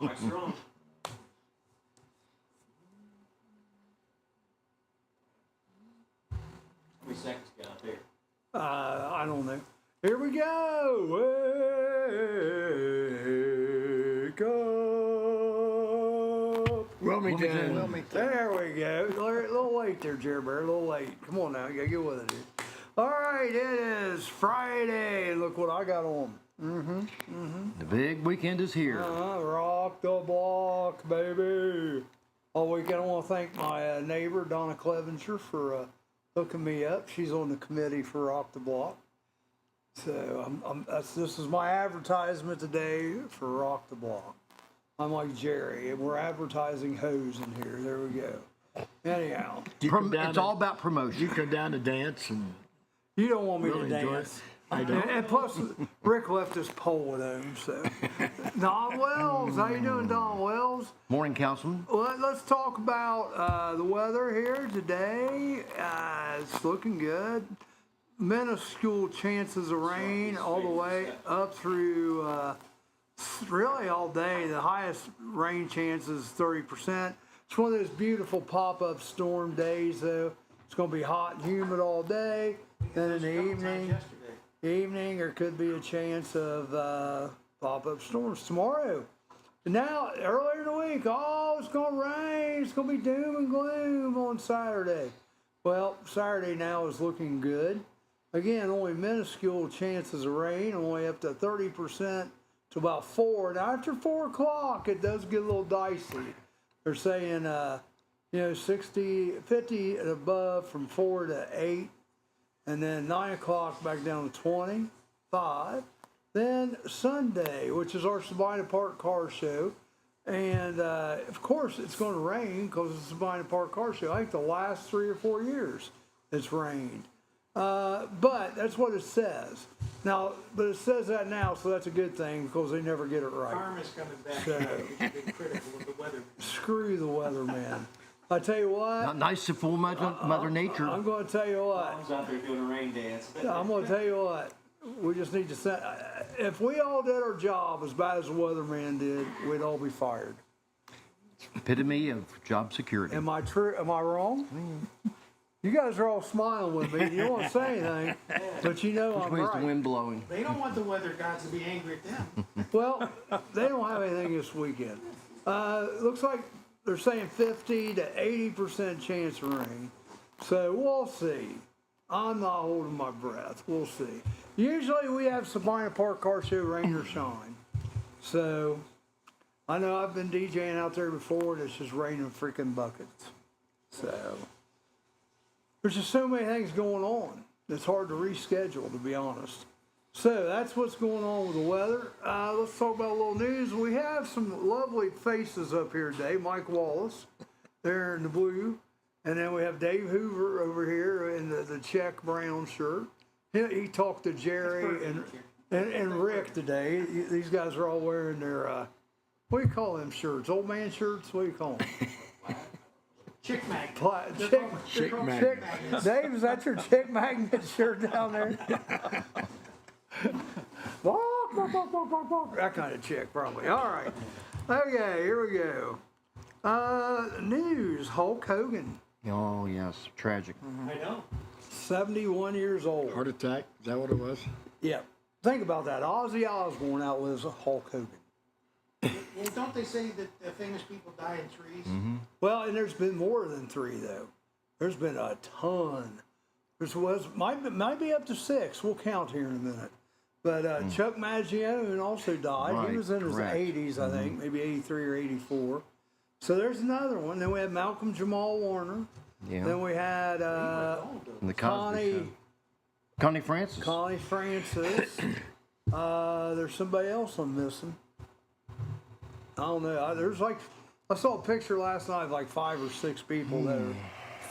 Mike's wrong. How many seconds got out there? I don't know. Here we go. Wake up. Wilmington. There we go. A little late there, Jerry Bear. A little late. Come on now. You got to get with it here. All right. It is Friday. And look what I got on. The big weekend is here. Rock the block, baby. All weekend, I want to thank my neighbor, Donna Clevenger, for hooking me up. She's on the committee for Rock the Block. So this is my advertisement today for Rock the Block. I'm like Jerry, and we're advertising hose in here. There we go. Anyhow. It's all about promotion. You come down to dance and You don't want me really to enjoy dance. it. I don't. And plus, Rick left his pole at home, so. Don Wells, how you doing, Don Wells? Morning, Councilman. Well, let's talk about the weather here today. It's looking good. Minuscule chances of rain all the way up through really all day. The highest rain chance is 30%. It's one of those beautiful pop-up storm days, though. It's going to be hot and humid all day. Then in the evening, there could be a chance of pop-up storms tomorrow. Now, earlier in the week, it's going to rain. It's going to be doom and gloom on Saturday. Well, Saturday now is looking good. Again, only minuscule chances of rain, only up to 30% to about 4. Now, after 4 o'clock, it does get a little dicey. They're saying, 60, 50 and above from 4 to 8. And then 9 o'clock back down to 25. Then Sunday, which is our Sabina Park Car Show. And, of course, it's going to rain because it's the Sabina Park Car Show. I think the last 3 or 4 years it's rained. But that's what it says. Now, but it says that now, so that's a good thing because they never get it right. Karma's coming back. So, It's been critical of the weather. Screw the weatherman. I tell you what. Not nice to fool Mother Nature. I'm going to tell you what. I was out there doing a rain dance. I'm going to tell you what. We just need to set. If we all did our job as bad as the weatherman did, we'd all be fired. Epitome of job security. Am I true? Am I wrong? You guys are all smiling with me. You don't want to say anything, but you know I'm Which way's right. the wind blowing? They don't want the weather gods to be angry at them. Well, they don't have anything this weekend. Looks like they're saying 50 to 80% chance of rain. So we'll see. I'm not holding my breath. We'll see. Usually we have Sabina Park Car Show rain or shine. So I know I've been DJing out there before and it's just raining freaking buckets. So there's just so many things going on. It's hard to reschedule, to be honest. So that's what's going on with the weather. Let's talk about a little news. We have some lovely faces up here today. Mike Wallace, there in the blue. And then we have Dave Hoover over here in the check brown shirt. He talked to Jerry and Rick today. These guys are all wearing their, what do you call them shirts? Old man shirts? What do you call them? Chick magnet. Chick magnet. Dave, is that your chick magnet shirt down there? That kind of chick, probably. All right. Okay, here we go. News, Hulk Hogan. Oh, yes. Tragic. I know. 71 years old. Heart attack? Is that what it was? Yeah. Think about that. Ozzy Osbourne outlives Hulk Hogan. Well, don't they say that famous people die in threes? Mm-hmm. Well, and there's been more than 3, though. There's been a ton. Might be up to 6. We'll count here in a minute. But Chuck Mangione also died. Right, He was in his correct. 80s, I think, maybe 83 or 84. So there's another one. Then we had Malcolm Jamal Warner. Yeah. Then we had And the Cosby Connie Show. Connie Francis. Connie Francis. There's somebody else I'm missing. I don't know. There's I saw a picture last night of like 5 or 6 people that are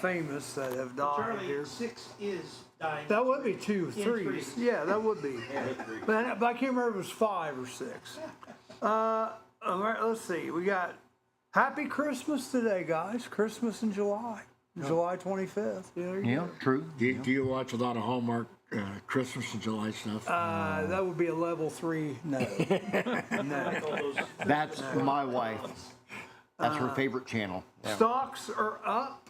famous that have died Charlie, here. 6 is dying. That would be 2, In 3. threes. Yeah, that would be. But I can't remember if it was 5 or 6. All right, let's see. We got Happy Christmas today, guys. Christmas in July. July 25th. Yeah, there you Yeah, go. true. Do you watch a lot of Hallmark Christmas and July stuff. That would be a level 3 no. No. All those That's my wife. That's her favorite channel. Stocks are up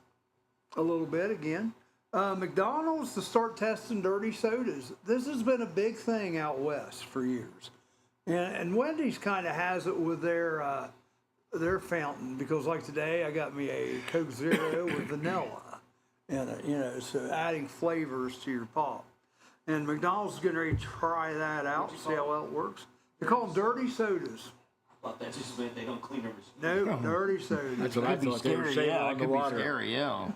a little bit again. McDonald's to start testing dirty sodas. This has been a big thing out west for years. And Wendy's kind of has it with their fountain, because like today I got me a Coke Zero with vanilla in it, you know, so adding flavors to your pop. And McDonald's is getting ready to try that out, see how well it works. They call them dirty sodas. thought that just meant they don't clean every. No, dirty sodas. That's what I Could be thought they were scary, saying yeah. on It the could be water. scary, yeah.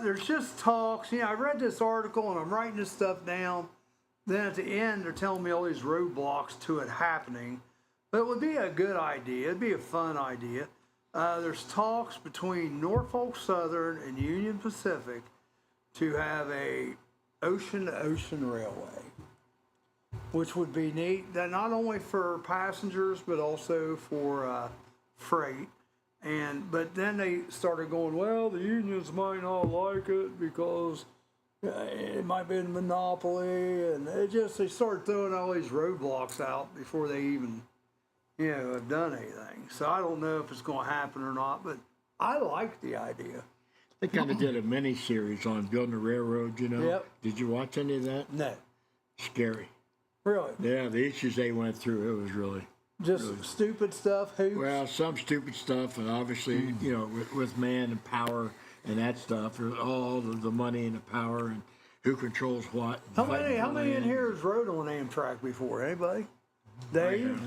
There's just talks. You know, I read this article and I'm writing this stuff down. Then at the end, they're telling me all these roadblocks to it happening. But it would be a good idea. It'd be a fun idea. There's talks between Norfolk Southern and Union Pacific to have a ocean-to-ocean railway, which would be neat. That not only for passengers but also for freight. But then they started going, well, the unions might not like it because it might be a monopoly, and they started throwing all these roadblocks out before they even, have done anything. So I don't know if it's going to happen or not, but I like the idea. They kind of did a mini series on building a railroad, Yep. Did you watch any of that? No, Scary. really, Yeah, the issues they went through, it was really. just stupid stuff. Hoops. Well, some stupid stuff, and obviously, with man and power and that stuff, there's all the money and the power and who controls what. How many in here has rode on Amtrak before? Anybody? Dave?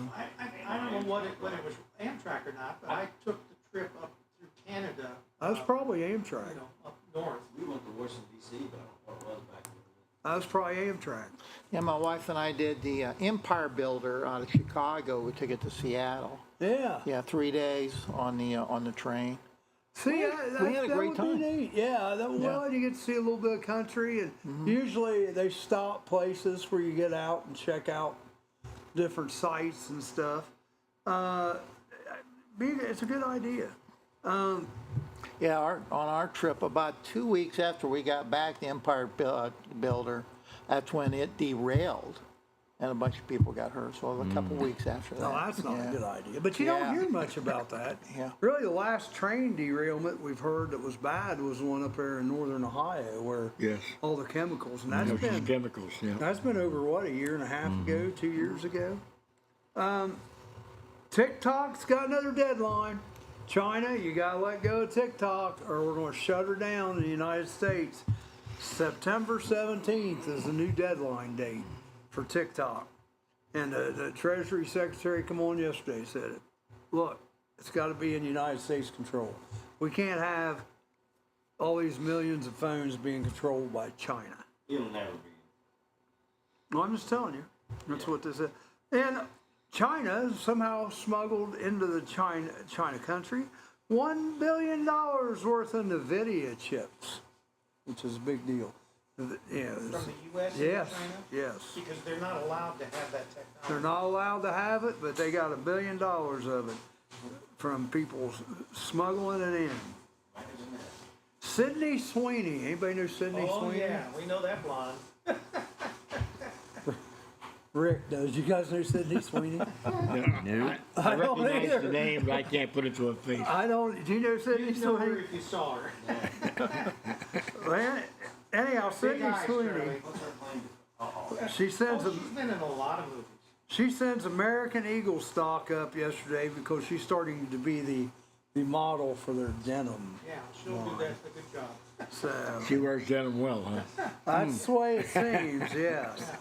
I don't know whether it was Amtrak or not, but I took the trip up through Canada. That was probably Amtrak. Up north. We went to Washington D.C., but I don't know what it was back then. That was probably Amtrak. Yeah, my wife and I did the Empire Builder out of Chicago. We took it to Seattle. Yeah. Yeah, 3 days on the train. See, we had a great would time. be neat. Yeah, well, you get to see a little bit of country, and usually they stop places where you get out and check out different sites and stuff. It's a good idea. Yeah, on our trip, about 2 weeks after we got back, the Empire Builder, that's when it derailed, and a bunch of people got hurt. So a couple weeks after that. No, that's not yeah. a good idea. But you don't Yeah. hear much about that. Yeah. Really, the last train derailment we've heard that was bad was the one up there in northern Ohio where Yes. all the chemicals, and that's Those been chemicals, yeah. That's been over, what, a year and a half ago, 2 years ago? TikTok's got another deadline. China, you gotta let go of TikTok or we're gonna shut her down in the United States. September 17th is the new deadline date for TikTok. And the Treasury Secretary come on yesterday and said, look, it's gotta be in United States control. We can't have all these millions of phones being controlled by China. It'll never be. No, I'm just telling you. That's what this is. And China somehow smuggled into the China country $1 billion worth of NVIDIA chips, which is a big deal. From the U.S. Yes, and China? yes. Because they're not allowed to have that technology. They're not allowed to have it, but they got $1 billion of it from people smuggling it in. Sydney Sweeney. Anybody know Sydney Oh, Sweeney? yeah, we know that blonde. Rick does. You guys know Sydney Sweeney? No. I don't recognize either. the name, but I can't put it to a face. I don't. Do you know Sydney You'd know her Sweeney? if you saw her. Well, anyhow, Big Sydney eyes, Sweeney. Shirley. What's our claim to? Uh-oh. She sends Oh, a, she's been in a lot of movies. she sends American Eagle stock up yesterday because she's starting to be the model for their denim. Yeah, she'll do that a good job. So She wears denim well, huh? that's the way it seems. Yes.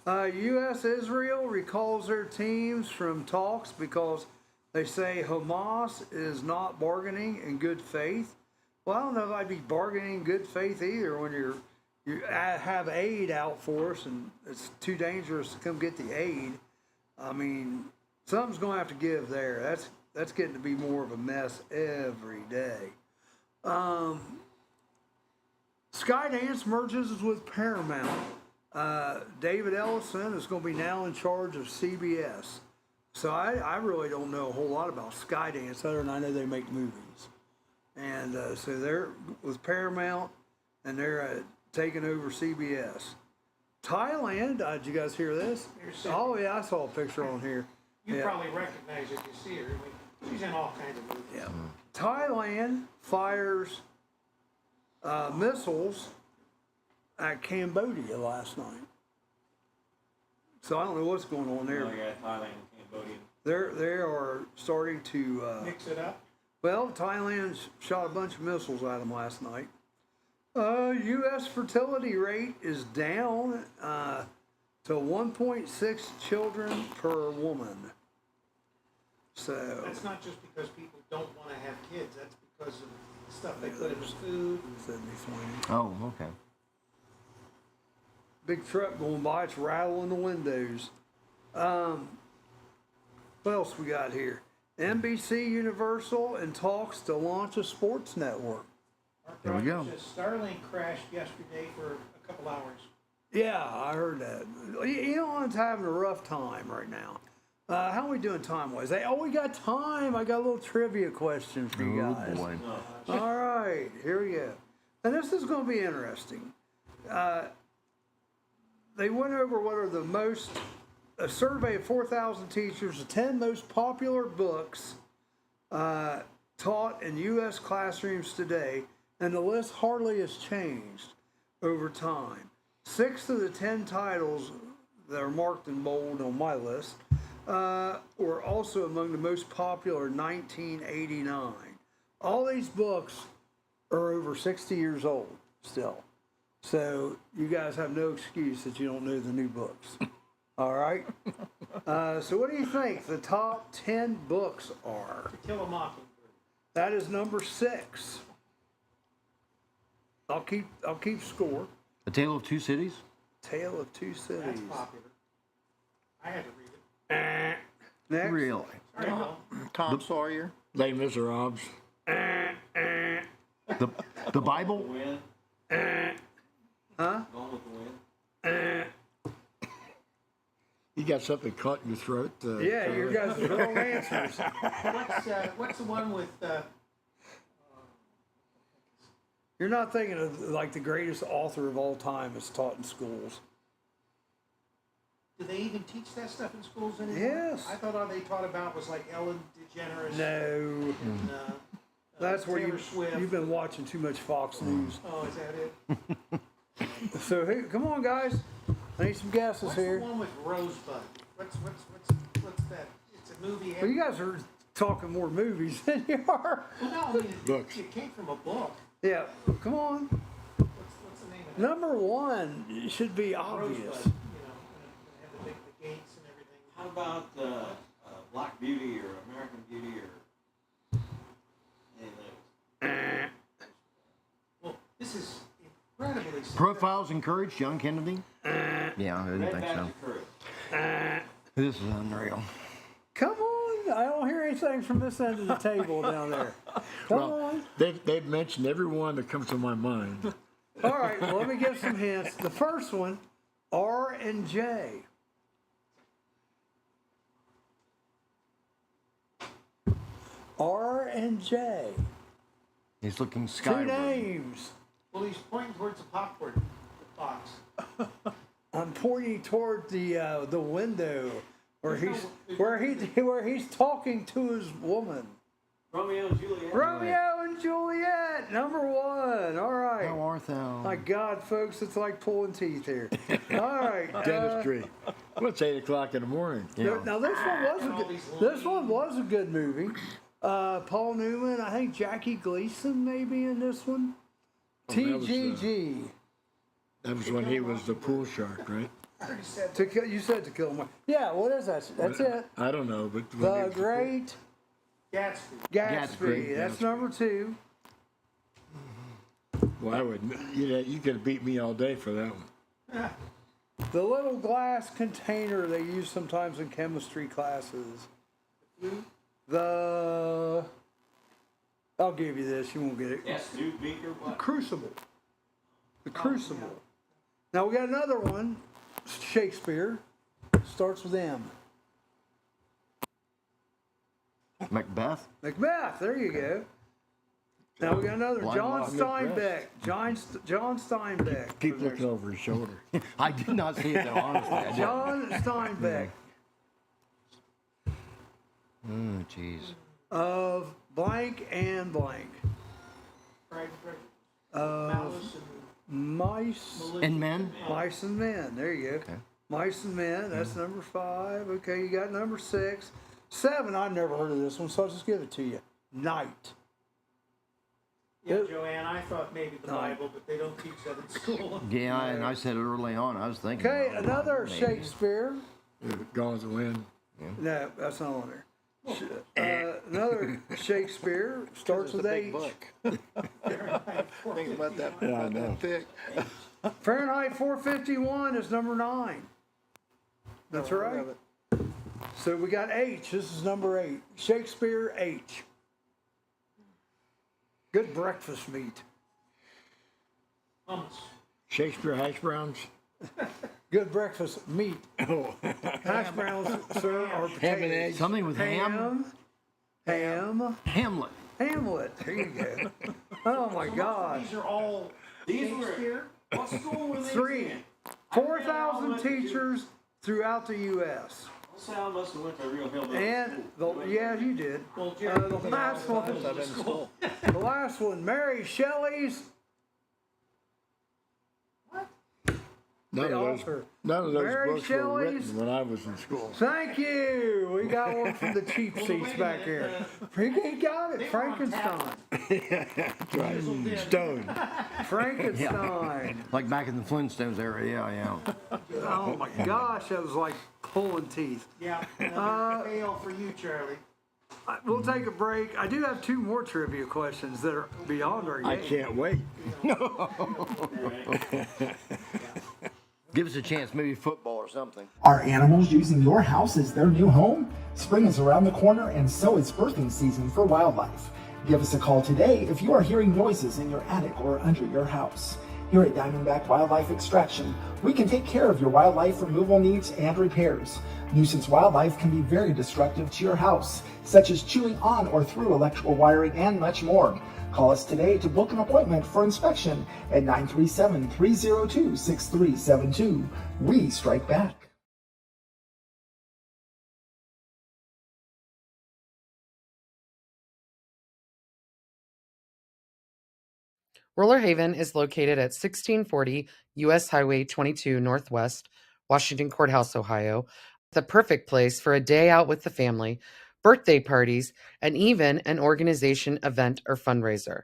U.S. Israel recalls their teams from talks because they say Hamas is not bargaining in good faith. Well, I don't know if I'd be bargaining in good faith either when you have aid out for us and it's too dangerous to come get the aid. I mean, something's going to have to give there. That's getting to be more of a mess every day. Skydance merges with Paramount. David Ellison is going to be now in charge of CBS. So I really don't know a whole lot about Skydance other than I know they make movies. And so they're with Paramount and they're taking over CBS. Thailand. Did you guys hear this? Here's Sydney. Oh yeah, I saw a picture on here. You Yeah. probably recognize if you see her. She's in all kinds of movies. Yeah. Thailand fires missiles at Cambodia last night. So I don't know what's going on there. Oh, yeah, Thailand and Cambodia. They are starting to. Mix it up. Well, Thailand shot a bunch of missiles at them last night. U.S. fertility rate is down to 1.6 children per woman. So That's not just because people don't want to have kids. That's because of the stuff they put in the food. Sydney Sweeney. Oh, okay. Big truck going by, it's rattling the windows. What else we got here? NBC Universal in talks to launch a sports network. Our There we go. project says Starlink crashed yesterday for a couple hours. Yeah, I heard that. Elon's having a rough time right now. How are we doing time-wise? We got time. I got a little trivia question for you Oh guys. boy. All right, here we go. And this is going to be interesting. They went over what are a survey of 4,000 teachers, the 10 most popular books taught in U.S. classrooms today, and the list hardly has changed over time. 6 of the 10 titles that are marked in bold on my list were also among the most popular in 1989. All these books are over 60 years old still. So you guys have no excuse that you don't know the new books. All right? So what do you think the top 10 books are? To Kill a Mockingbird. That is number 6. I'll keep score. A Tale of Two Cities? Tale of Two Cities. That's popular. I had to read it. Next. Really? Sorry, Bill. Tom Sawyer. Les Miserables. The Bible? Win. Huh? Going with the win. You got something caught in your throat. Yeah, you guys are wrong answers. What's the one with? You're not thinking of like the greatest author of all time is taught in schools. Do they even teach that stuff in schools anymore? Yes. I thought all they taught about was like Ellen DeGeneres. No. And, That's where Taylor Swift. you've been watching too much Fox News. Oh, is that it? So hey, come on, guys. I need some guesses What's here. the one with Rosebud? What's that? It's a movie. Well, you guys are talking more movies than you are. Well, no, I mean, Books. it came from a book. Yeah, come on. What's the name of it? Number 1 should be obvious. Rosebud. You know, when it had the gates and everything. How about Black Beauty or American Beauty or any of those? Well, this is incredibly simple. Profiles in Courage, John Kennedy? Yeah, I didn't Red think Badge so. of Courage. This is unreal. Come on. I don't hear anything from this end of the table down there. Come on. They've mentioned every one that comes to my mind. All right, well, let me give some hints. The first one, R and J. R and J. He's looking 2 skyward. names. Well, he's pointing towards the popcorn box. I'm pointing toward the window where he's talking to his woman. Romeo and Juliet. Romeo and Juliet, number 1. All right. How art thou? My God, folks, it's like pulling teeth here. All right. Dentistry. Well, it's 8 o'clock in the morning. Now this one was a good movie. Paul Newman, I think Jackie Gleason may be in this one. Oh, that was, TGG. That was when he was the pool shark, right? I already said You said To Kill a Mockingbird. Yeah, what is that? That's it. I don't know, but when he The was pool- Great Gatsby. Gatsby. That's number 2. Well, I would. You could have beat me all day for that one. The little glass container they use sometimes in chemistry classes. I'll give you this. You won't get it. Yes, Duke Beaker. What? Crucible. The Crucible. Now we got another one. Shakespeare. Starts with M. Macbeth? Macbeth. There you go. Now we got another Blind John lock. Steinbeck. John Steinbeck. Keep looking over his shoulder. I did not see it though, honestly. I didn't. John Steinbeck Oh, jeez. of blank and blank. Pride and Prejudice. Of Malice mice. And men? Mice and Men. There you go. Okay. Mice and Men. That's number 5. Okay, you got number 6. 7. I've never heard of this one, so I'll just give it to you. Night. Yeah, Joanne, I thought maybe the Bible, but they don't teach that in school. Yeah, and I said it early on. I was thinking. Okay, about another maybe. Shakespeare. Gone with the wind. No, that's not on there. Another Shakespeare starts with H. Think about that. Yeah, I know. That thick. Fahrenheit 451 is number 9. That's Never right. heard of it. So we got H. This is number 8. Shakespeare H. Good breakfast meat. Hummus. Shakespeare hash browns. Good breakfast meat. Oh, Hash browns, sir, are ham and potatoes. eggs. Something with ham? Hamlet. Hamlet. There you go. Oh my God. These are all These were, Shakespeare. what school were these 3. in? 4,000 teachers throughout the U.S. Sal must have went to a real hillbilly And school. yeah, you did. Well, Jerry, The last one. I've been to school. The last one. Mary Shelley's. None The of those, author. none of those Mary books were Shelley's- written when I was in school. Thank you. We got one from the cheap seats back here. He got it. Frankenstein. That's right. Stone. Frankenstein. Like back in the Flintstones era. Yeah. Oh my gosh, that was like pulling teeth. Yeah, another fail for you, Charlie. We'll take a break. I do have 2 more trivia questions that are beyond our I game. can't wait. Give us a chance, maybe football or something. Are animals using your house as their new home? Spring is around the corner, and so is birthing season for wildlife. Give us a call today if you are hearing noises in your attic or under your house. Here at Diamondback Wildlife Extraction, we can take care of your wildlife removal needs and repairs. Nuisance wildlife can be very destructive to your house, such as chewing on or through electrical wiring and much more. Call us today to book an appointment for inspection at 937-302-6372. We strike back. Roller Haven is located at 1640 U.S. Highway 22 Northwest, Washington Courthouse, Ohio, the perfect place for a day out with the family, birthday parties, and even an organization, event, or fundraiser.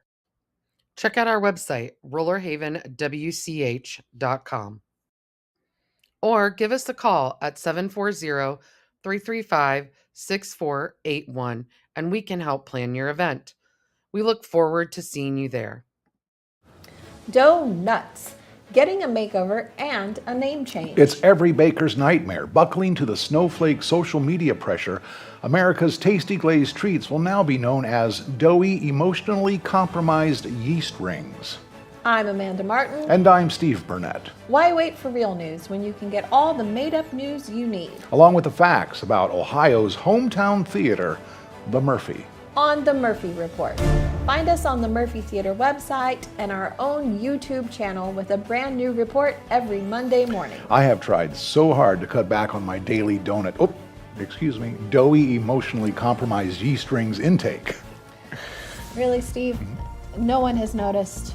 Check out our website, rollerhavenwch.com, or give us a call at 740-335-6481, and we can help plan your event. We look forward to seeing you there. Dough nuts. Getting a makeover and a name change. It's every baker's nightmare. Buckling to the snowflake social media pressure, America's tasty glazed treats will now be known as doughy, emotionally compromised yeast rings. I'm Amanda Martin. And I'm Steve Burnett. Why wait for real news when you can get all the made-up news you need? Along with the facts about Ohio's hometown theater, the Murphy. On the Murphy Report. Find us on the Murphy Theater website and our own YouTube channel with a brand new report every Monday morning. I have tried so hard to cut back on my daily doughy, emotionally compromised yeast rings intake. Really, Steve? No one has noticed.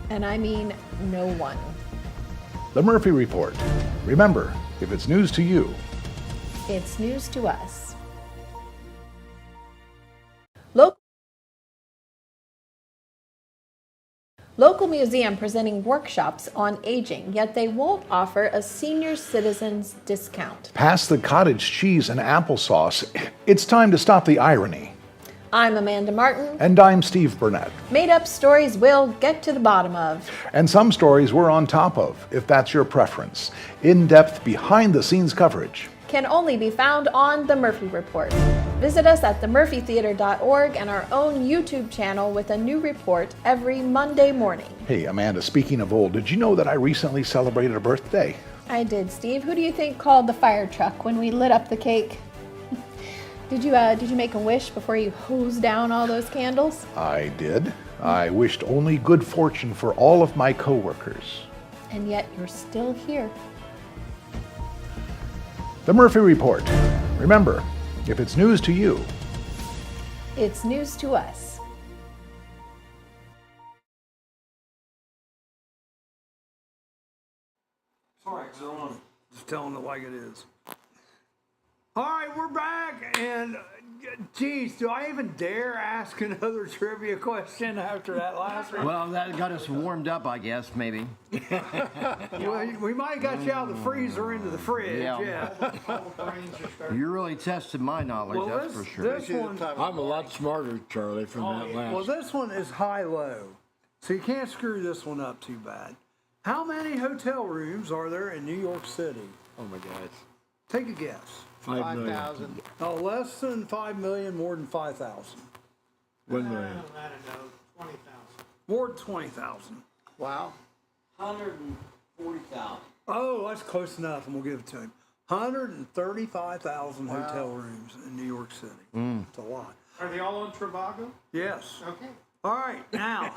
And I mean no one. The Murphy Report. Remember, if it's news to you, It's news to us. Local museum presenting workshops on aging, yet they won't offer a senior citizens discount. pass the cottage cheese and applesauce. It's time to stop the irony. I'm Amanda Martin. And I'm Steve Burnett. Made up stories we'll get to the bottom of. And some stories we're on top of, if that's your preference. In-depth, behind-the-scenes coverage. Can only be found on The Murphy Report. Visit us at themurphytheater.org and our own YouTube channel with a new report every Monday morning. Hey, Amanda, speaking of old, did you know that I recently celebrated a birthday? I did, Steve. Who do you think called the fire truck when we lit up the cake? Did you make a wish before you hosed down all those candles? I did. I wished only good fortune for all of my coworkers. And yet you're still here. The Murphy Report. Remember, if it's news to you, It's news to us. Sorry, it's on. Just telling it like it is. All right, we're back, and geez, do I even dare ask another trivia question after that last one? Well, that got us warmed up, I guess, maybe. Well, we might have got you out of the freezer into the fridge. Yeah. Yeah. You really tested my knowledge, Well, that's this, for sure. this one, I'm a lot smarter, Charlie, from that last. well, this one is high-low, so you can't screw this one up too bad. How many hotel rooms are there in New York City? Oh my God. Take a guess. 5 million. 5,000. Oh, less than 5 million, more than 5,000. 1 I million. don't know, 20,000. More than 20,000. Wow. 140,000. Oh, that's close enough, and we'll give it to him. 135,000 hotel rooms in New York City. It's a lot. Are they all on Trivago? Yes. Okay. All right, now,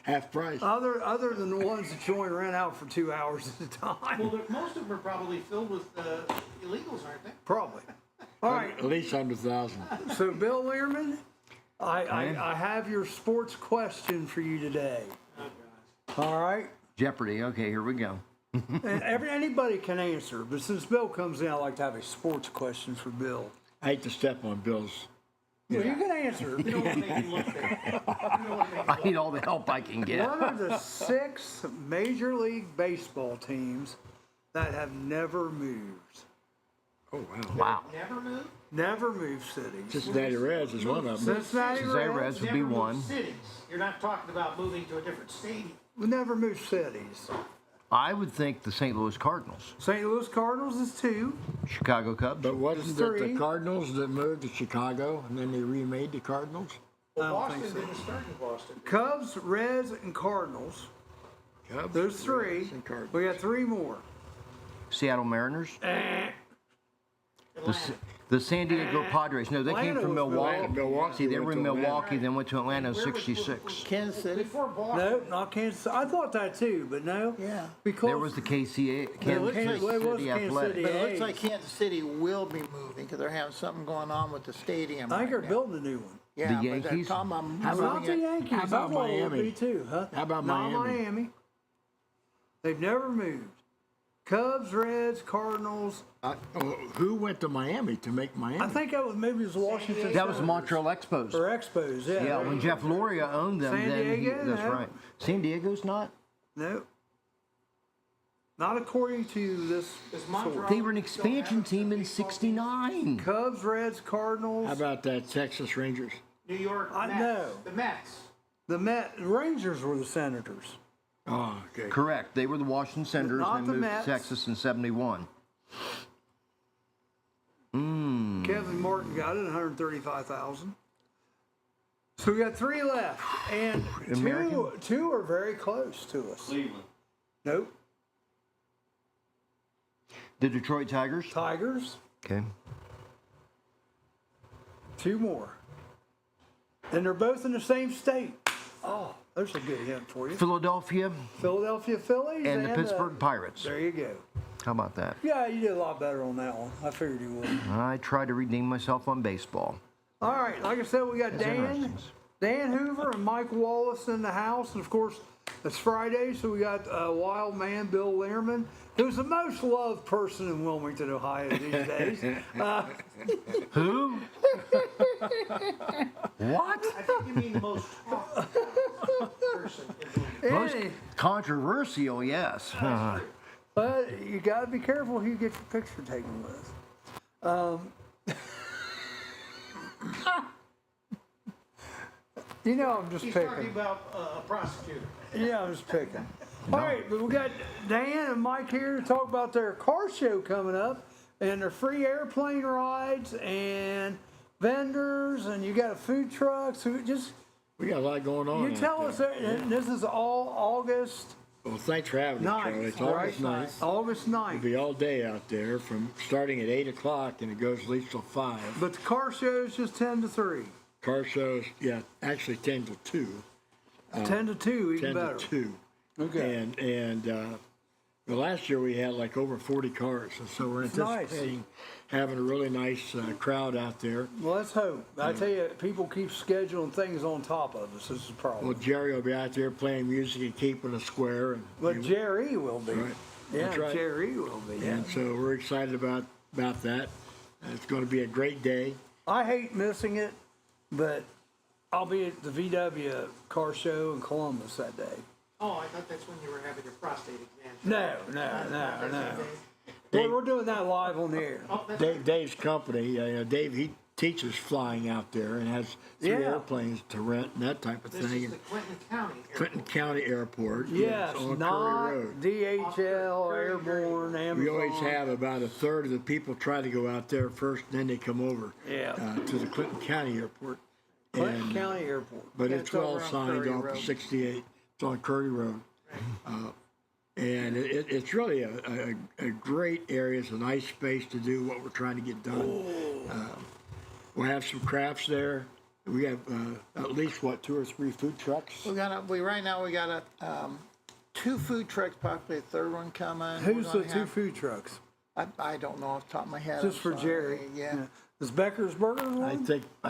Half price. other than the ones that you only rent out for 2 hours at a Well, time. most of them are probably filled with illegals, aren't they? Probably. All right, At least 100,000. so Bill Learman, I have your sports question for you today. Oh, gosh. All right? Jeopardy, okay, here we go. And anybody can answer, but since Bill comes in, I like to have a sports question for Bill. I hate to step on Bill's. Well, you can answer. You don't want to make him look bad. You don't want to make him I need all the help I can get. What are the 6 Major League Baseball teams that have never moved? Oh, wow. Wow. never move? Never moved cities. Cincinnati Reds is one of them. Cincinnati Cincinnati Reds Reds would Never be move one. cities. You're not talking about moving to a different stadium. never moved cities. I would think the St. Louis Cardinals. St. Louis Cardinals is 2. Chicago Cubs. But wasn't it Three. the Cardinals that moved to Chicago and then they remade the Cardinals? Well, I don't Boston think so. didn't start in Boston. Cubs, Reds, and Cardinals. Cubs, There's 3. Reds, and Cardinals. We got 3 more. Seattle Mariners. Atlanta. The San Diego Padres. No, they came Atlanta from was Milwaukee. Milwaukee. See, they were in went to Atlanta. Milwaukee, then went to Atlanta in Where was- '66. Kansas City. Before Boston. No, not Kansas. I thought that too, but no. Yeah. Because There was the KCA, Kansas Kansas- well, it was City Kansas Athletic. City. But it looks A's. like Kansas City will be moving because they're having something going on with the stadium. I think right they're now. building a new one. Yeah, The but they're Yankees? talking about How about Not moving the it. Yankees. How about I thought it would Miami? be too, huh? How about Not Miami? Miami. They've never moved. Cubs, Reds, Cardinals. Who went to Miami to make Miami? I think that was maybe it was Washington. That was Senators. Montreal Expos. Or Expos, yeah. Yeah, when Jeff Loria owned them, San then Diego, that's no. right. San Diego's not? No. Not according to this. Is Montreal They were an still have expansion a team in baseball team? '69. Cubs, Reds, Cardinals. How about that Texas Rangers? New York I Mets. know. The Mets. The Rangers were the Senators. Oh, okay. Correct. They were the Washington Senators Not and the they moved Mets. to Texas in '71. Kevin Martin got it, 135,000. So we got 3 left, and American? two are very close to us. Cleveland. Nope. The Detroit Tigers. Tigers, Okay. 2 more, and they're both in the same state. Oh, there's a good hint for you. Philadelphia Philadelphia Phillies and the Pittsburgh Pirates. There you go. How about that? Yeah, you did a lot better on that one. I figured you would. I tried to redeem myself on baseball. All right, like I said, we got That's interesting. Dan Hoover and Mike Wallace in the house, and of course it's Friday, so we got Wild Man Bill Learman, who's the most loved person in Wilmington, Ohio these days. Who? What? I think you mean the most talked person in the Most Andy, controversial, yes. but you got to be careful who you get your picture taken with. You know, I'm just He's picking. talking about a prosecutor. Yeah, I'm just picking. All right, but we got Dan and Mike here to talk about their car show coming up and their free airplane rides and vendors, and you got a food truck. So just We got a lot going on. you out tell there. us, and this is all August Well, thanks for having me, Charlie. It's always nice. August 9th. We'll be all day out there from starting at 8 o'clock and it goes at least till 5. But the car show is just 10 to 3. Car shows, yeah, actually 10 till 2. 10 to 2, even 10 better. to 2. Okay. And well, last year we had like over 40 cars, and so we're anticipating having a really nice crowd out there. Well, let's hope. I tell you, people keep scheduling things on top of us. This is a problem. Well, Jerry will be out there playing music and keeping a square. And But Jerry will be. Right. Yeah, That's right. Jerry will be. Yeah. And so we're excited about that. It's going to be a great day. I hate missing it, but I'll be at the VW car show in Columbus that day. Oh, I thought that's when you were having your prostate exam. No. Well, we're doing that live on the air. Oh, that's Dave's company, Dave, he teaches flying out there and has 3 airplanes to rent and that type of This thing. is the Clinton County Airport. Clinton County Airport. Yes, on not Curry Road. DHL, Airborne, Amazon. We always have about a third of the people try to go out there first, and then they come over to the Clinton County Airport. Clinton County Airport. But Yeah, it's it's over well on signed Curry off Road. the 68. It's on Curry Road. And it's really a great area. It's a nice space to do what we're trying to get done. We'll have some crafts there. We have at least, 2 or 3 food trucks. Right now we got 2 food trucks, possibly a third one coming. Who's the 2 food trucks? I don't know off the top of my head. Just I'm for sorry. Jerry. Yeah. Is Becker's Burger one? I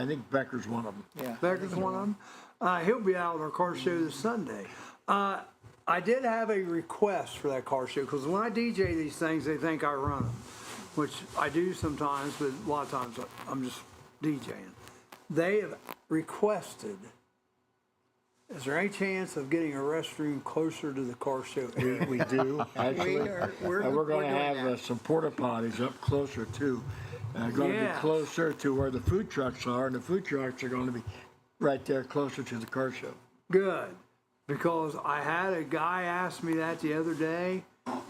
think Becker's one of them. Yeah. Becker's one of them. He'll be out at our car show this Sunday. I did have a request for that car show because when I DJ these things, they think I run them, which I do sometimes, but a lot of times I'm just DJing. They have requested, is there any chance of getting a restroom closer to the car show area? We do, actually. We're And we're going to doing have that. some porta potties up closer too. Going to be closer to where the food trucks are, and the food trucks are going to be right there closer to the car show. Good, because I had a guy ask me that the other day.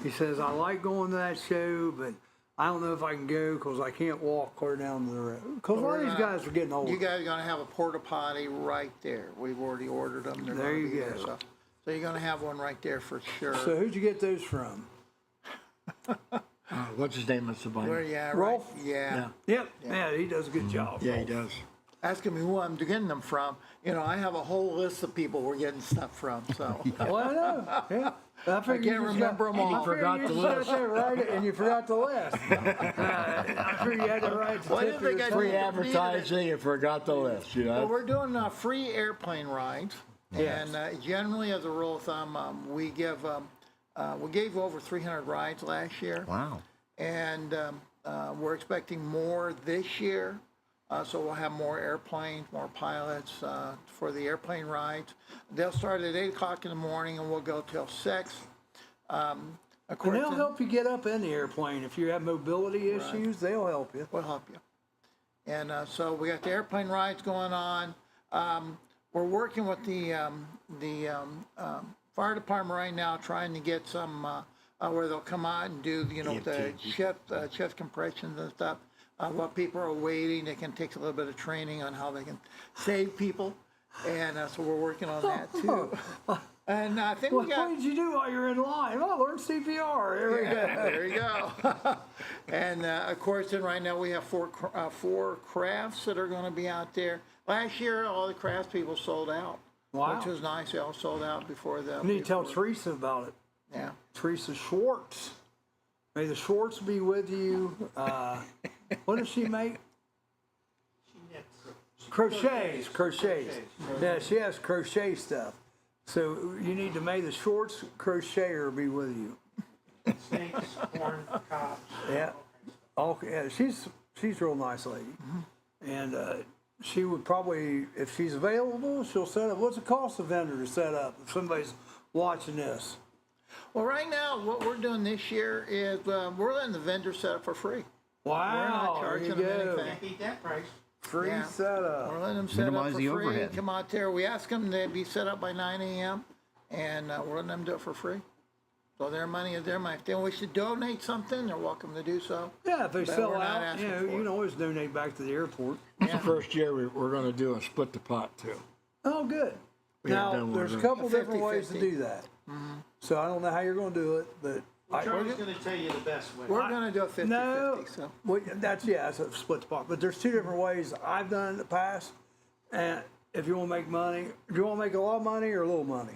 He says, I like going to that show, but I don't know if I can go because I can't walk clear down the road. Because a lot of these guys are getting older. You guys are going to have a porta potty right there. We've already ordered them. They're There gonna you be there, go. so you're going to have one right there for sure. So who'd you get those from? What's his name? That's the Where, binder. yeah, right. Rolf? Yeah. Yep. Yeah, he does a good job. Yeah, he does. Asking me who I'm getting them from. You know, I have a whole list of people we're getting stuff from. So Well, I know. Yeah. I figured can't you just remember got- them all. I figured Forgot you the just sat list. there, right, and you forgot the list. I figured you had the right to Why tip did they your get tongue. Free Needed it. advertising and forgot the list, you know? well, we're doing free airplane rides, Yes. and generally, as a rule of thumb, we gave over 300 rides last year. Wow. And we're expecting more this year. So we'll have more airplanes, more pilots for the airplane rides. They'll start at 8 o'clock in the morning and we'll go till 6. Of And course, they'll help you get up in the airplane. If you have mobility issues, they'll help you. we'll help you. And so we got the airplane rides going on. We're working with the fire department right now, trying to get some where they'll come out and do the chest compressions and stuff. While people are waiting, they can take a little bit of training on how they can save people, and so we're working on that too. And I think Well, we got. what did you do while you're in line? Oh, learn CPR. There we go. There you go. And of course, then right now we have four crafts that are going to be out there. Last year, all the crafts people sold out, Wow. which was nice. They all sold out before the. You need to tell Teresa about it. Yeah. Teresa Schwartz. May the Schwartz be with you. What does she make? Crochets. Yeah, she has crochet stuff. So you need to may the Schwartz crocheter be with you. Snakes, corn cobs. Yeah. Okay. Yeah, she's a real nice lady, and she would probably, if she's available, she'll set up. What's the cost of vendor to set up if somebody's watching this? Well, right now, what we're doing this year is we're letting the vendor set up for free. Wow. We're not there charging you them go. anything. Can't beat that price. Free Yeah. setup. We're letting them set Minimize up for the free. overhead. Come out there. We ask them to be set up by 9 a.m. and we're letting them do it for free. So their money is their money. If they wish to donate something, they're welcome to do so. Yeah, if they But sell we're not out, asking you for can it. always donate back to the airport. The first year we're going to do a split the pot too. Oh, good. We haven't Now, done one there's a of those. couple different ways to 50-50. do that. So I don't know how you're going to do it, but Charlie's going to tell you the best way. We're going to do a 50-50. no, So that's a split spot. But there's two different ways I've done it in the past. And if you want to make money, do you want to make a lot of money or a little money?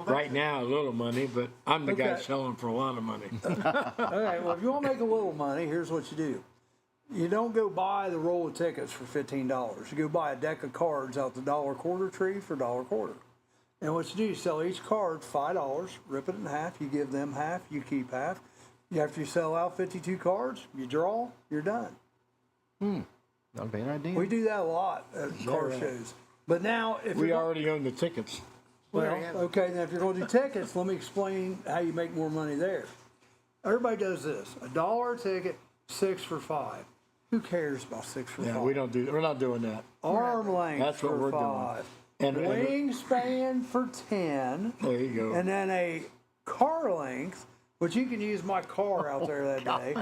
Right now, a little money, but I'm the guy Okay. selling for a lot of money. Okay, well, if you want to make a little money, here's what you do. You don't go buy the roll of tickets for $15. You go buy a deck of cards out the $1 tree for $1. And what you do, you sell each card $5, rip it in half, you give them half, you keep half. After you sell out 52 cards, you draw, you're done. Not a bad idea. We do that a lot at car shows. But now, if We you're already own the tickets. well, okay, now if you're going to do tickets, let me explain how you make more money there. Everybody does this: $1 a ticket, 6 for 5. Who cares about 6 for 5? Yeah, we're not doing that. Arm length That's what for we're doing. 5. And- Wingspan for 10. There you go. And then a car length, which you can use my car out there that day.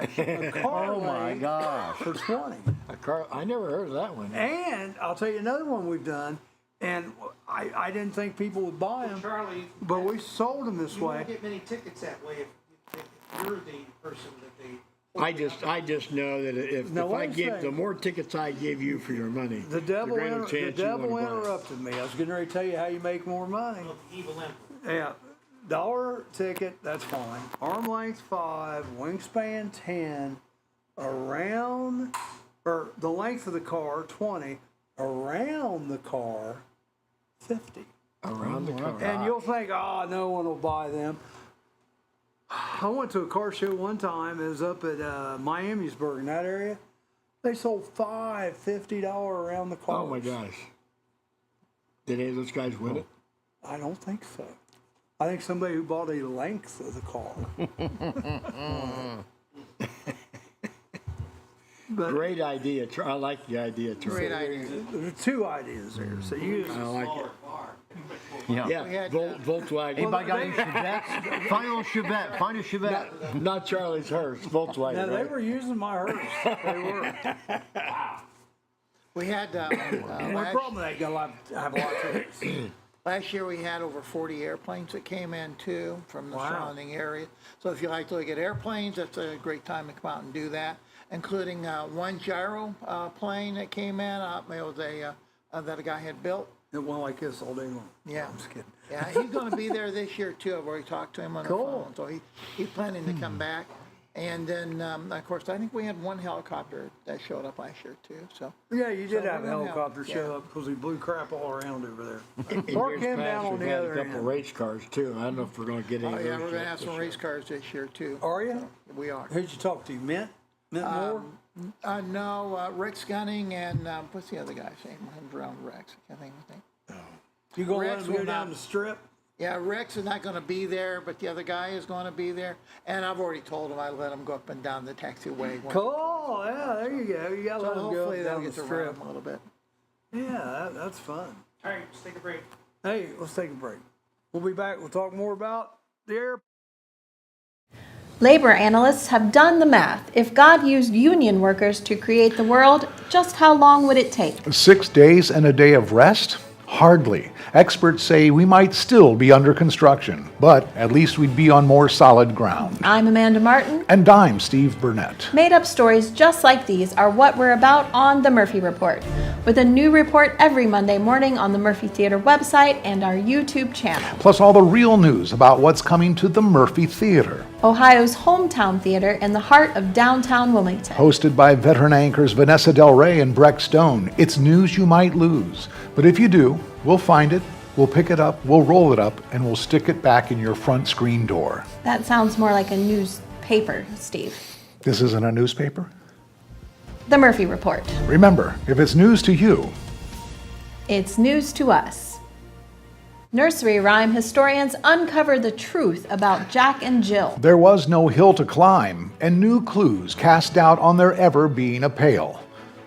A car Oh my length gosh. for 20. A car, I never heard of that one. And I'll tell you another one we've done, and I didn't think people would buy them, Charlie, but we sold them this you way. won't get many tickets that way if you're the person that they. I just know that if Now, I one give, the thing- more tickets I give you for your money, The devil, greater chance you wanna buy it. interrupted me. I was getting ready to tell you how you make more money. Of the evil emperor. Yeah, $1 ticket, that's fine. Arm length 5, wingspan 10, around, or the length of the car 20, around the car 50. Around the car. And you'll think, oh, no one will buy them. I went to a car show one time. It was up at Miamisburg in that area. They sold 5 $50 around the car. Oh my gosh. Did any of those guys win it? I don't think so. I think somebody who bought a length of the car. But Great idea. I like the idea, Charlie. great idea. there are two ideas there. So you I like it. Yeah. Yeah, We had, Volkswagen. Anybody got any Chevettes? Find a little Chevette. Find a Chevette. Not Charlie's hearse, Volkswagen. now they right? were using my hearse. They were. we had And the problem with that, you got I have a lot of tickets. last year we had over 40 airplanes that came in too from the Wow. surrounding area. So if you like to look at airplanes, that's a great time to come out and do that, including one gyro plane that came in. It was that a guy had built. It went like this all day long. Yeah. I'm just kidding. Yeah, he's going to be there this year too. I've already talked to him on the Cool. phone, so he's planning to come back. And then, of course, I think we had one helicopter that showed up last year too. So Yeah, you did So have a we're gonna helicopter have- show yeah. up because he blew crap all around over there. In Park years him past, down on we've the had other a couple end. race cars too. I don't know if we're going to get any. oh of yeah, those we're going to yet have some this race cars this year too. Are you? We are. Who'd you talk to? Mint? Mint Moore? No, Rex Gunning and what's the other guy's name? I'm around Rex. I can't think of his name. You gonna let Rex him go will down not- the strip? Yeah, Rex is not going to be there, but the other guy is going to be there. And I've already told him I let him go up and down the taxiway. Cool. Yeah, there you go. You got to So let him go hopefully up they'll down the get to run strip. him a little bit. Yeah, that's fun. All right, let's take a break. Hey, let's take a break. We'll be back. We'll talk more about the airport. Labor analysts have done the math. If God used union workers to create the world, just how long would it take? 6 days and a day of rest? Hardly. Experts say we might still be under construction, but at least we'd be on more solid ground. I'm Amanda Martin. And I'm Steve Burnett. Made up stories just like these are what we're about on The Murphy Report, with a new report every Monday morning on the Murphy Theater website and our YouTube channel. Plus all the real news about what's coming to the Murphy Theater. Ohio's hometown theater in the heart of downtown Wilmington. Hosted by veteran anchors Vanessa Del Rey and Breck Stone. It's news you might lose. But if you do, we'll find it, we'll pick it up, we'll roll it up, and we'll stick it back in your front screen door. That sounds more like a newspaper, Steve. This isn't a newspaper? The Murphy Report. Remember, if it's news to you, It's news to us. Nursery rhyme historians uncover the truth about Jack and Jill. there was no hill to climb, and new clues cast doubt on there ever being a pail.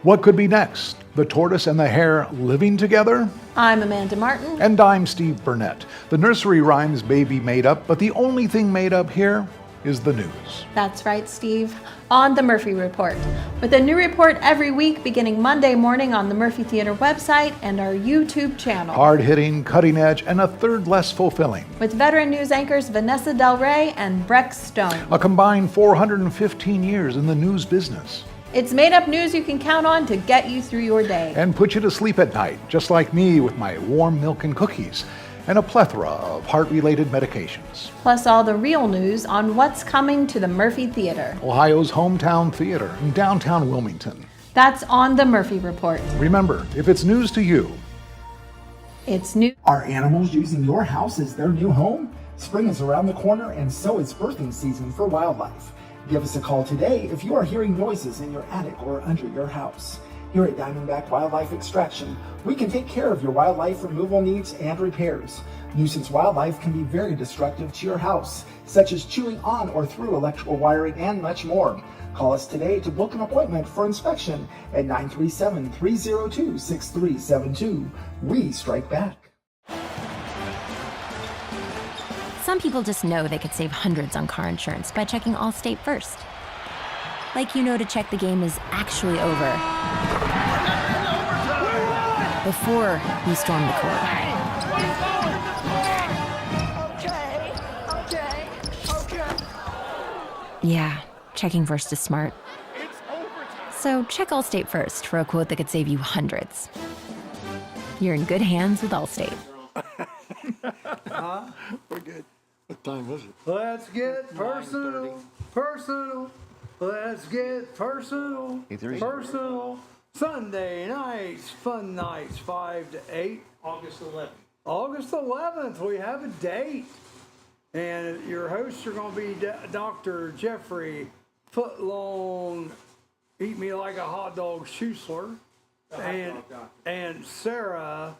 What could be next? The tortoise and the hare living together? I'm Amanda Martin. And I'm Steve Burnett. The nursery rhymes may be made up, but the only thing made up here is the news. That's right, Steve. On the Murphy Report. With a new report every week beginning Monday morning on the Murphy Theater website and our YouTube channel. Hard-hitting, cutting-edge, and a third less fulfilling. With veteran news anchors Vanessa Del Rey and Breck Stone. A combined 415 years in the news business. It's made-up news you can count on to get you through your day. And put you to sleep at night, just like me with my warm milk and cookies. And a plethora of heart-related medications. Plus all the real news on what's coming to the Murphy Theater. Ohio's hometown theater in downtown Wilmington. That's on the Murphy Report. Remember, if it's news to you, it's new. Are animals using your house as their new home? Spring is around the corner, and so is birthing season for wildlife. Give us a call today if you are hearing noises in your attic or under your house. Here at Diamondback Wildlife Extraction, we can take care of your wildlife removal needs and repairs. Nuisance wildlife can be very destructive to your house, such as chewing on or through electrical wiring and much more. Call us today to book an appointment for inspection at 937-302-6372. We strike back. Some people just know they could save hundreds on car insurance by checking Allstate first. Like you know to check the game is actually over before you storm the court. Yeah, checking first is smart. So check Allstate first for a quote that could save you hundreds. You're in good hands with Allstate. We're good. What time is it? Let's get personal. Personal. Let's get personal. 8:30. Personal. Sunday nights, fun nights, 5 to 8. August 11th. August 11th, we have a date. And your hosts are going to be Dr. Jeffrey Footlong, Eat Me Like a Hot Dog Schusler, and Sarah,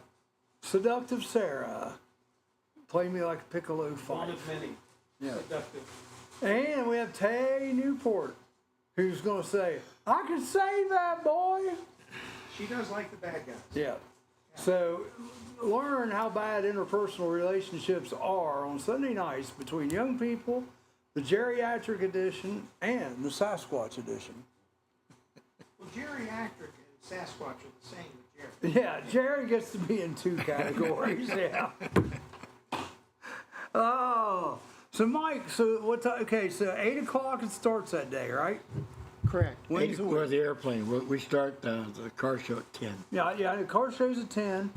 Seductive Sarah, Play Me Like a Piccolo One Fife. of many. Yeah. Seductive. And we have Tay Newport, who's going to say, I can save that boy. She does like the bad guys. Yeah. So learn how bad interpersonal relationships are on Sunday nights between young people, the geriatric edition, and the Sasquatch edition. Well, geriatric and Sasquatch are the same with Jerry. Yeah, Jerry gets to be in 2 categories. Yeah. Oh, so Mike, so what time? Okay, so 8 o'clock it starts that day, right? Correct. When's the Or the airplane. We start the car show at 10. Yeah, the car show's at 10,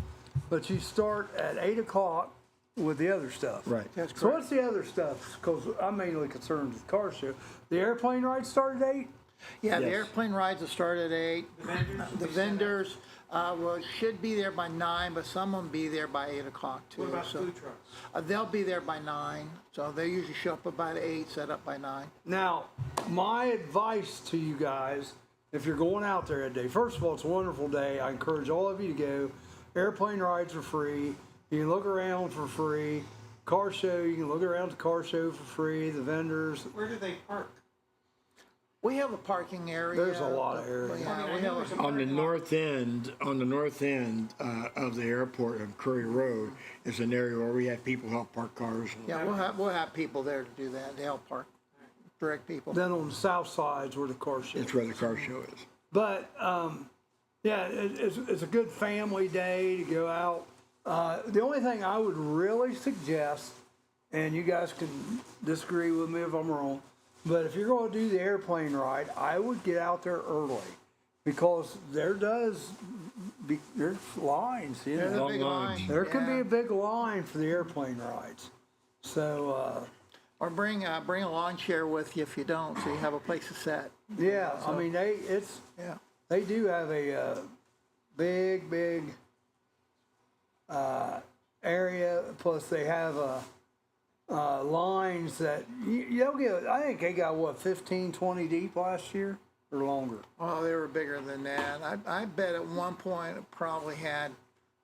but you start at 8 o'clock with the other stuff. Right. That's So what's the other stuff? Because I'm mainly concerned with the car show. The airplane ride start at 8? Yeah, the Yes. airplane rides will start at 8. The vendors should be there by 9, but some of them be there by 8 o'clock too. What about So, food trucks? they'll be there by 9, so they usually show up about 8, set up by 9. Now, my advice to you guys, if you're going out there that day, first of all, it's a wonderful day. I encourage all of you to go. Airplane rides are free. You can look around for free. Car show, you can look around the car show for free. The vendors. Where do they park? We have a parking area. There's a lot of area. Yeah, we have a, On the north end of the airport on Curry Road is an area where we have people help park cars. yeah, we'll have people there to do that. They help park, direct people. Then on the south side's where the car show. It's where the car show is. But yeah, it's a good family day to go out. The only thing I would really suggest, and you guys can disagree with me if I'm wrong, but if you're going to do the airplane ride, I would get out there early because there's lines. You There's know? a big line. There can be Yeah. a big line for the airplane rides. So Or bring a lawn chair with you if you don't, so you have a place to sit. yeah, I mean Yeah. they do have a big area. Plus they have lines that you'll get. I think they got what 15, 20 deep last year or longer. Oh, they were bigger than that. I bet at one point it probably had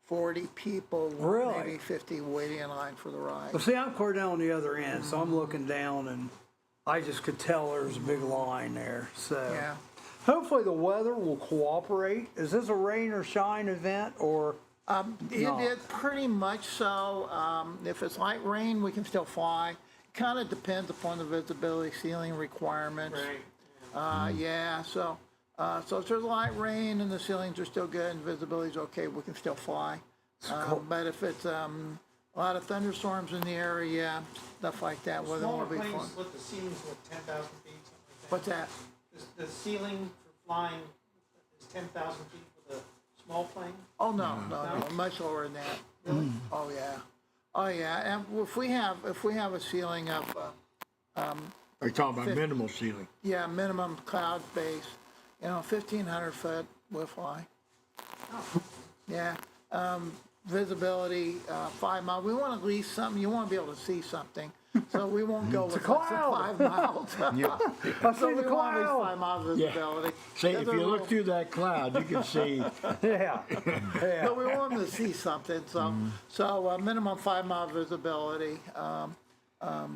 40 people, Really? maybe 50 waiting in line for the ride. Well, see, I'm clear down on the other end, so I'm looking down and I just could tell there's a big line there. So Yeah. hopefully the weather will cooperate. Is this a rain or shine event or? It pretty much so. If it's light rain, we can still fly. kind of depends upon the visibility, ceiling requirements. Right. Yeah, so if there's light rain and the ceilings are still good and visibility's okay, we can still fly. But if it's a lot of thunderstorms in the area, stuff like that, weather Smaller won't be planes, fun. what the ceiling's, 10,000 feet, something like that? What's that? The ceiling for flying is 10,000 feet for the small plane? Oh, no, much lower than that. Really? Oh, yeah. Oh, yeah, and if we have a ceiling of, Are you talking about minimal ceiling? yeah, minimum cloud base, 1,500 foot, we'll fly. Yeah, visibility, 5 miles. We want at least something. You want to be able to see something, so we won't go with less than cloud. 5 miles. Yeah. I So see we the want at least cloud. 5 miles visibility. See, That's if a you real- look through that cloud, you can see. Yeah. So we want them to see something. So minimum 5 mile visibility.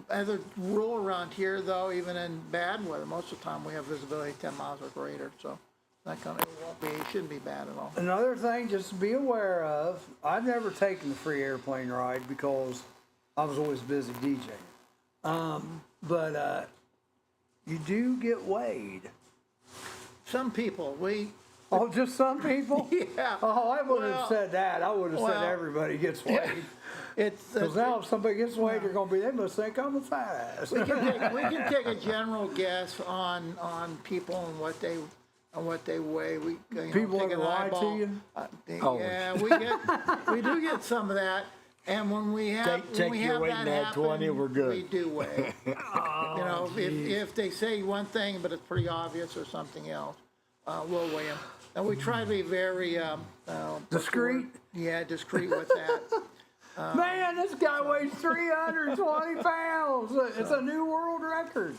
As a rule around here, though, even in bad weather, most of the time we have visibility 10 miles or greater. So it shouldn't be bad at all. Another thing just to be aware of, I've never taken the free airplane ride because I was always busy DJing. But you do get weighed. Some people, Oh, just some people? yeah. Oh, I wouldn't Well, have said that. I would have well, said everybody gets weighed. It's Because now if somebody gets weighed, they're going to be, they must think I'm a fat ass. we can take a general guess on people and what they weigh. We People take ever an lie to eyeball. you? Yeah, we do get some of that. And when we have Take your weight that and add happen, 20, we're good. we do weigh. If they say one thing but it's pretty obvious or something else, we'll weigh them. And we try to be very Discreet? Yeah, discreet with that. Man, this guy weighs 320 pounds. It's a new world record.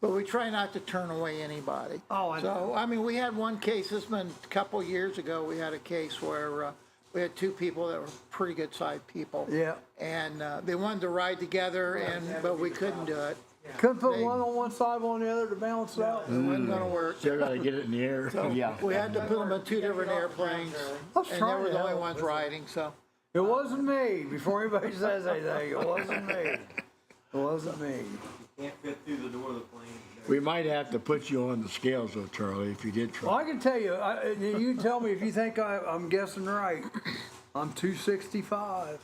But we try not to turn away anybody. Oh, I know. So, I mean, we had one case, this been a couple years ago, we had a case where we had 2 people that were pretty good sized people. Yeah. And they wanted to ride together, but we couldn't do it. Couldn't put one on one side, one on the other to balance it out. It wasn't going to work. Still got to get it in the air. Yeah. We had to put them in 2 different airplanes, I was and they trying were to the only help. ones riding, so. It wasn't me. Before anybody says anything, it wasn't me. It wasn't me. Can't fit through the door of the plane. We might have to put you on the scales, though, Charlie, if you did try. Well, I can tell you, you tell me if you think I'm guessing right. I'm 265.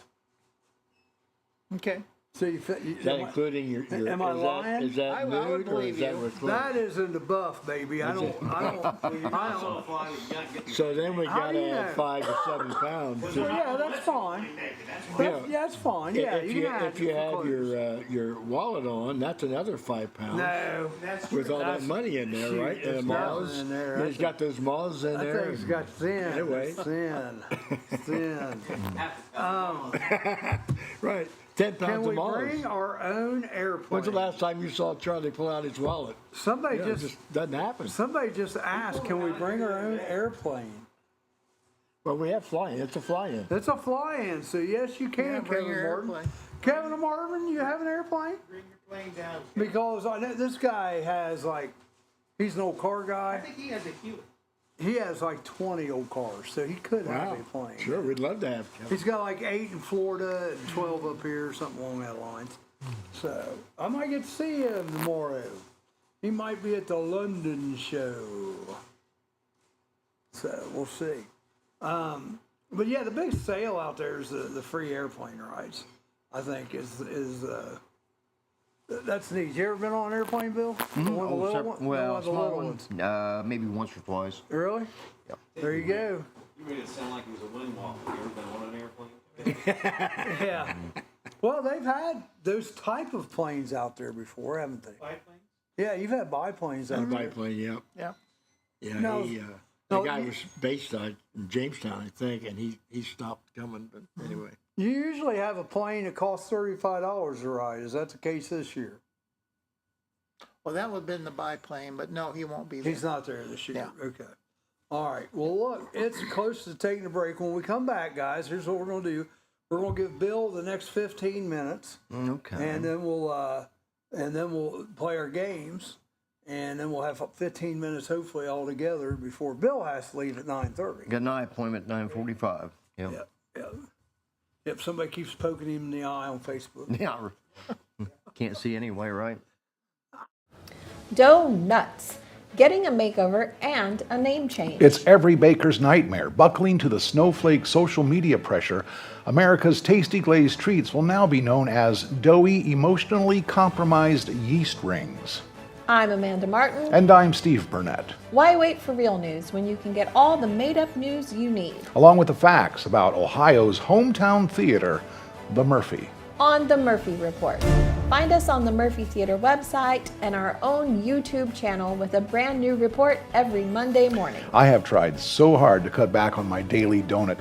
Okay. So you, Is that including your am I lying? Is that I would nude or believe is that you. recluded? that is in the buff, baby. I don't. So fly, you gotta get So then we How got do to you add know? 5 to 7 pounds. Well, yeah, that's fine. Yeah. That's fine. Yeah, if you you, can add if you it for had clothes. your wallet on, that's another 5 pounds. No. With all That's- that money in there, shoot, right? And the there's malls. nothing in there. He's got those malls in That there. thing's got thin. Anyway. Thin. Thin. Right. 10 Can pounds we of malls. bring our own airplane? When's the last time you saw Charlie pull out his wallet? Somebody Yeah, it just doesn't happen. Somebody just asked, can we bring our own airplane? Well, we have flying. It's a fly-in. It's a fly-in, so yes, you can, Yeah, bring Kevin your Martin. airplane. Kevin and Marvin, you have an airplane? Bring your plane down. Because I know this guy has he's an old car I guy. think he has a Hewitt. He has 20 old cars, so he could Wow. have a plane. Sure, we'd love to have Kevin. He's got 8 in Florida and 12 up here, something along that lines. So I might get to see him tomorrow. He might be at the London show. So we'll see. But yeah, the big sale out there is the free airplane rides. I think is that's neat. You ever been on an airplane, Bill? One of the little ones? Well, One of the small little one, ones. maybe once or twice. Really? Yep. There you go. You made it sound like it was a wind walk. You ever been on an airplane? Yeah. Well, they've had those type of planes out there before, haven't they? Biplane? Yeah, you've had biplanes out there. Biplane, yep. Yeah. Yeah, No, the no, guy you- was based in Jamestown, I think, and he stopped coming. But anyway, You usually have a plane that costs $35 to ride. Is that the case this year? Well, that would have been the biplane, but no, he won't be there. He's not there this year. Yeah. Okay. All right. Well, look, it's close to taking a break. When we come back, guys, here's what we're going to do. We're going to give Bill the next 15 minutes, Okay. and then we'll play our games, and then we'll have 15 minutes hopefully all together before Bill has to leave at 9:30. Got an eye appointment at 9:45. Yep. Yep. Yep. Yep. Somebody keeps poking him in the eye on Facebook. Yeah. Can't see anyway, right? Donuts. Getting a makeover and a name change. It's every baker's nightmare. Buckling to the snowflake social media pressure, America's tasty glazed treats will now be known as doughy, emotionally compromised yeast rings. I'm Amanda Martin. And I'm Steve Burnett. Why wait for real news when you can get all the made-up news you need? Along with the facts about Ohio's hometown theater, the Murphy. On the Murphy Report. Find us on the Murphy Theater website and our own YouTube channel with a brand new report every Monday morning. I have tried so hard to cut back on my daily doughy,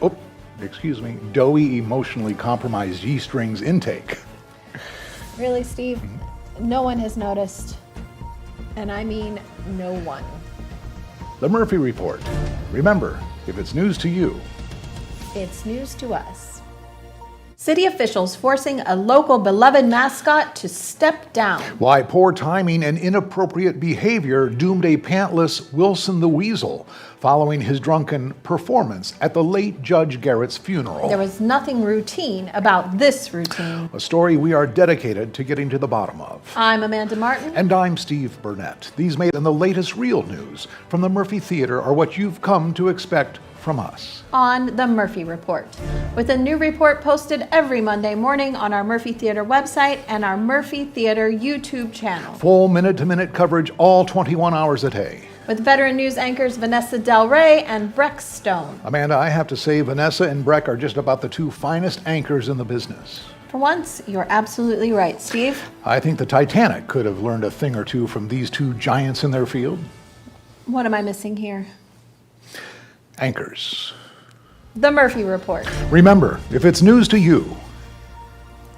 emotionally compromised yeast rings intake. Really, Steve? No one has noticed. And I mean no one. The Murphy Report. Remember, if it's news to you, it's news to us. City officials forcing a local beloved mascot to step down. Why poor timing and inappropriate behavior doomed a pantless Wilson the Weasel following his drunken performance at the late Judge Garrett's funeral. There was nothing routine about this routine. A story we are dedicated to getting to the bottom of. I'm Amanda Martin. And I'm Steve Burnett. These made in the latest real news from the Murphy Theater are what you've come to expect from us. On the Murphy Report, with a new report posted every Monday morning on our Murphy Theater website and our Murphy Theater YouTube channel. Full minute-to-minute coverage all 21 hours a day. With veteran news anchors Vanessa Del Rey and Breck Stone. Amanda, I have to say Vanessa and Breck are just about the two finest anchors in the business. For once, you're absolutely right, Steve. I think the Titanic could have learned a thing or two from these two giants in their field. What am I missing here? Anchors. The Murphy Report. Remember, if it's news to you,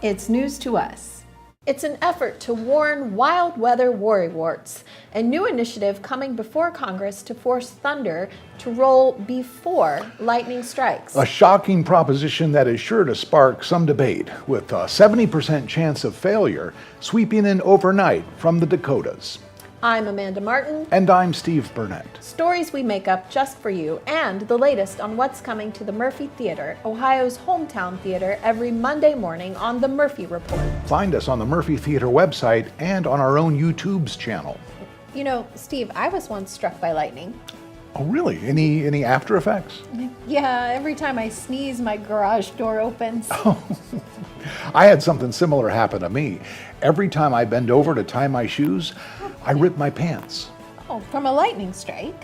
it's news to us. It's an effort to warn wild weather worrywarts, a new initiative coming before Congress to force thunder to roll before lightning strikes. A shocking proposition that is sure to spark some debate, with a 70% chance of failure sweeping in overnight from the Dakotas. I'm Amanda Martin. And I'm Steve Burnett. Stories we make up just for you, and the latest on what's coming to the Murphy Theater, Ohio's hometown theater, every Monday morning on the Murphy Report. Find us on the Murphy Theater website and on our own YouTube's channel. You know, Steve, I was once struck by lightning. Oh, really? Any after effects? Yeah, every time I sneeze, my garage door opens. Oh. I had something similar happen to me. Every time I bend over to tie my shoes, I rip my pants. Oh, from a lightning strike?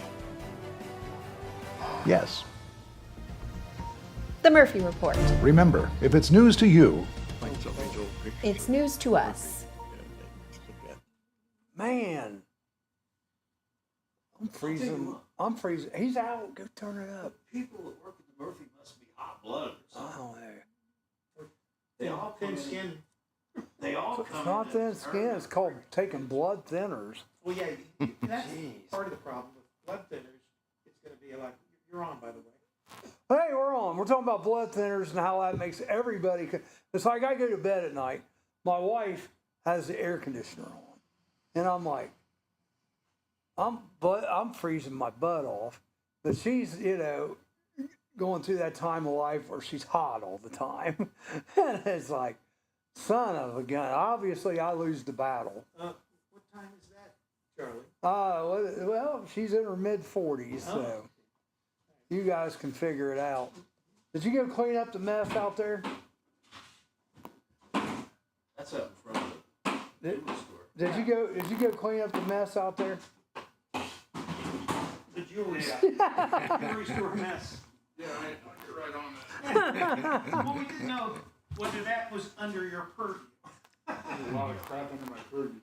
Yes. The Murphy Report. Remember, if it's news to you, it's news to us. Man. I'm freezing. He's out. Go turn it up. People that work at the Murphy must be hot-blooded or something. Oh, They all come Thin in. skin. They all it's come not in. thin skin. It's called taking blood thinners. Well, yeah, that's part of the problem with blood thinners. It's going to be like, you're on, by the way. Hey, we're on. We're talking about blood thinners and how that makes everybody. It's like I go to bed at night. My wife has the air conditioner on, and I'm like, I'm freezing my butt off, but she's going through that time of life where she's hot all the time, and it's like, son of a gun. Obviously, I lose the battle. What time is that, Charlie? Well, she's in her mid-40s, so you guys can figure it out. Did you go clean up the mess out there? That's up in front of the jewelry store. Did you go clean up the mess out there? The jewelry store mess. Yeah, you're right on that. Well, we didn't know whether that was under your purview. There's a lot of crap under my purview.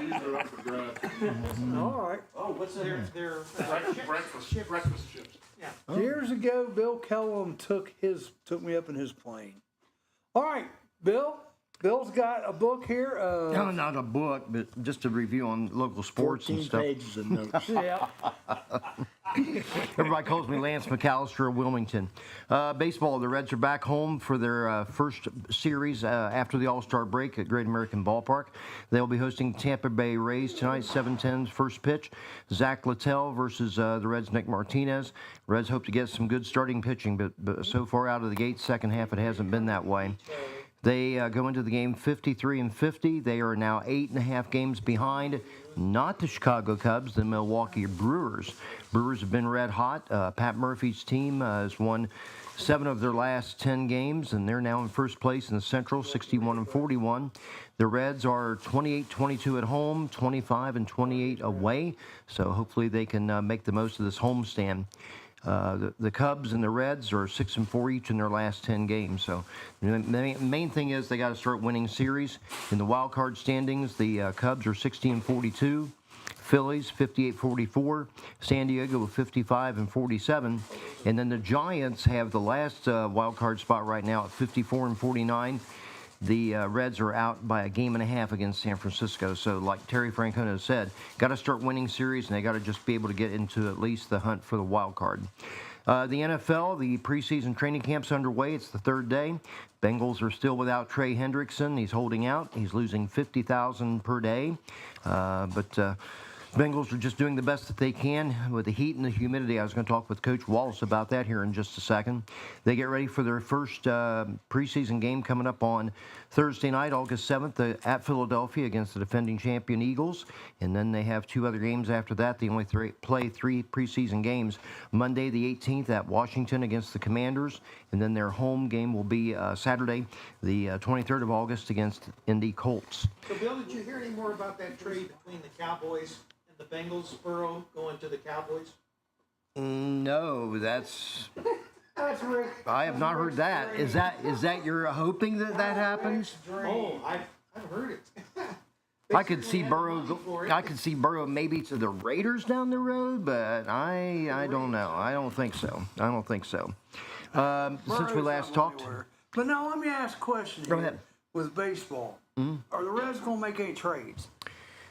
These are up for grabs. All right. Oh, what's that? They're Breakfast chips. Yeah. Years ago, Bill Kellum took me up in his plane. All right, Bill. Bill's got a book here. No, not a book, but just a review on local sports and 14 stuff. pages of notes. Yeah. Everybody calls me Lance McAllister of Wilmington. Baseball, the Reds are back home for their first series after the All-Star break at Great American Ballpark. They'll be hosting Tampa Bay Rays tonight, 7:10 first pitch. Zach Littell versus the Reds' Nick Martinez. Reds hope to get some good starting pitching, but so far out of the gate, second half, it hasn't been that way. They go into the game 53-50. They are now 8.5 games behind. Not the Chicago Cubs, the Milwaukee Brewers. Brewers have been red hot. Pat Murphy's team has won 7 of their last 10 games, and they're now in first place in the Central, 61-41. The Reds are 28-22 at home, 25-28 away. So hopefully they can make the most of this homestand. The Cubs and the Reds are 6-4 each in their last 10 games. So the main thing is they got to start winning series. In the wild card standings, the Cubs are 60-42, Phillies 58-44, San Diego 55-47, and then the Giants have the last wild card spot right now at 54-49. The Reds are out by a game and a half against San Francisco. So like Terry Francona said, got to start winning series, and they got to just be able to get into at least the hunt for the wild card. The NFL, the preseason training camp's underway. It's the third day. Bengals are still without Trey Hendrickson. He's holding out. He's losing $50,000 per day. But Bengals are just doing the best that they can with the heat and the humidity. I was going to talk with Coach Wallace about that here in just a second. They get ready for their first preseason game coming up on Thursday night, August 7th, at Philadelphia against the defending champion Eagles. And then they have 2 other games after that. They only play 3 preseason games. Monday the 18th at Washington against the Commanders. And then their home game will be Saturday, the 23rd of August against Indy Colts. So, Bill, did you hear any more about that trade between the Cowboys and the Bengals? Burrow going to the Cowboys? No, that's Rick. I have not heard that. Is that you're hoping that happens? Oh, I've heard it. I could see Burrow maybe to the Raiders down the road, but I don't know. I don't think so. Since we last talked. But now let me ask a question. Go ahead. With baseball, are the Reds going to make any trades?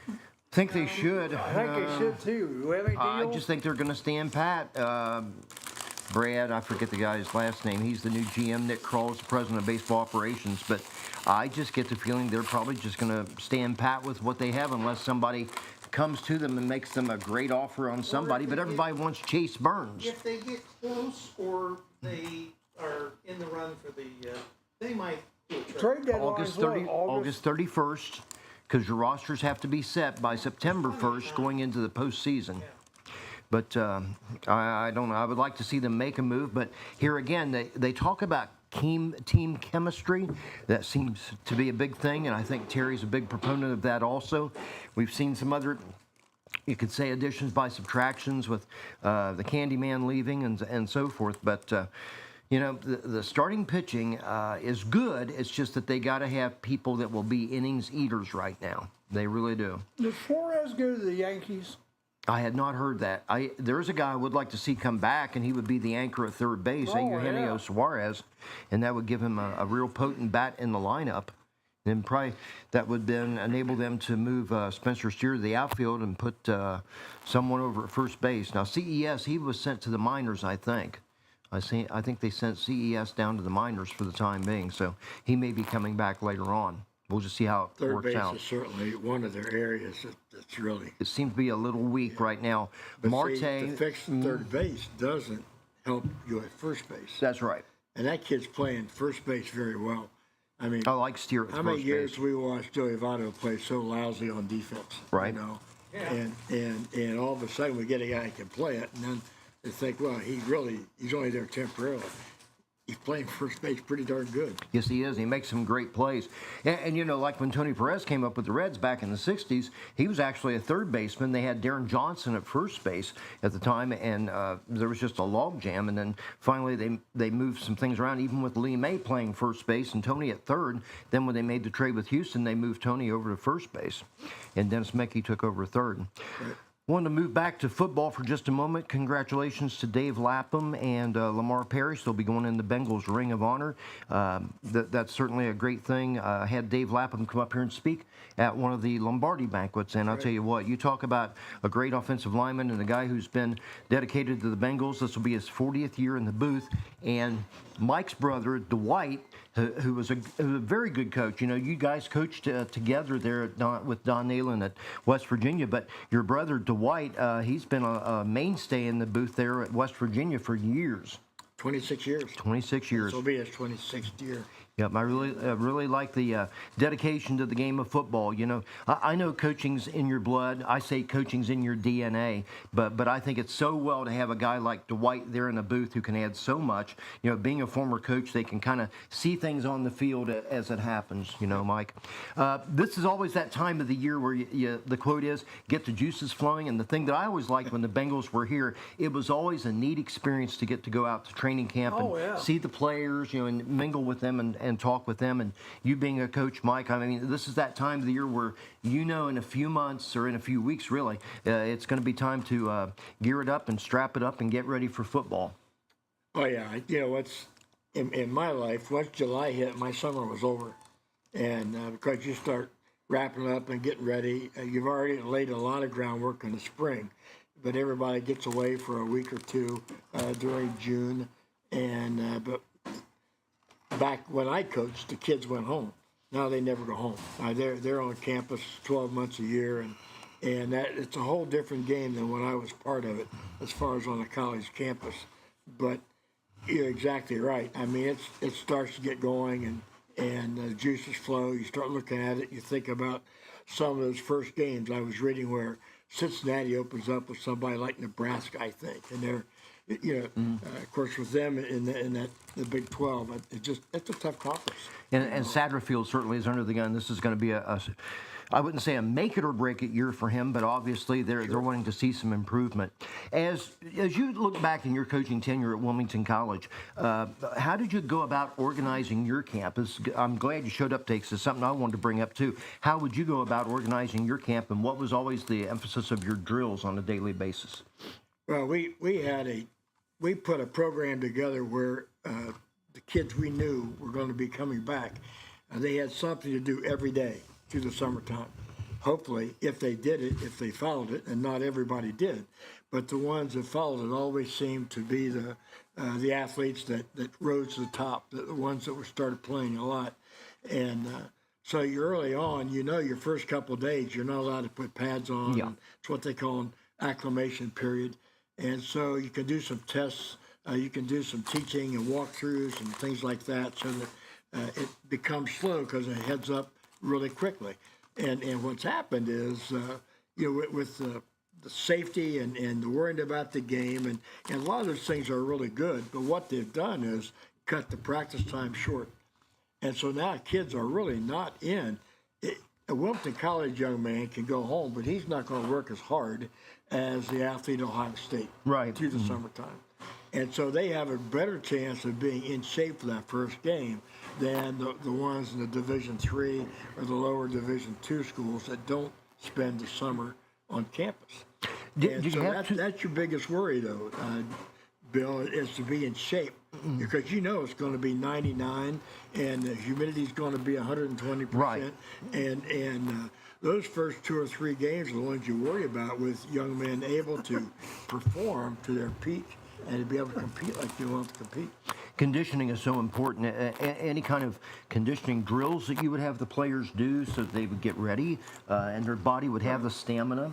I think they should. I think they should too. Do we have any deals? I just think they're going to stand pat. Brad, I forget the guy's last name. He's the new GM. Nick Kroll is the president of baseball operations. But I just get the feeling they're probably just going to stand pat with what they have unless somebody comes to them and makes them a great offer on somebody. But everybody wants Chase Burns. If they get close or they are in the run for the, they might do a trade. August 31st, because your rosters have to be set by September 1st going into the postseason. But I don't know. I would like to see them make a move. But here again, they talk about team chemistry. That seems to be a big thing, and I think Terry's a big proponent of that also. We've seen some other, you could say, additions by subtractions with the Candyman leaving and so forth. But the starting pitching is good. It's just that they got to have people that will be innings eaters right now. They really do. Does Flores go to the Yankees? I had not heard that. There's a guy I would like to see come back, and he would be the anchor at third base, Eugenio Suarez, and that would give him a real potent bat in the lineup. And probably that would then enable them to move Spencer Steer to the outfield and put someone over at first base. Now, CES, he was sent to the minors, I think. I think they sent CES down to the minors for the time being, so he may be coming back later on. We'll just see how it works out. Third base is certainly one of their areas that's really... It seems to be a little weak right now. But Marte... to fix third base doesn't help you at first base. That's right. And that kid's playing first base very well. I mean... I like Steer at first base. How many years we watched Joey Votto play so lousy on defense? Right. Yeah. And all of a sudden we get a guy who can play it, and then they think, well, he's only there temporarily. He's playing first base pretty darn good. Yes, he is. He makes some great plays. And like when Tony Perez came up with the Reds back in the 60s, he was actually a third baseman. They had Darren Johnson at first base at the time, and there was just a log jam. And then finally they moved some things around, even with Lee May playing first base and Tony at third. Then when they made the trade with Houston, they moved Tony over to first base, and Dennis Mekey took over third. Right. Wanted to move back to football for just a moment. Congratulations to Dave Lapham and Lamar Parrish. They'll be going in the Bengals Ring of Honor. That's certainly a great thing. I had Dave Lapham come up here and speak at one of the Lombardi banquets, and I'll tell you what, you talk about a great offensive lineman and a guy who's been dedicated to the Bengals. This will be his 40th year in the booth, and Mike's brother, Dwight, who was a very good coach. You guys coached together there with Don Nalen at West Virginia, but your brother, Dwight, he's been a mainstay in the booth there at West Virginia for years. 26 years. 26 years. This will be his 26th year. Yep, I really like the dedication to the game of football. You know, I know coaching's in your blood. I say coaching's in your DNA, but I think it's so well to have a guy like Dwight there in the booth who can add so much. You know, being a former coach, they can kind of see things on the field as it happens. You know, Mike. This is always that time of the year where the quote is, "Get the juices flowing." And the thing that I always liked when the Bengals were here, it was always a neat experience to get to go out to training camp and see the players, you know, and mingle with them and talk with them. And you being a coach, Mike, I mean, this is that time of the year where, you know, in a few months or in a few weeks, really, it's going to be time to gear it up and strap it up and get ready for football. Oh, yeah. You know, what's in my life, once July hit, my summer was over. And because you start wrapping up and getting ready, you've already laid a lot of groundwork in the spring. But everybody gets away for a week or two during June. And but back when I coached, the kids went home. Now they never go home. They're on campus 12 months a year, and that it's a whole different game than when I was part of it, as far as on a college campus. But you're exactly right. I mean, it starts to get going, and the juices flow. You start looking at it. You think about some of those first games. I was reading where Cincinnati opens up with somebody like Nebraska, I think, and they're, you know, of course, with them in the Big 12, it's a tough conference. And Satterfield certainly is under the gun. This is going to be I wouldn't say a make it or break it year for him, but obviously they're wanting to see some improvement. As you look back in your coaching tenure at Wilmington College, how did you go about organizing your camp? I'm glad you showed up, Takes. It's something I wanted to bring up too. How would you go about organizing your camp, and what was always the emphasis of your drills on a daily basis? Well, we put a program together where the kids we knew were going to be coming back, they had something to do every day through the summertime. Hopefully, if they did it, if they followed it, and not everybody did, but the ones that followed it always seemed to be the athletes that rose to the top, the ones that were started playing a lot. And so you early on, you know, your first couple of days, you're not allowed to put pads on. Yeah. It's what they call an acclimation period. And so you can do some tests, you can do some teaching and walkthroughs and things like that, so that it becomes slow because it heads up really quickly. And what's happened is, you know, with the safety and the worrying about the game, and a lot of those things are really good, but what they've done is cut the practice time short. And so now kids are really not in. A Wilmington College young man can go home, but he's not going to work as hard as the athlete at Ohio State through the summertime. And so they have a better chance of being in shape for that first game than the ones in the Division III or the lower Division II schools that don't spend the summer on campus. That's your biggest worry, though, Bill, is to be in shape. Because you know it's going to be 99 and the humidity is going to be 120%. Right. And those first 2 or 3 games are the ones you worry about, with young men able to perform to their peak and to be able to compete like you want to compete. Conditioning is so important. Any kind of conditioning drills that you would have the players do so that they would get ready and their body would have the stamina?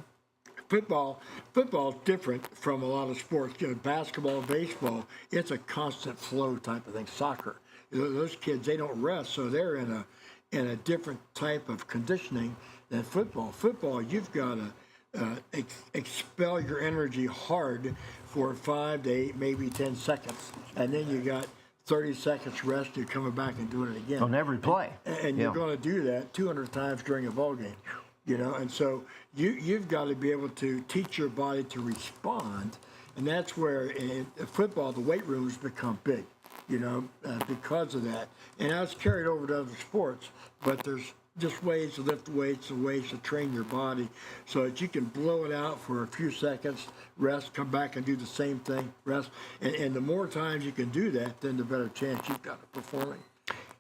Football's different from a lot of sports. You know, basketball, baseball, it's a constant flow type of thing. Soccer, those kids, they don't rest, so they're in a different type of conditioning than football. Football, you've got to expel your energy hard for 5 to 8, maybe 10 seconds, and then you got 30 seconds rest. You're coming back and doing it again on every play, and you're going to do that 200 times during a ball game. You know, and so you've got to be able to teach your body to respond, and that's where in football the weight rooms become big, you know, because of that. And now it's carried over to other sports, but there's just ways to lift weights and ways to train your body so that you can blow it out for a few seconds, rest, come back and do the same thing, rest. And the more times you can do that, then the better chance you've got of performing.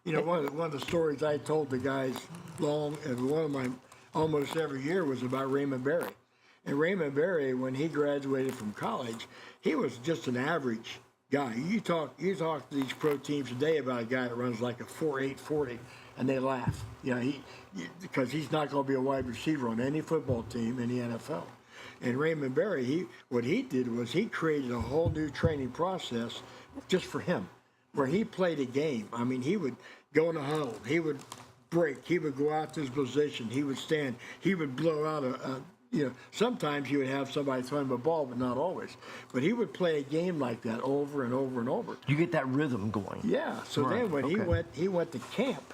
You know, one of the stories I told the guys one of my almost every year was about Raymond Berry. And Raymond Berry, when he graduated from college, he was just an average guy. You talk to these pro teams today about a guy that runs like a 4.8 40, and they laugh. You know, because he's not going to be a wide receiver on any football team in the NFL. And Raymond Berry, what he did was he created a whole new training process just for him, where he played a game. I mean, he would go in a huddle, he would break, he would go out to his position, he would stand, he would blow out sometimes you would have somebody throw him a ball, but not always. But he would play a game like that over and over and over. You get that rhythm going. Yeah. So Right, then when he went to camp,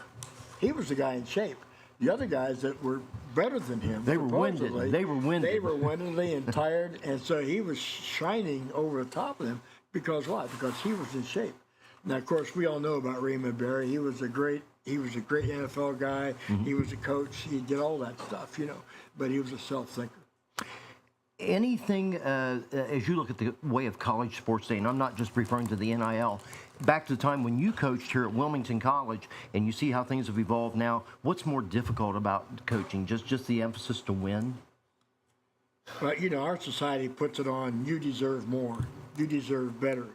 he was the guy in shape. The other guys that were better than him, They were winded. They were windedly and tired, and so he was shining over the top of them because why? Because he was in shape. Now, of course, we all know about Raymond Berry. He was a great NFL guy. Mm-hmm. He was a coach. He did all that stuff, but he was a self-thinker. Anything, as you look at the way of college sports today, and I'm not just referring to the NIL, back to the time when you coached here at Wilmington College, and you see how things have evolved now, what's more difficult about coaching? Just the emphasis to win? But our society puts it on. You deserve more. You deserve better.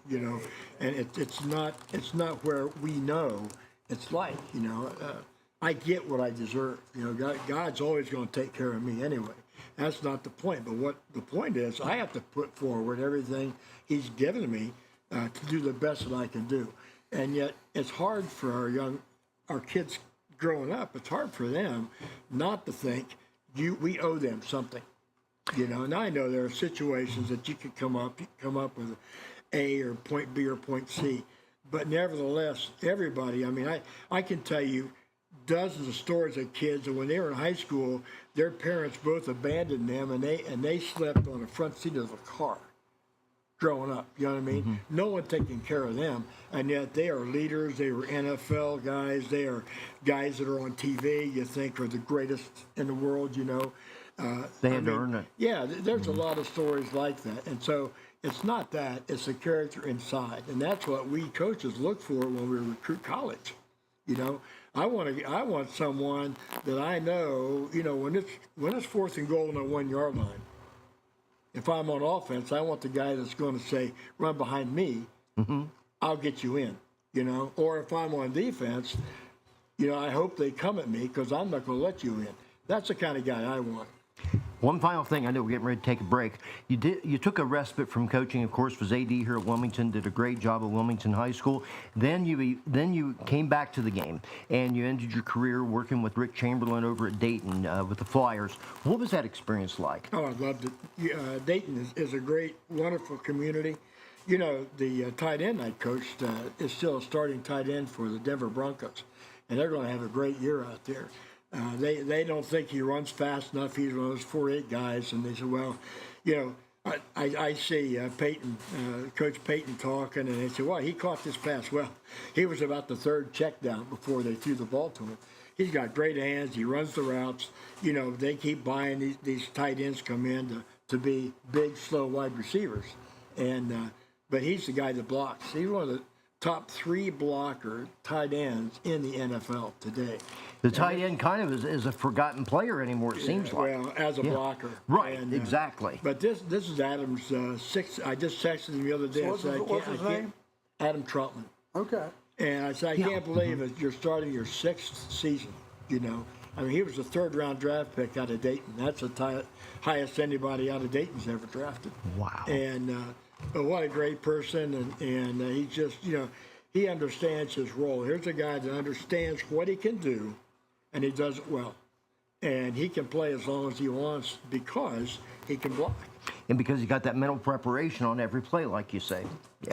And it's not where we know. It's like I get what I deserve. God's always going to take care of me anyway. That's not the point. But what the point is, I have to put forward everything He's given me to do the best that I can do. And yet, it's hard for our kids growing up. It's hard for them not to think we owe them something. And I know there are situations that you could come up with A or point B or point C, but nevertheless, everybody. I mean, I can tell you dozens of stories of kids that when they were in high school, their parents both abandoned them and they slept on the front seat of the car growing up. You know what I mean? Mm-hmm. No one taking care of them, and yet they are leaders. They were NFL guys. They are guys that are on TV. You think are the greatest in the world. They had to earn it. Yeah, there's a lot of stories like that, and so it's not that; it's the character inside, and that's what we coaches look for when we recruit college. I want someone that I know. When it's 4th and goal on the 1 yard line. If I'm on offense, I want the guy that's going to say, "Run behind me. Mm-hmm. I'll get you in." Or if I'm on defense, I hope they come at me because I'm not going to let you in. That's the kind of guy I want. One final thing, I know we're getting ready to take a break. You took a respite from coaching, of course, was AD here at Wilmington, did a great job at Wilmington High School. Then you came back to the game, and you ended your career working with Rick Chamberlain over at Dayton with the Flyers. What was that experience like? Oh, I loved it. Dayton is a great, wonderful community. The tight end I coached is still a starting tight end for the Denver Broncos, and they're going to have a great year out there. They don't think he runs fast enough. He's one of those 4.8 guys, and they said, well, I see Peyton, Coach Peyton talking, and they said, well, he caught this pass. Well, he was about the third check down before they threw the ball to him. He's got great hands. He runs the routes. They keep buying these tight ends come in to be big, slow wide receivers, but he's the guy that blocks. He's one of the top 3 blocker tight ends in the NFL today. The tight end kind of is a forgotten player anymore, it seems like. Well, as a blocker. Right, exactly. But this is Adam's sixth. I just texted him the other day. So what's his name? Adam Troutman. Okay. And I said, I can't believe it. You're starting your 6th season, I mean, he was a 3rd-round draft pick out of Dayton. That's the highest anybody out of Dayton's ever drafted. Wow. And but what a great person. And he just, he understands his role. Here's a guy that understands what he can do, and he does it well. And he can play as long as he wants because he can block. And because he got that mental preparation on every play, like you say. Yeah.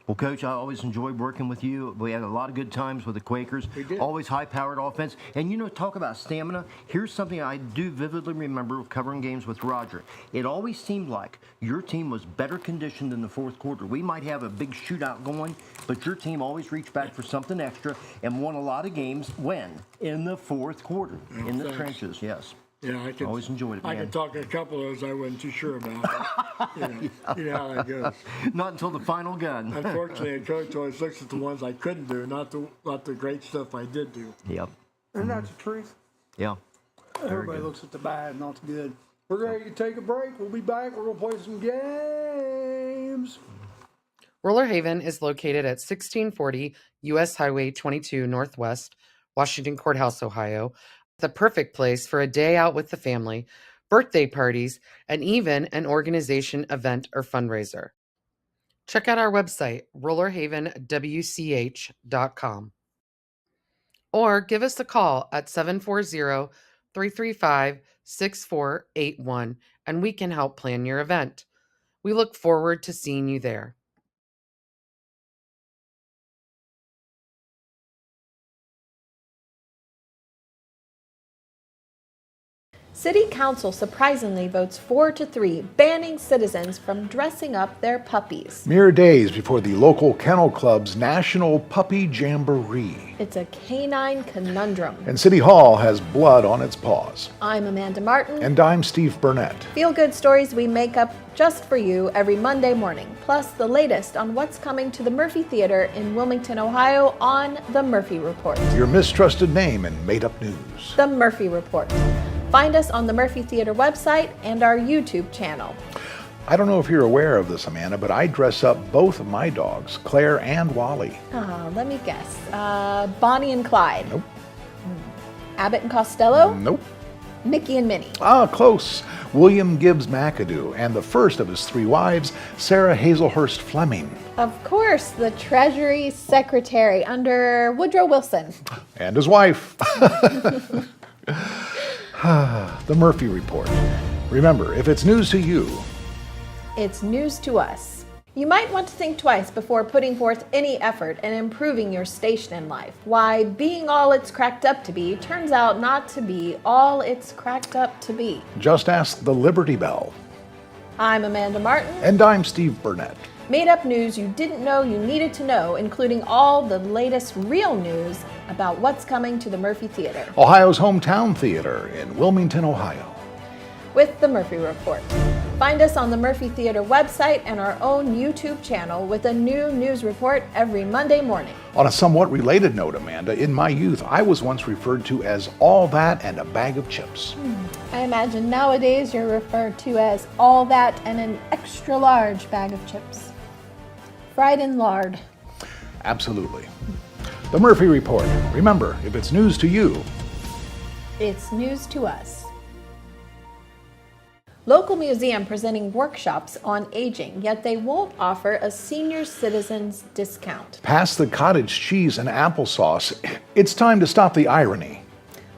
Well, Coach, I always enjoyed working with you. We had a lot of good times with the Quakers. We did. Always high-powered offense. And, talk about stamina. Here's something I do vividly remember covering games with Roger. It always seemed like your team was better conditioned in the 4th quarter. We might have a big shootout going, but your team always reached back for something extra and won a lot of games when? In the 4th quarter. In the trenches, yes. Yeah, I can always enjoyed it, man. I can talk a couple of those I wasn't too sure about. You know how that goes. Not until the final gun. Unfortunately, a coach always looks at the ones I couldn't do, not the great stuff I did do. Yep. Isn't that the truth? Yeah. Everybody looks at the bad, not the good. We're ready to take a break. We'll be back. We're going to play some games. Roller Haven is located at 1640 U.S. Highway 22 Northwest, Washington Courthouse, Ohio. The perfect place for a day out with the family, birthday parties, and even an organization event or fundraiser. Check out our website, rollerhavenwch.com, or give us a call at 740-335-6481, and we can help plan your event. We look forward to seeing you there. City Council surprisingly votes 4-3, banning citizens from dressing up their puppies. Mere days before the local kennel club's National Puppy Jamboree. It's a canine conundrum. And City Hall has blood on its paws. I'm Amanda Martin. And I'm Steve Burnett. Feel-good stories we make up just for you every Monday morning, plus the latest on what's coming to the Murphy Theater in Wilmington, Ohio on The Murphy Report. Your mistrusted name in made-up news. The Murphy Report. Find us on the Murphy Theater website and our YouTube channel. I don't know if you're aware of this, Amanda, but I dress up both of my dogs, Claire and Wally. Oh, let me guess. Bonnie and Clyde. Nope. Abbott and Costello. Nope. Mickey and Minnie. Ah, close. William Gibbs McAdoo and the first of his 3 wives, Sarah Hazelhurst Fleming. Of course, the Treasury Secretary under Woodrow Wilson. And his wife. The Murphy Report. Remember, if it's news to you, it's news to us. You might want to think twice before putting forth any effort in improving your station in life. Why being all it's cracked up to be turns out not to be all it's cracked up to be. just ask the Liberty Bell. I'm Amanda Martin. And I'm Steve Burnett. Made up news you didn't know you needed to know, including all the latest real news about what's coming to the Murphy Theater. Ohio's hometown theater in Wilmington, Ohio. With the Murphy Report. Find us on the Murphy Theater website and our own YouTube channel with a new news report every Monday morning. On a somewhat related note, Amanda, in my youth, I was once referred to as all that and a bag of chips. I imagine nowadays you're referred to as all that and an extra large bag of chips. Fried in lard. Absolutely. The Murphy Report. Remember, if it's news to you, it's news to us. Local museum presenting workshops on aging, yet they won't offer a senior citizens discount. pass the cottage cheese and applesauce. It's time to stop the irony.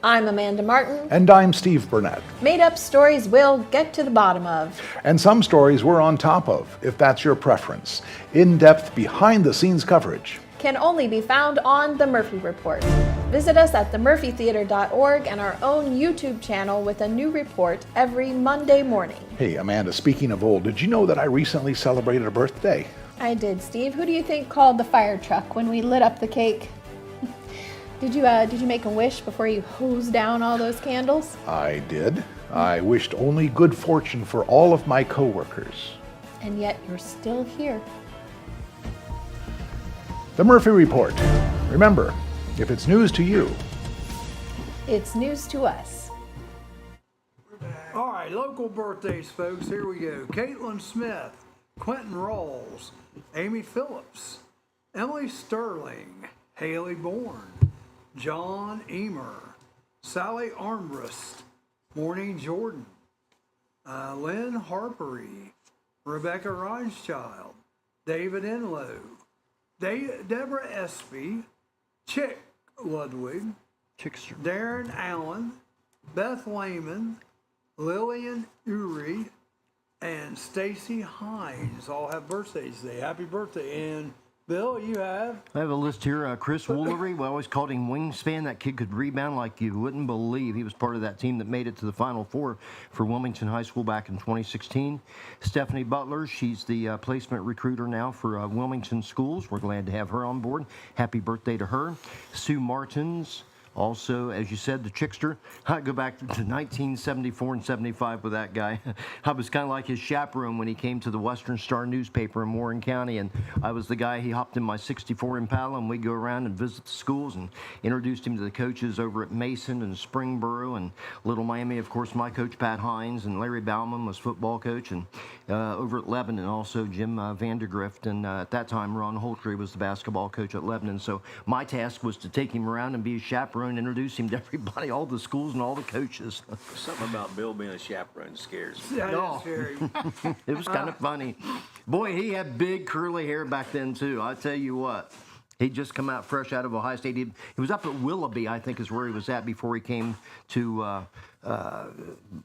I'm Amanda Martin. And I'm Steve Burnett. Made up stories we'll get to the bottom of. And some stories we're on top of, if that's your preference. In-depth, behind-the-scenes coverage. Can only be found on The Murphy Report. Visit us at themurphytheater.org and our own YouTube channel with a new report every Monday morning. Hey, Amanda, speaking of old, did you know that I recently celebrated a birthday? I did, Steve. Who do you think called the fire truck when we lit up the cake? Did you make a wish before you hosed down all those candles? I did. I wished only good fortune for all of my coworkers. And yet you're still here. The Murphy Report. Remember, if it's news to you, it's news to us. All right, local birthdays, folks. Here we go. Caitlin Smith, Quentin Rawls, Amy Phillips, Emily Sterling, Haley Bourne, John Emer, Sally Armbrust, Maureen Jordan, Lynn Harpery, Rebecca Reinschild, David Enlow, Deborah Espy, Chick Ludwig, Chickster, Darren Allen, Beth Lehman, Lillian Uri, and Stacy Hines all have birthdays today. Happy birthday. And Bill, you have? I have a list here. Chris Woolery, we always called him Wingspan. That kid could rebound like you wouldn't believe. He was part of that team that made it to the Final Four for Wilmington High School back in 2016. Stephanie Butler, she's the placement recruiter now for Wilmington Schools. We're glad to have her on board. Happy birthday to her. Sue Martins. Also, as you said, the Chickster. I go back to 1974 and 75 with that guy. I was kind of like his chaperone when he came to the Western Star newspaper in Warren County, and I was the guy, he hopped in my 64 Impala, and we'd go around and visit the schools and introduced him to the coaches over at Mason and Springboro and Little Miami. Of course, my coach, Pat Hines, and Larry Bauman was football coach, and over at Lebanon, also Jim Vandergrift, and at that time, Ron Holtree was the basketball coach at Lebanon. So my task was to take him around and be his chaperone, introduce him to everybody, all the schools and all the coaches. Something about Bill being a chaperone scares me. Yeah, that's scary. It was kind of funny. Boy, he had big curly hair back then too. I tell you what, he'd just come out fresh out of Ohio State. He was up at Willoughby, I think, is where he was at before he came to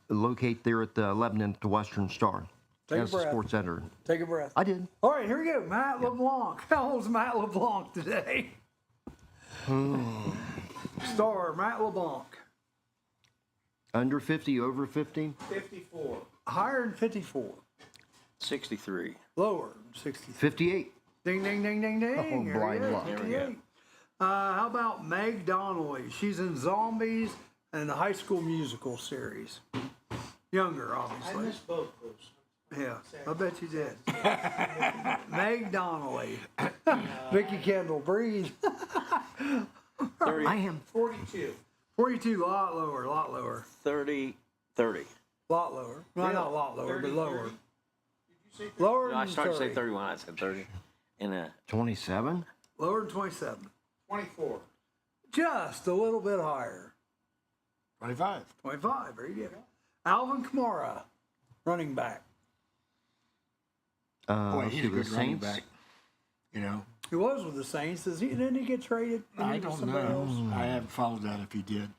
locate there at the Lebanon at the Western Star. Take a as the breath. sports editor. Take a breath. I did. All right, here we go. Matt LeBlanc. How old's Matt LeBlanc today? Star, Matt LeBlanc. Under 50, over 50? 54. Higher than 54. 63. Lower than 63. 58. Ding, ding, ding, ding, ding. Oh, There blind he is, luck. There we 58. How about Meg Donnelly? She's in Zombies and the High School Musical series. Younger, I obviously. missed both those. Yeah, I bet you did. Meg Donnelly. Vicky Kendall, breathe. 30. I am. 42. 42, lot lower. 30. Lot lower. Well, not a lot lower, 30, but lower. 30. Did you say Lower No, I than started to 30. say 31. I said 30. And 27? Lower than 27. 24. Just a little bit higher. 25. 25, very good. Alvin Kamara, running back. Boy, let's he's see, a the good running Saints. back. You know, He was with the Saints. Didn't he get traded? I to don't somebody know. else? I haven't followed that if he did.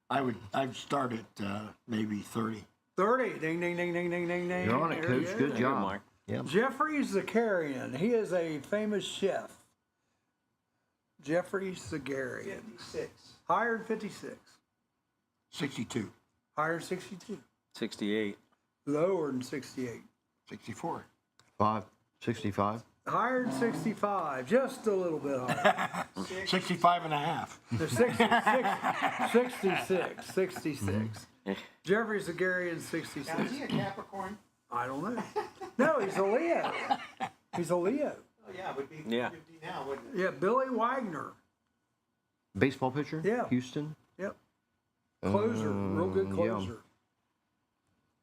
I'd start at maybe 30. 30. Ding, ding, ding, ding, ding, ding, ding. You're on it, There he Coach. is. Good job. Mark. Yep. Jeffrey Zakarian. He is a famous chef. Jeffrey Zakarian. 56. Higher than 56. 62. Higher than 62. 68. Lower than 68. 64. 65. Higher than 65. Just a little bit higher. 65 and a half. They're 66. 66. Jeffrey Zakarian, Now, 66. is he a Capricorn? I don't know. No, he's a Leo. He's a Leo. Oh, yeah, would be, Yeah. would be now, wouldn't it? Yeah, Billy Wagner. Baseball pitcher? Yeah. Houston? Yep. Closer. Real good Yeah. closer.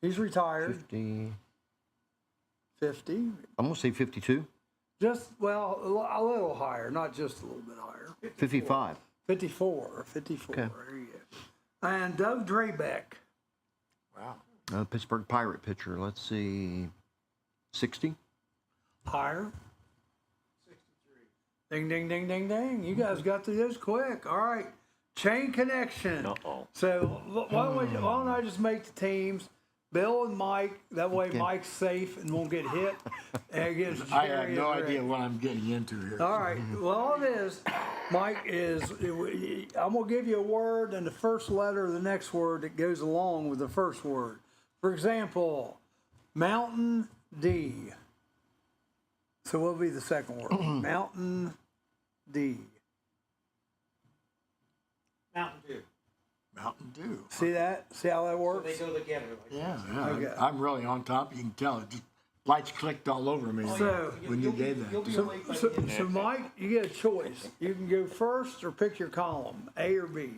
He's retired. 50. 50. I'm going to say 52. Just, well, a little higher, not just a little bit higher. 55. 54. 54. Okay. There you go. And Doug Drabeck. Wow. Pittsburgh Pirate pitcher. Let's see. 60. Higher. 63. Ding, ding, ding, ding, ding. You guys got through this quick. All right. Chain connection. Uh-oh. So why don't I just make the teams? Bill and Mike. That way Okay. Mike's safe and won't get hit. And against I Jerry have no and Rick. idea what I'm getting into here. All right. Well, all it is, Mike, is I'm going to give you a word and the first letter of the next word that goes along with the first word. For example, Mountain D. So what will be the second word? Mountain D. Mountain Dew. Mountain Dew. See that? See how that So works? they go together. Like Yeah, that. yeah. Okay. I'm really on top. You can tell it. Just lights clicked all over me So- when you gave You'll that. be So, awake by so, the end. so, Mike, you get a choice. You can go first or pick your column, A or B.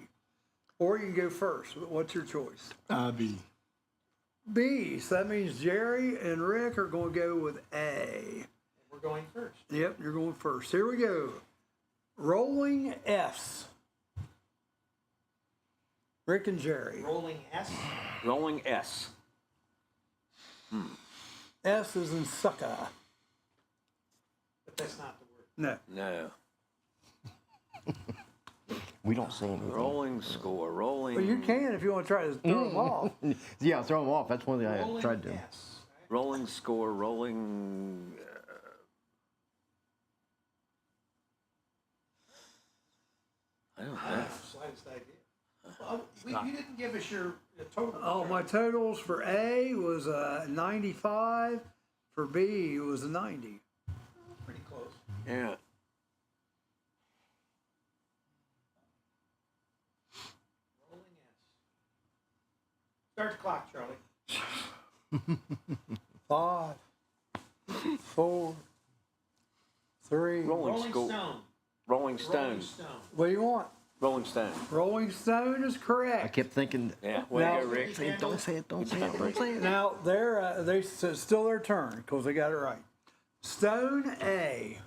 Or you can go first. What's your choice? B. B. So that means Jerry and Rick are going to go with A. We're going first. Yep, you're going first. Here we go. Rolling F's. Rick and Jerry. Rolling S. Rolling S. S is in sucker. But that's not the word. No. No. We don't say anything. Rolling score. Rolling. Well, you can if you want to try to throw them off. Yeah, throw them off. That's one thing I Rolling tried to do. S. Right? Rolling score. Rolling. I don't know. Slightest idea. Well, you didn't give us your total. Oh, my totals for A was 95. For B, it was a 90. Pretty close. Yeah. Rolling S. Start the clock, Charlie. 5, 4, 3. Rolling Rolling score. Stone. Rolling Stone. Rolling Stone. What do you want? Rolling Stone. Rolling Stone is correct. I kept thinking, Yeah. Way Now- to go, Rick. say it, don't say it, don't say it, don't say it. Now it's still their turn because they got it right. Stone A.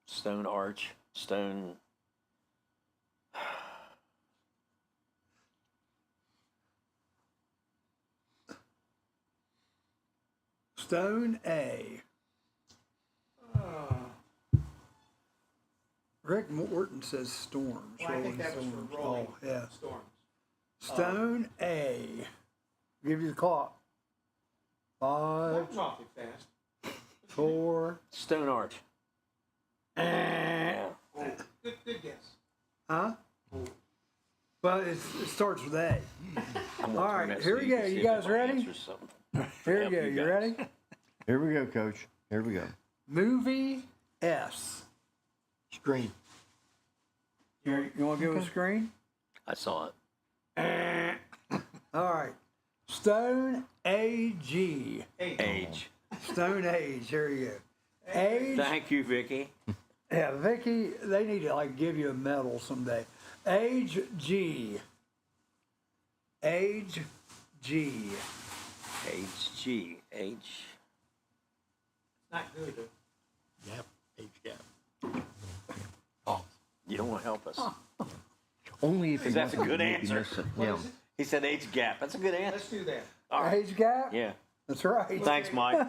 Stone Arch. Stone. Stone A. Rick Morton says storms. Well, I think rolling that was storms. for rolling Oh, yeah. storms. Stone A. Give you the clock. That 5, was awfully fast. 4. Stone Arch. Yeah. Good guess. Huh? But it starts with A. I'm gonna All turn right, that here so we can go. see You if guys it ready? answers something. Here we Help go. you You guys. ready? Here we go, Coach. Here we go. Movie S. Screen. You want to go with screen? I saw it. All right. Stone AG. Age. Stone Age. Here you go. Age. Thank you, Vicky. Yeah, Vicky, they need to like give you a medal someday. Age G. Age G. HG. H. Not good. Yep. Age gap. You don't want to help us. Only if Because that's a good answer. Yeah. He said age gap. That's a good answer. Let's do that. All right. Age gap? Yeah. That's right. Thanks, Mike.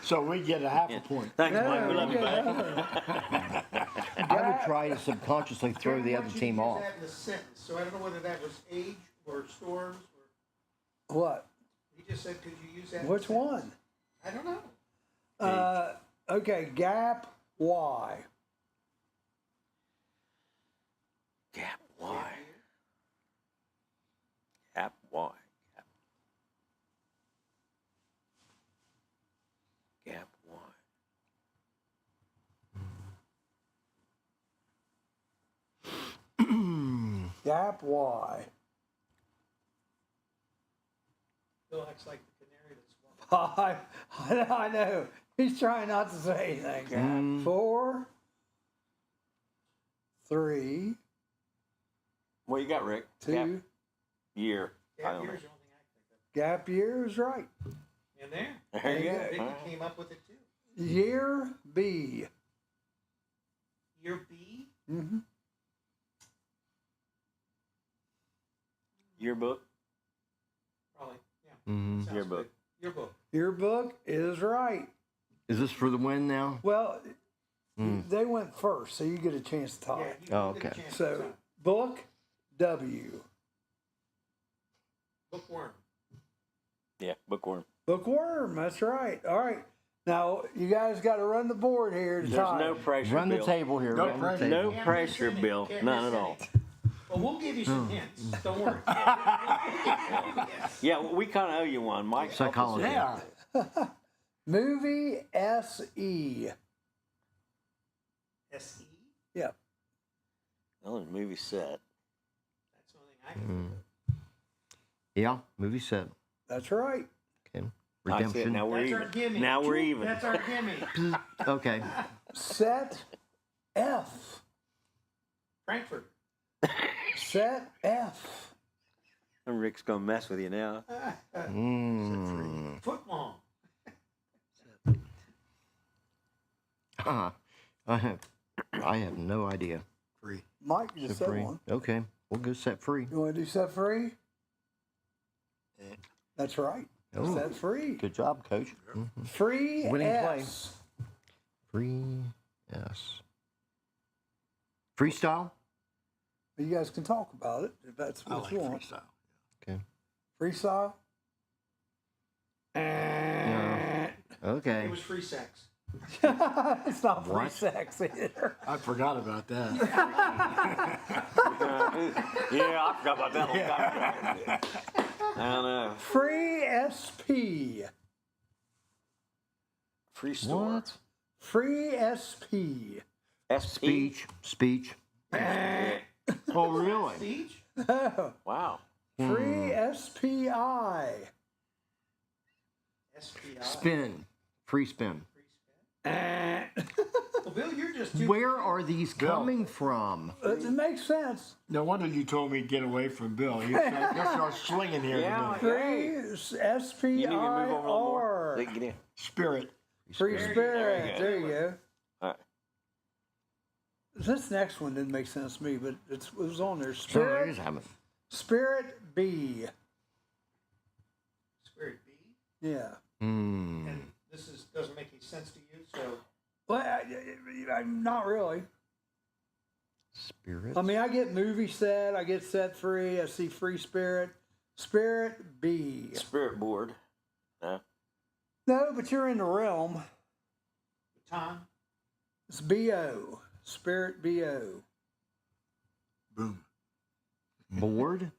So we get a half a point. Thanks, Mike. We love you, Yeah, buddy. I would try to subconsciously throw the I other want you to team use off. that in the sentence. So I don't know whether that was age or storms or. What? He just said, could you use that? in Which the sentence? one? I don't know. Okay, gap Y. Gap Y. Gap Y. Gap Y. Gap Y. Bill acts like the canary that's I know. He's trying not to say anything. 4, 3, What you got, Rick? 2. Gap year. I Gap don't year know. is the only thing I Gap year is right. think of. In there. There you There go. you Vicky All right. came up with it too. Year B. Year B. Mm-hmm. Yearbook. Probably. Yeah. Mm-hmm. Sounds Yearbook. good. Yearbook. Yearbook is right. Is this for the win now? Well, they went first, so you get a chance to Yeah. tie. You, Oh, you get a okay. chance to So, talk. book W. Bookworm. Yeah, bookworm. Bookworm, that's right. All right. Now, you guys got to run the board here to There's tie. no pressure, Run the Bill. table here. No run the pressure. table. No Can't pressure, miss Bill. any. None Can't at miss all. any. Well, we'll give you some hints. Don't worry. Yeah, well, we kind of owe you one, Mike. Psychology. Yeah. Movie SE. SE. Yeah. Oh, the movie set. That's the only thing I can think of. Yeah, movie set. That's right. Okay. I see it. Redemption. Now we're That's our even. gimme. Now we're even. That's our gimme. Okay. Set F. Frankfurt. Set F. Rick's gonna mess with you now. Mm. Football. I have no idea. Free. Mike just Set said free. one. Okay, we'll go set free. You want to do set free? That's right. Oh. Set free. Good job, Coach. Mhm. Free Winning play. S. Free S. Freestyle. You guys can talk about it if that's I what like you want. freestyle. Okay. Freestyle. Okay. It was free sex. It's not free What? sex either. I forgot about that. Yeah, I forgot about that whole time. I don't know. Free SP. Free store. What? Free SP. Speech. Speech. Oh, really? Speech. Wow. Free SPI. SPI. Spin. Free spin. Well, Bill, you're just too. Where are these coming from? It makes sense. No wonder you told me to get away from Bill. You start swinging here. Yeah. Free SPI You need to move over a little more. R. They can get in. Spirit. Free There you spirit. go. There you go. All right. This next one didn't make sense to me, but it was on there. So there Spirit. is having. Spirit B. Spirit B. Yeah. And this doesn't make any sense to you, so. Well, I'm not really. Spirits. I mean, I get movie set, I get set free, I see free spirit. Spirit B. Spirit board. Yeah. No, but you're in the realm. Time. It's BO. Spirit BO. Boom. Board?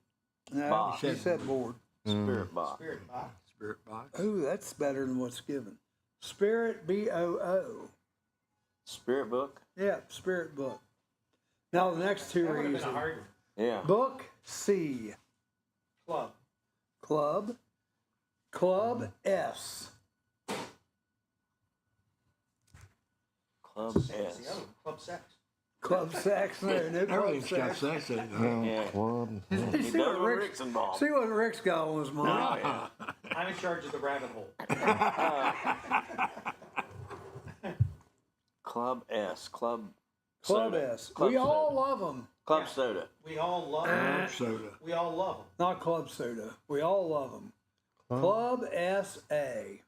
No, Box. she said board. Spirit box. Spirit box. Spirit box. Ooh, that's better than what's given. Spirit BOO. Spirit book. Yeah, spirit book. Now the next two That are would have been easy. a hard Yeah. Book C. club. Club. Club S. Club It's the S. other one, club sex. Club sex. No, no club Everything's got sex. sex in it. Yeah. Club. He See does what when Rick's, Rick's involved. see what Rick's got on his mind. Oh, yeah. I'm in charge of the rabbit hole. Club S. Club. Club soda. S. Club We all soda. love them. Club Yeah. soda. We all love Club them. soda. We all love them. Not club soda. We all love them. Club SA.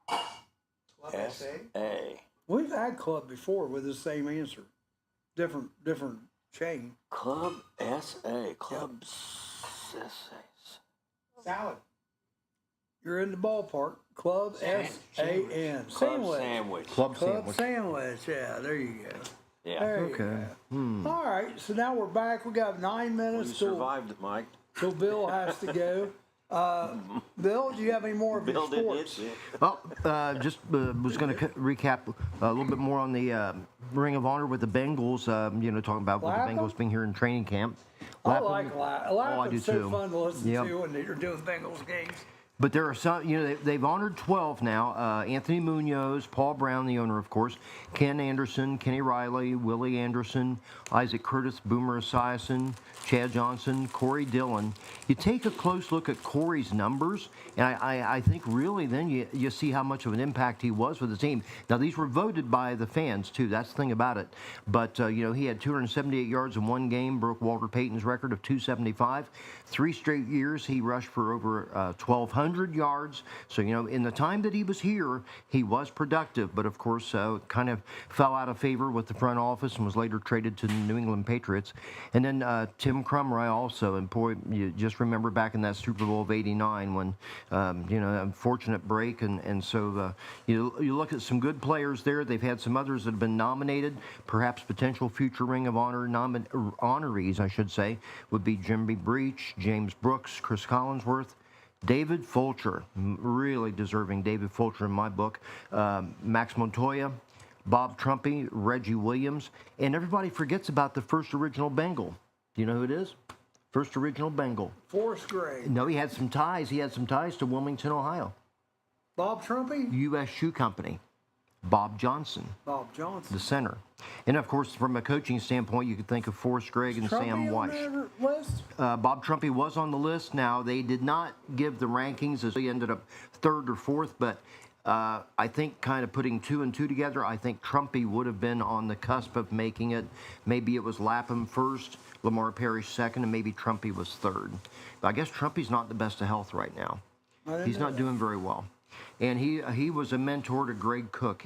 Club S SA. A. We've had club before with the same answer. Different chain. Club S A. Club S. Salad. You're in the ballpark. Club SAN. Club Sandwich. sandwich. Club Club sandwich. sandwich. Yeah, there you go. Yeah. There you Okay. go. All right, so now we're back. We got 9 Well, you minutes till survived it, Mike. Bill has to go. Bill, do you have any more of Bill your didn't sports? hit you. Well, just was going to recap a little bit more on the Ring of Honor with the Bengals. Talking about with the Lapham? Bengals being here in training camp. I Lapham- like Lapham. Oh, I do Lapham's so too. fun to listen Yep. to when you're doing Bengals games. But there are some, they've honored 12 now. Anthony Munoz, Paul Brown, the owner, of course, Ken Anderson, Kenny Riley, Willie Anderson, Isaac Curtis, Boomer Esiason, Chad Johnson, Corey Dillon. You take a close look at Corey's numbers, and I think really then you see how much of an impact he was for the team. Now, these were voted by the fans, too. That's the thing about it. But, he had 278 yards in one game, broke Walter Payton's record of 275. 3 straight years, he rushed for over 1,200 yards. So, in the time that he was here, he was productive, but of course, kind of fell out of favor with the front office and was later traded to the New England Patriots. And then Tim Crumry also, and boy, you just remember back in that Super Bowl of '89 when, unfortunate break. And so you look at some good players there. They've had some others that have been nominated, perhaps potential future Ring of Honor honorees, I should say, would be Jimmy Breach, James Brooks, Chris Collinsworth, David Fulcher, really deserving David Fulcher in my book, Max Montoya, Bob Trumpy, Reggie Williams, and everybody forgets about the first original Bengal. Do you know who it is? First original Bengal. Forrest Gray. No, he had some ties. He had some ties to Wilmington, Ohio. Bob Trumpy? U.S. Shoe Company. Bob Johnson, Bob Johnson. the center. And of course, from a coaching standpoint, you could think of Forrest Gregg and Trumpy Sam on Weiss. that list? Bob Trumpy was on the list. Now, they did not give the rankings as he ended up 3rd or 4th, but I think kind of putting 2 and 2 together, I think Trumpy would have been on the cusp of making it. Maybe it was Lapham first, Lamar Parrish second, and maybe Trumpy was 3rd. But I guess Trumpy's not the best of health right now. He's not doing very well. And he was a mentor to Greg Cook.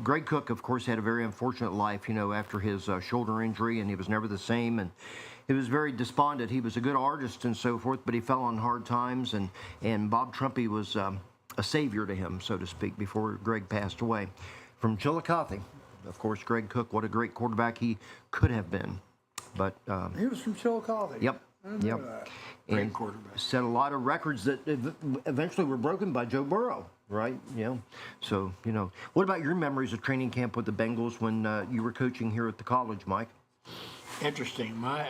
Greg Cook, of course, had a very unfortunate life, after his shoulder injury, and he was never the same. And he was very despondent. He was a good artist and so forth, but he fell on hard times. And Bob Trumpy was a savior to him, so to speak, before Greg passed away. From Chillicothe, of course, Greg Cook, what a great quarterback he could have been. But He was from Chillicothe. Yep. I didn't know Yep. that. And set a lot of records that eventually were broken by Joe Burrow, right? So, what about your memories of training camp with the Bengals when you were coaching here at the college, Mike? Interesting. My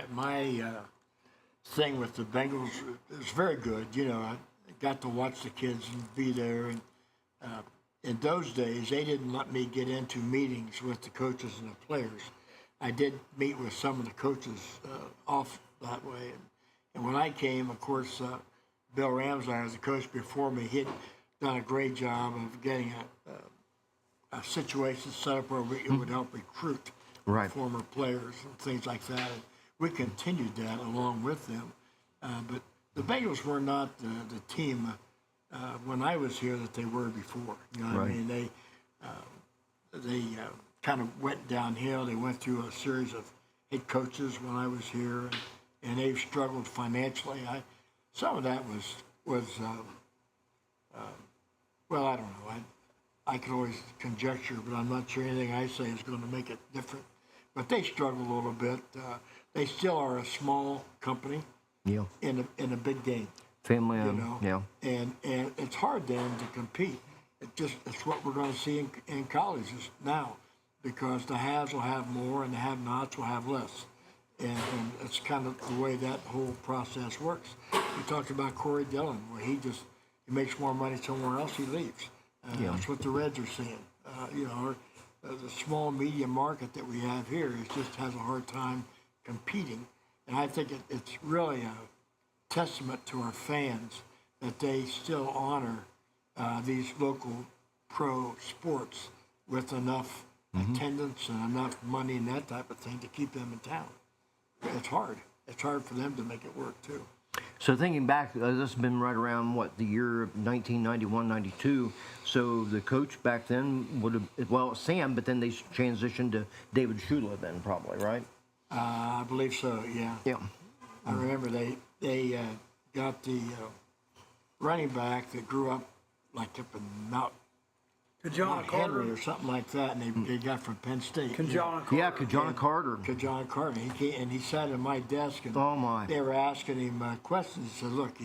thing with the Bengals is very good. I got to watch the kids and be there. And in those days, they didn't let me get into meetings with the coaches and the players. I did meet with some of the coaches off that way. And when I came, of course, Bill Ramsey was the coach before me. He'd done a great job of getting a situation set up where it would help recruit former players and things like that. And we continued that along with them. But the Bengals were not the team when I was here that they were before. You know what I mean? They kind of went downhill. They went through a series of head coaches when I was here, and they've struggled financially. Some of that was well, I don't know. I can always conjecture, but I'm not sure anything I say is going to make it different. But they struggle a little bit. They still are a small company in a big game. Family you owned, know? And it's hard then to compete. It's what we're going to see in colleges now, because the haves will have more and the have-nots will have less. And it's kind of the way that whole process works. We talked about Corey Dillon, where he makes more money somewhere else, he leaves. That's what the Reds are seeing. The small media market that we have here just has a hard time competing. And I think it's really a testament to our fans that they still honor these local pro sports with enough attendance and enough money and that type of thing to keep them in town. It's hard. It's hard for them to make it work, too. So thinking back, this has been right around, the year 1991, 92. So the coach back then would have, Sam, but then they transitioned to David Shula then probably, right? I believe so, yeah. Yeah. I remember they got the running back that grew up like up in Mount Henry or something like that, and they got from Penn State. Kajana Carter. Yeah, Kajana Carter. Kajana Carter. He sat at my desk, and they were asking him questions. He said, look,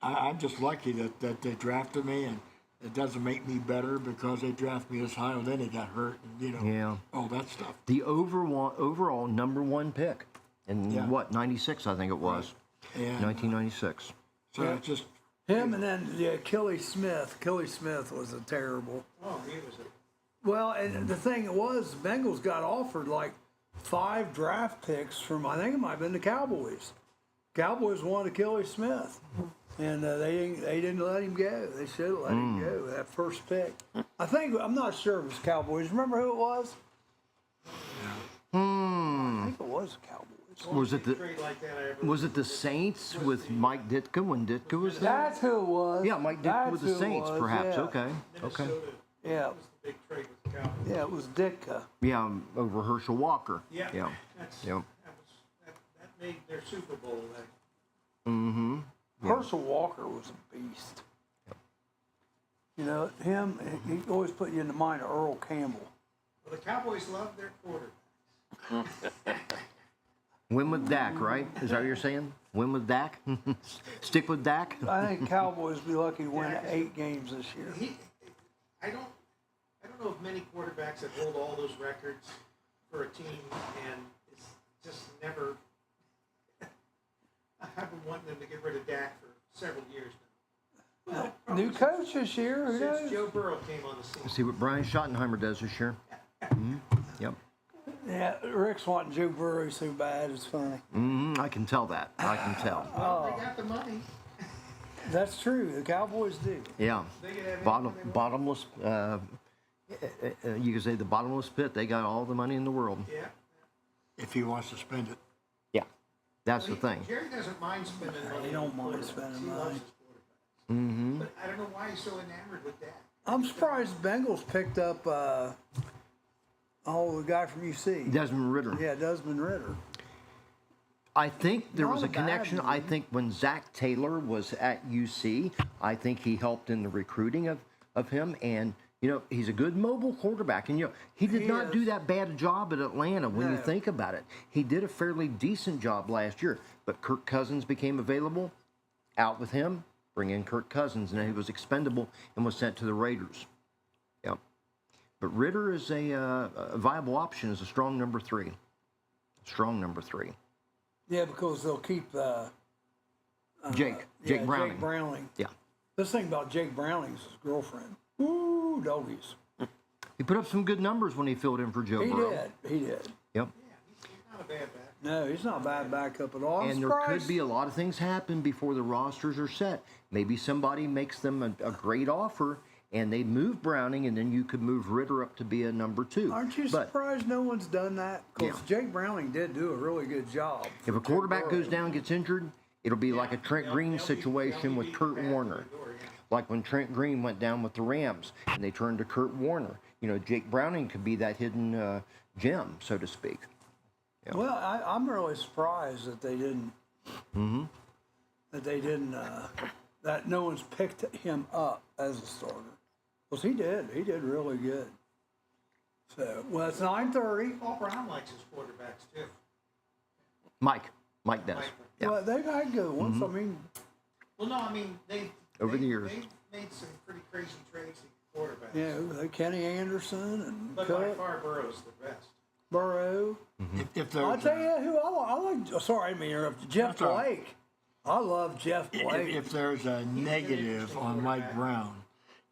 I'm just lucky that they drafted me, and it doesn't make me better because they drafted me this high, and then he got hurt, and, all that stuff. The overall number one pick in 96, I think it was. Right. 1996. So it's just... Him and then Kelly Smith. Kelly Smith was a terrible. Oh, he was Well, and the thing was, the Bengals got offered like 5 draft picks from, I think it might have been the Cowboys. Cowboys wanted Kelly Smith, and they didn't let him go. They should have let him go, that first pick. I'm not sure it was Cowboys. Remember who it was? I think it was the Cowboys. Was it the Saints with Mike Ditka when Ditka was there? That's who it was. Yeah, Mike Ditka with the Saints, perhaps. Yeah. Okay. Yeah. was the big trade with the Cowboys. Yeah, it was Ditka. Yeah, over Herschel Walker. Yeah. Yeah. That made their Super Bowl that. Mm-hmm. Herschel Walker was a beast. Yep. Him, he always put you in the mind of Earl Campbell. Well, the Cowboys love their quarterbacks. Win with Dak, right? Is that what you're saying? Win with Dak? Stick with Dak? I think Cowboys be lucky to win 8 games this year. I don't know of many quarterbacks that hold all those records for a team, and it's just never. I've been wanting them to get rid of Dak for several years now. Well, New coach this year. Who since knows? Joe Burrow came on the scene. See what Brian Schottenheimer does this year. Mm-hmm. Yep. Yeah, Rick's wanting Joe Burrow so bad, it's funny. I can tell that. I can tell. Well, they got the money. That's true. The Cowboys do. Yeah. They can have Bottomless. You could say the bottomless pit. They got all the money in the world. Yeah. If he wants to spend it. Yeah. That's the thing. Jerry doesn't mind spending money. He don't mind spending money. Mm-hmm. But I don't know why he's so enamored with that. I'm surprised Bengals picked up the guy from UC. Desmond Ritter. Yeah, Desmond Ritter. I think there was a Not a bad connection. move. I think when Zach Taylor was at UC, I think he helped in the recruiting of him. And, he's a good mobile quarterback. And, he did not do that bad a job at Atlanta when you think about it. He did a fairly decent job last year. But Kirk Cousins became available. Out with him. Bring in Kirk Cousins. And he was expendable and was sent to the Raiders. Yep. But Ritter is a viable option as a strong number 3. Strong number 3. Yeah, because they'll keep Jake Browning. Jake Browning. Yeah. This thing about Jake Browning is his girlfriend. Ooh, doggies. He put up some good numbers when he filled in for Joe Burrow. He did. Yep. He's not a bad back. No, he's not a bad backup at all. And there could be a lot of things happen before the rosters are set. Maybe somebody makes them a great offer, And they moved Browning, and then you could move Ritter up to be a number 2. Aren't you surprised no one's done that? Because Jake Browning did do a really good job. If a quarterback goes down, gets injured, it'll be like a Trent Green situation with Kurt Warner. Like when Trent Green went down with the Rams, and they turned to Kurt Warner. You know, Jake Browning could be that hidden gem, so to speak. Yeah. Well, I'm really surprised that they didn't. That no one's picked him up as a starter. Because he did really good. So, well, it's 9:30. Paul Brown likes his quarterbacks too. Mike does. Yeah. Well, they've had good ones. I mean, Well, no, I mean Over the years. they've made some pretty crazy trades at quarterbacks. yeah, Kenny Anderson and But by Cook, far, Burrow's the best. Burrow. If I'll there's tell you who I like. Sorry, I mean interrupt. Jeff That's all right. Blake. I love Jeff Blake. if there's a negative on Mike Brown,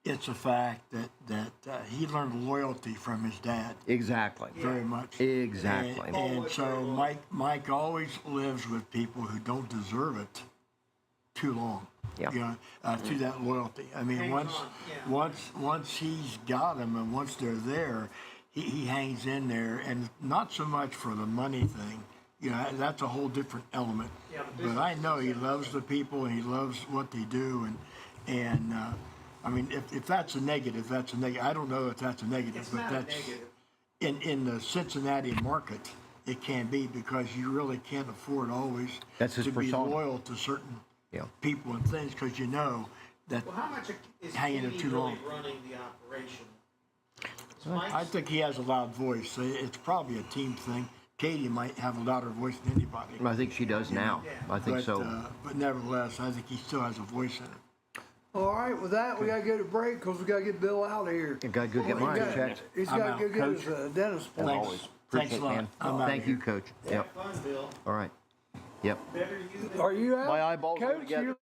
it's the fact that he learned loyalty from his dad Exactly. very much. Exactly. And so Mike always lives with people who don't deserve it too long. Yeah. You know, to that loyalty. I mean, once he's got them and once they're there, he hangs in there, and not so much for the money thing. You know, that's a whole different element. Yeah, but I know he loves the people and he loves what they do, and I mean, if that's a negative, that's a negative. I don't know if that's a negative, It's but not a that's negative. in the Cincinnati market. It can be because you really can't afford always That's his to persona. be loyal to certain Yeah. people and things because you know that. Well, how much is Hanging Katie it too really long. running the operation? I think he has a loud voice. It's probably a team thing. Katie might have a louder voice than anybody. I think she does now. I think but, so. But nevertheless, I think he still has a voice in it. All right, with that, we got to go to break because we got to get Bill out of here. You got to go get mine checked. He's I'm got to out. go get Coach. his dentist As appointment. always. Thanks Appreciate a it, lot. man. I'm out Thank of you, here. Coach. Have Yep. fun, Bill. All right. Yep. Better you than Are you out? My eyeballs go Coach, together. you-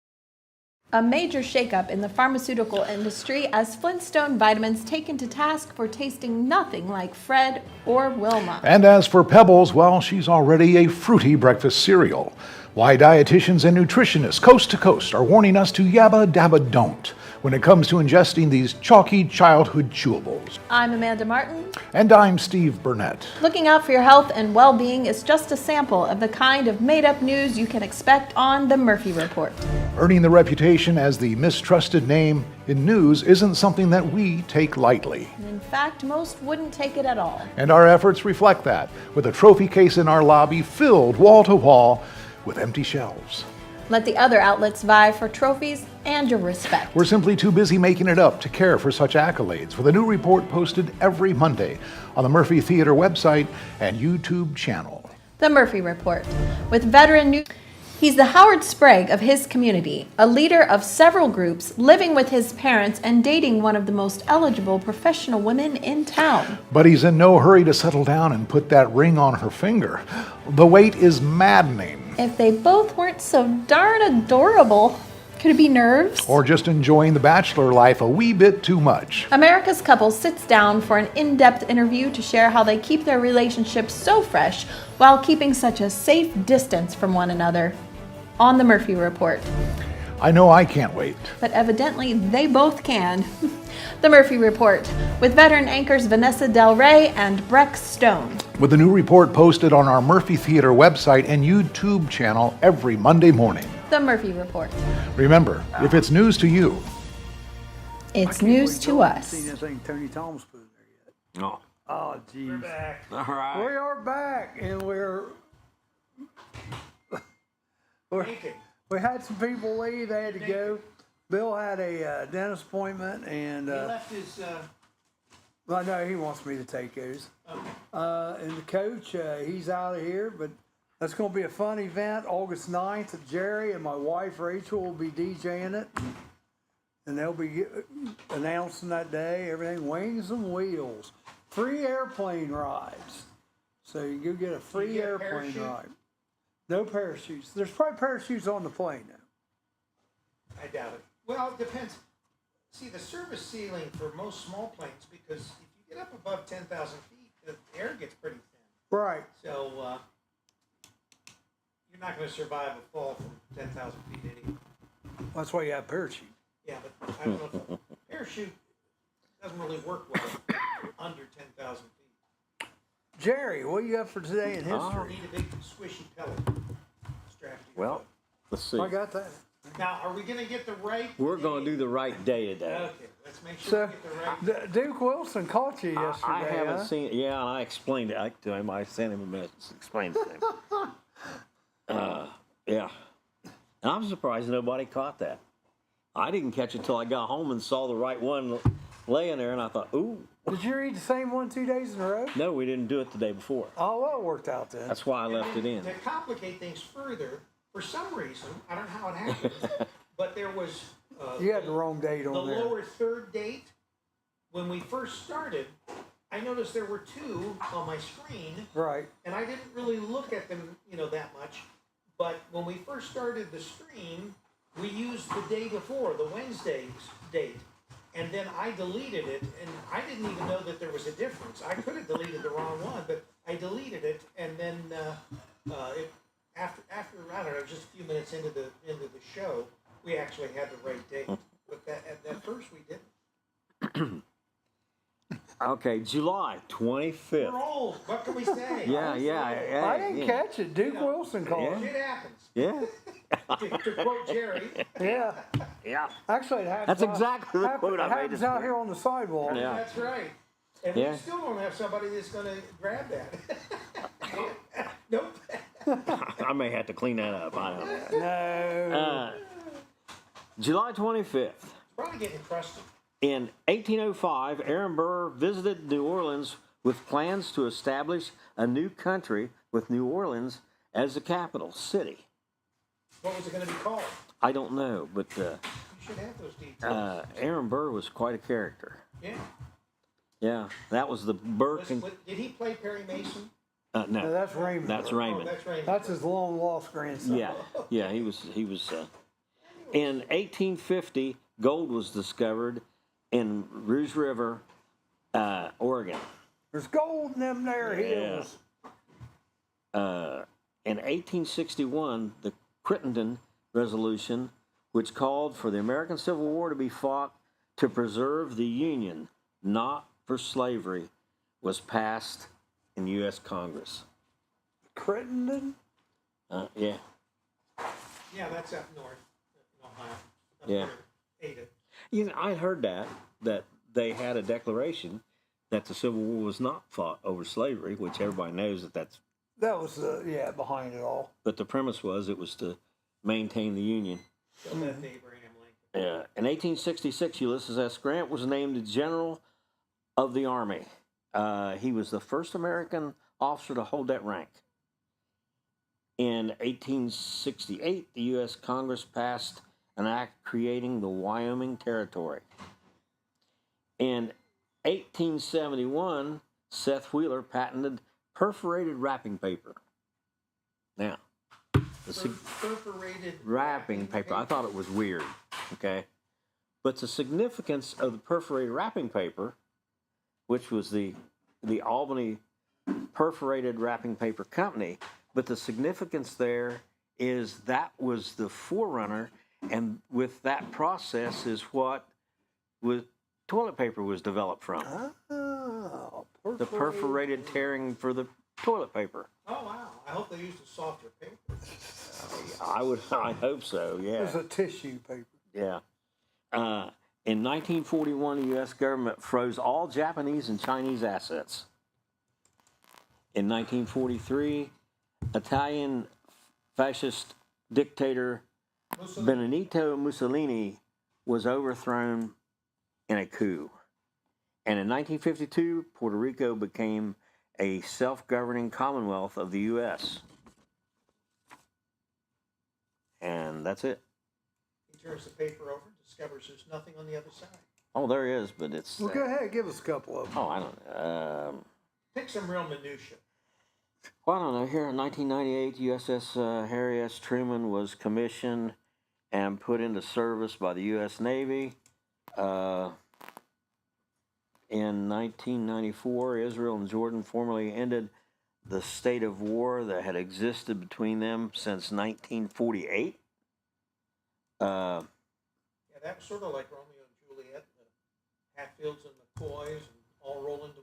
A major shakeup in the pharmaceutical industry as Flintstone Vitamins taken to task for tasting nothing like Fred or Wilma. And as for Pebbles, well, she's already a fruity breakfast cereal. Why dietitians and nutritionists coast to coast are warning us to yabba dabba don't when it comes to ingesting these chalky childhood chewables. I'm Amanda Martin. And I'm Steve Burnett. Looking out for your health and well-being is just a sample of the kind of made-up news you can expect on The Murphy Report. Earning the reputation as the mistrusted name in news isn't something that we take lightly. In fact, most wouldn't take it at all. And our efforts reflect that, with a trophy case in our lobby filled wall to wall with empty shelves. Let the other outlets vie for trophies and your respect. We're simply too busy making it up to care for such accolades, with a new report posted every Monday on the Murphy Theater website and YouTube channel. The Murphy Report. With veteran news, he's the Howard Sprague of his community, a leader of several groups, living with his parents and dating one of the most eligible professional women in town. But he's in no hurry to settle down and put that ring on her finger. The wait is maddening. If they both weren't so darn adorable, could it be nerves? Or just enjoying the bachelor life a wee bit too much. America's Couple sits down for an in-depth interview to share how they keep their relationship so fresh while keeping such a safe distance from one another. On the Murphy Report. I know I can't wait. But evidently they both can. The Murphy Report with veteran anchors Vanessa Del Rey and Breck Stone. With a new report posted on our Murphy Theater website and YouTube channel every Monday morning. The Murphy Report. Remember, if it's news to you, It's news to us. Seen anything Tony Thomas put in there yet? No. Oh, geez. We're back. All right. We are back, and we had some people leave. They had to go. Bill had a dentist appointment, and He left his. well, no, he wants me to take those. And the coach, he's out of here, but that's going to be a fun event, August 9th at Jerry, and my wife Rachel will be DJing it, and they'll be announcing that day everything, wings and wheels, free airplane rides. So you go get a free get a airplane parachute? ride. No parachutes. There's probably parachutes on the plane now. I doubt it. Well, it depends. See, the service ceiling for most small planes, because if you get up above 10,000 feet, the air gets pretty thin. Right. So you're not going to survive a fall from 10,000 feet anyway. That's why you have parachute. Yeah, but I don't know if parachute doesn't really work well under 10,000 feet. Jerry, what you got for today in You history? need a big squishy pellet strapped to your Well, let's see. I got that. foot. Now, are we going to get the right? We're going to do the right day today. Okay, let's make sure So, we get the right. Duke Wilson caught you yesterday. I haven't huh? seen it. Yeah, and I explained it to him. I sent him a message, explained it to him. Yeah. And I'm surprised nobody caught that. I didn't catch it till I got home and saw the right one laying there, and I thought, ooh. Did you read the same one 2 days in a row? No, we didn't do it the day before. Oh, well, it worked out then. That's why I left it in. To complicate things further, for some reason, I don't know how it happened, but there was You had the wrong date the on there. lower third date. When we first started, I noticed there were two on my screen, Right. and I didn't really look at them, that much. But when we first started the stream, we used the day before, the Wednesday's date. And then I deleted it, and I didn't even know that there was a difference. I could have deleted the wrong one, but I deleted it, and then after I don't know, just a few minutes into the show, we actually had the right date. But at first we didn't. Okay, July 25th. We're old. What can we say? Yeah. I didn't catch it. Duke Wilson called. Shit happens. Yeah. To quote Jerry. Yeah. Yeah. Actually, it happens. That's exactly the quote I made. happens out here on the sidewalk. Yeah. That's right. And Yeah. we still don't have somebody that's going to grab that. Nope. I may have to clean that up. I don't know. No. July 25th. Probably getting crusted. In 1805, Aaron Burr visited New Orleans with plans to establish a new country with New Orleans as the capital city. What was it going to be called? I don't know, but You should have those details. Aaron Burr was quite a character. Yeah. Yeah, that was the Burr. Did he play Perry Mason? No, No, that's Raymond. that's Oh, Raymond. that's Raymond. That's his long lost grandson. Yeah, he was. In 1850, gold was discovered in Rouge River, Oregon. There's gold in them there hills. In 1861, the Crittenden Resolution, which called for the American Civil War to be fought to preserve the Union, not for slavery, was passed in U.S. Congress. Crittenden? Yeah. Yeah, that's up north in Ohio. Up Yeah. near Ada. I heard that they had a declaration that the Civil War was not fought over slavery, which everybody knows that's. That was behind it all. But the premise was it was to maintain the Union. So that's Abraham Lincoln. Yeah. In 1866, Ulysses S. Grant was named General of the Army. He was the first American officer to hold that rank. In 1868, the U.S. Congress passed an act creating the Wyoming Territory. In 1871, Seth Wheeler patented perforated wrapping paper. Now, Perforated wrapping paper. I thought it was weird, okay? But the significance of the perforated wrapping paper, which was the Albany Perforated Wrapping Paper Company, but the significance there is that was the forerunner, and with that process is what toilet paper was developed from. Oh, The perforated tearing for the toilet paper. Oh, wow. I hope they used a softer paper. I hope so, yeah. It was a tissue paper. Yeah. In 1941, the U.S. government froze all Japanese and Chinese assets. In 1943, Italian fascist dictator Benito Mussolini was overthrown in a coup. And in 1952, Puerto Rico became a self-governing commonwealth of the U.S. And that's it. He turns the paper over and discovers there's nothing on the other side. Oh, there is, but it's... Well, go ahead. Give us a couple of them. Oh, I don't know. Pick some real minutia. Well, I don't know. Here in 1998, USS Harry S. Truman was commissioned and put into service by the U.S. Navy. In 1994, Israel and Jordan formally ended the state of war that had existed between them since 1948. Yeah, that was sort of like Romeo and Juliet, the Hatfields and toys, and all roll into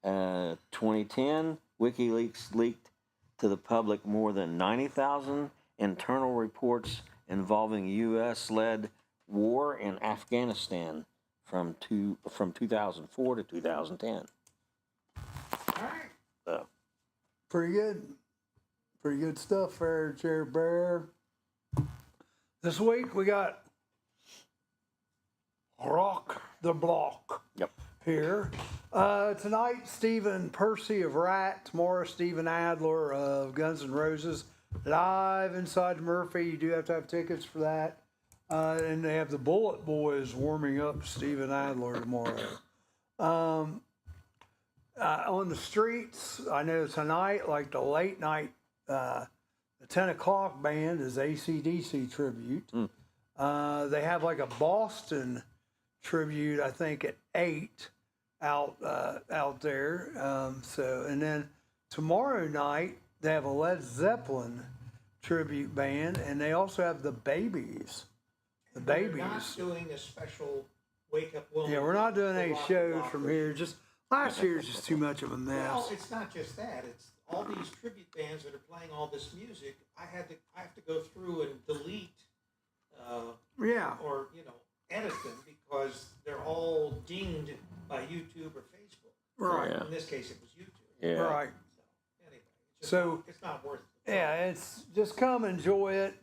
one. 2010, WikiLeaks leaked to the public more than 90,000 internal reports involving U.S.-led war in Afghanistan from 2004 to 2010. All right. So, Pretty good. Pretty good stuff there, Jerry Bear. This week we got Rock the Block. Yep. Here. Tonight, Stephen Percy of Rat. Tomorrow, Stephen Adler of Guns N' Roses. Live inside Murphy. You do have to have tickets for that. And they have the Bullet Boys warming up Stephen Adler tomorrow. On the streets, I know tonight, like the late night, the 10 o'clock band is AC/DC tribute. They have like a Boston tribute, I think, at 8 out there. And then tomorrow night they have a Led Zeppelin tribute band, and they also have the Babies. The Babies. We're not doing a special Wake Up Wilmington. Yeah, we're not doing for any Rock shows Block. from here. Just last year's just too much of a mess. Well, it's not just that. It's all these tribute bands that are playing all this music. I have to go through and delete. Yeah. Or edit them because they're all dinged by YouTube or Facebook. Right. Yeah. In this case, it was YouTube. Yeah. Right. So anyway, it's So it's not worth it. yeah, it's just come enjoy it.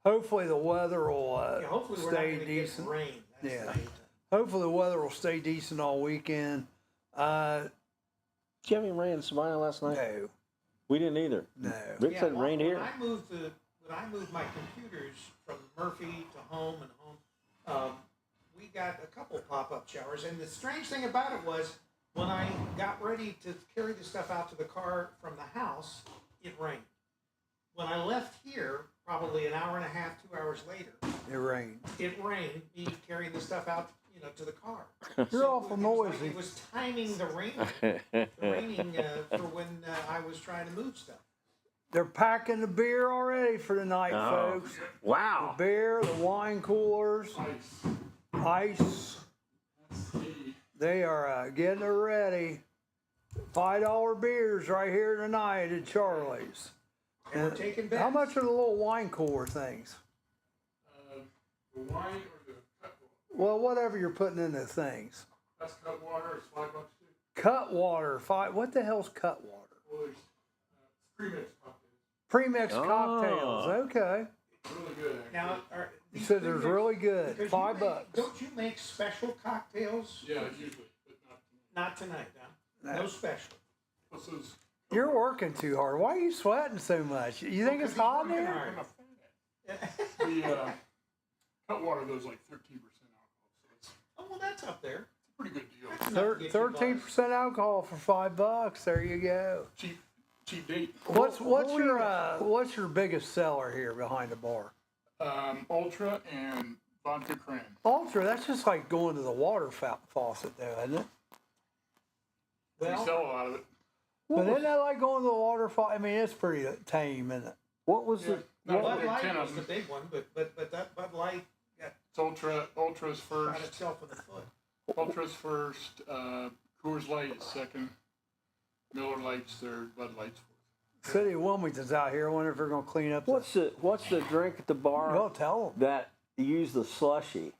Hopefully the weather will Hopefully we're not stay going to decent. get rain. That's Yeah. the main thing. Hopefully the weather will stay decent all weekend. Did you have any rain in Savannah last night? No. We didn't either. No. Rick said it well, rained here. When I moved my computers from Murphy to home and home, we got a couple pop-up showers. And the strange thing about it was when I got ready to carry the stuff out to the car from the house, it rained. When I left here, probably an hour and a half, 2 hours later, It rained. it rained, me carrying the stuff out, to the car. You're awful noisy. It was timing the raining for when I was trying to move stuff. They're packing the beer already for tonight, Oh, folks. wow. The beer, the wine coolers, ice. They are getting it ready. $5 beers right here tonight at Charlie's. And we're taking bets. How much are the little wine cooler things? The wine or the cut water? Well, whatever you're putting in the things. That's cut water. It's $5 too. Cut water. What the hell's cut water? Well, there's pre-mixed cocktails. Pre-mixed Oh. cocktails. Okay. Really good. Actually. Now, You said there's really good. because $5. Don't you make special cocktails? Yeah, usually, but Not tonight, huh? No special. what's those? You're working too hard. Why are you sweating so much? You think it's hot in working here? hard. The cut water goes like 13% alcohol, so it's Oh, well, that's up there. a pretty good deal. That's enough to get you 13% alcohol for $5. There you go. Cheap date. What's your biggest seller here behind the bar? Ultra and vodka creme. Ultra. That's just like going to the water faucet, though, isn't it? We Well, sell a lot of it. But isn't that like going to the water faucet? I mean, it's pretty tame, isn't it? What was Yeah. the Not Bud really Light 10 was of the them. big one, but that Bud Light got It's Ultra's shot first. itself in the foot. Ultra's first. Coors Light is second. Miller Lite's third. Bud Light's fourth. City of Wilmington's out here. I wonder if they're going to clean up. what's the drink at the bar Well, tell them. that use the slushy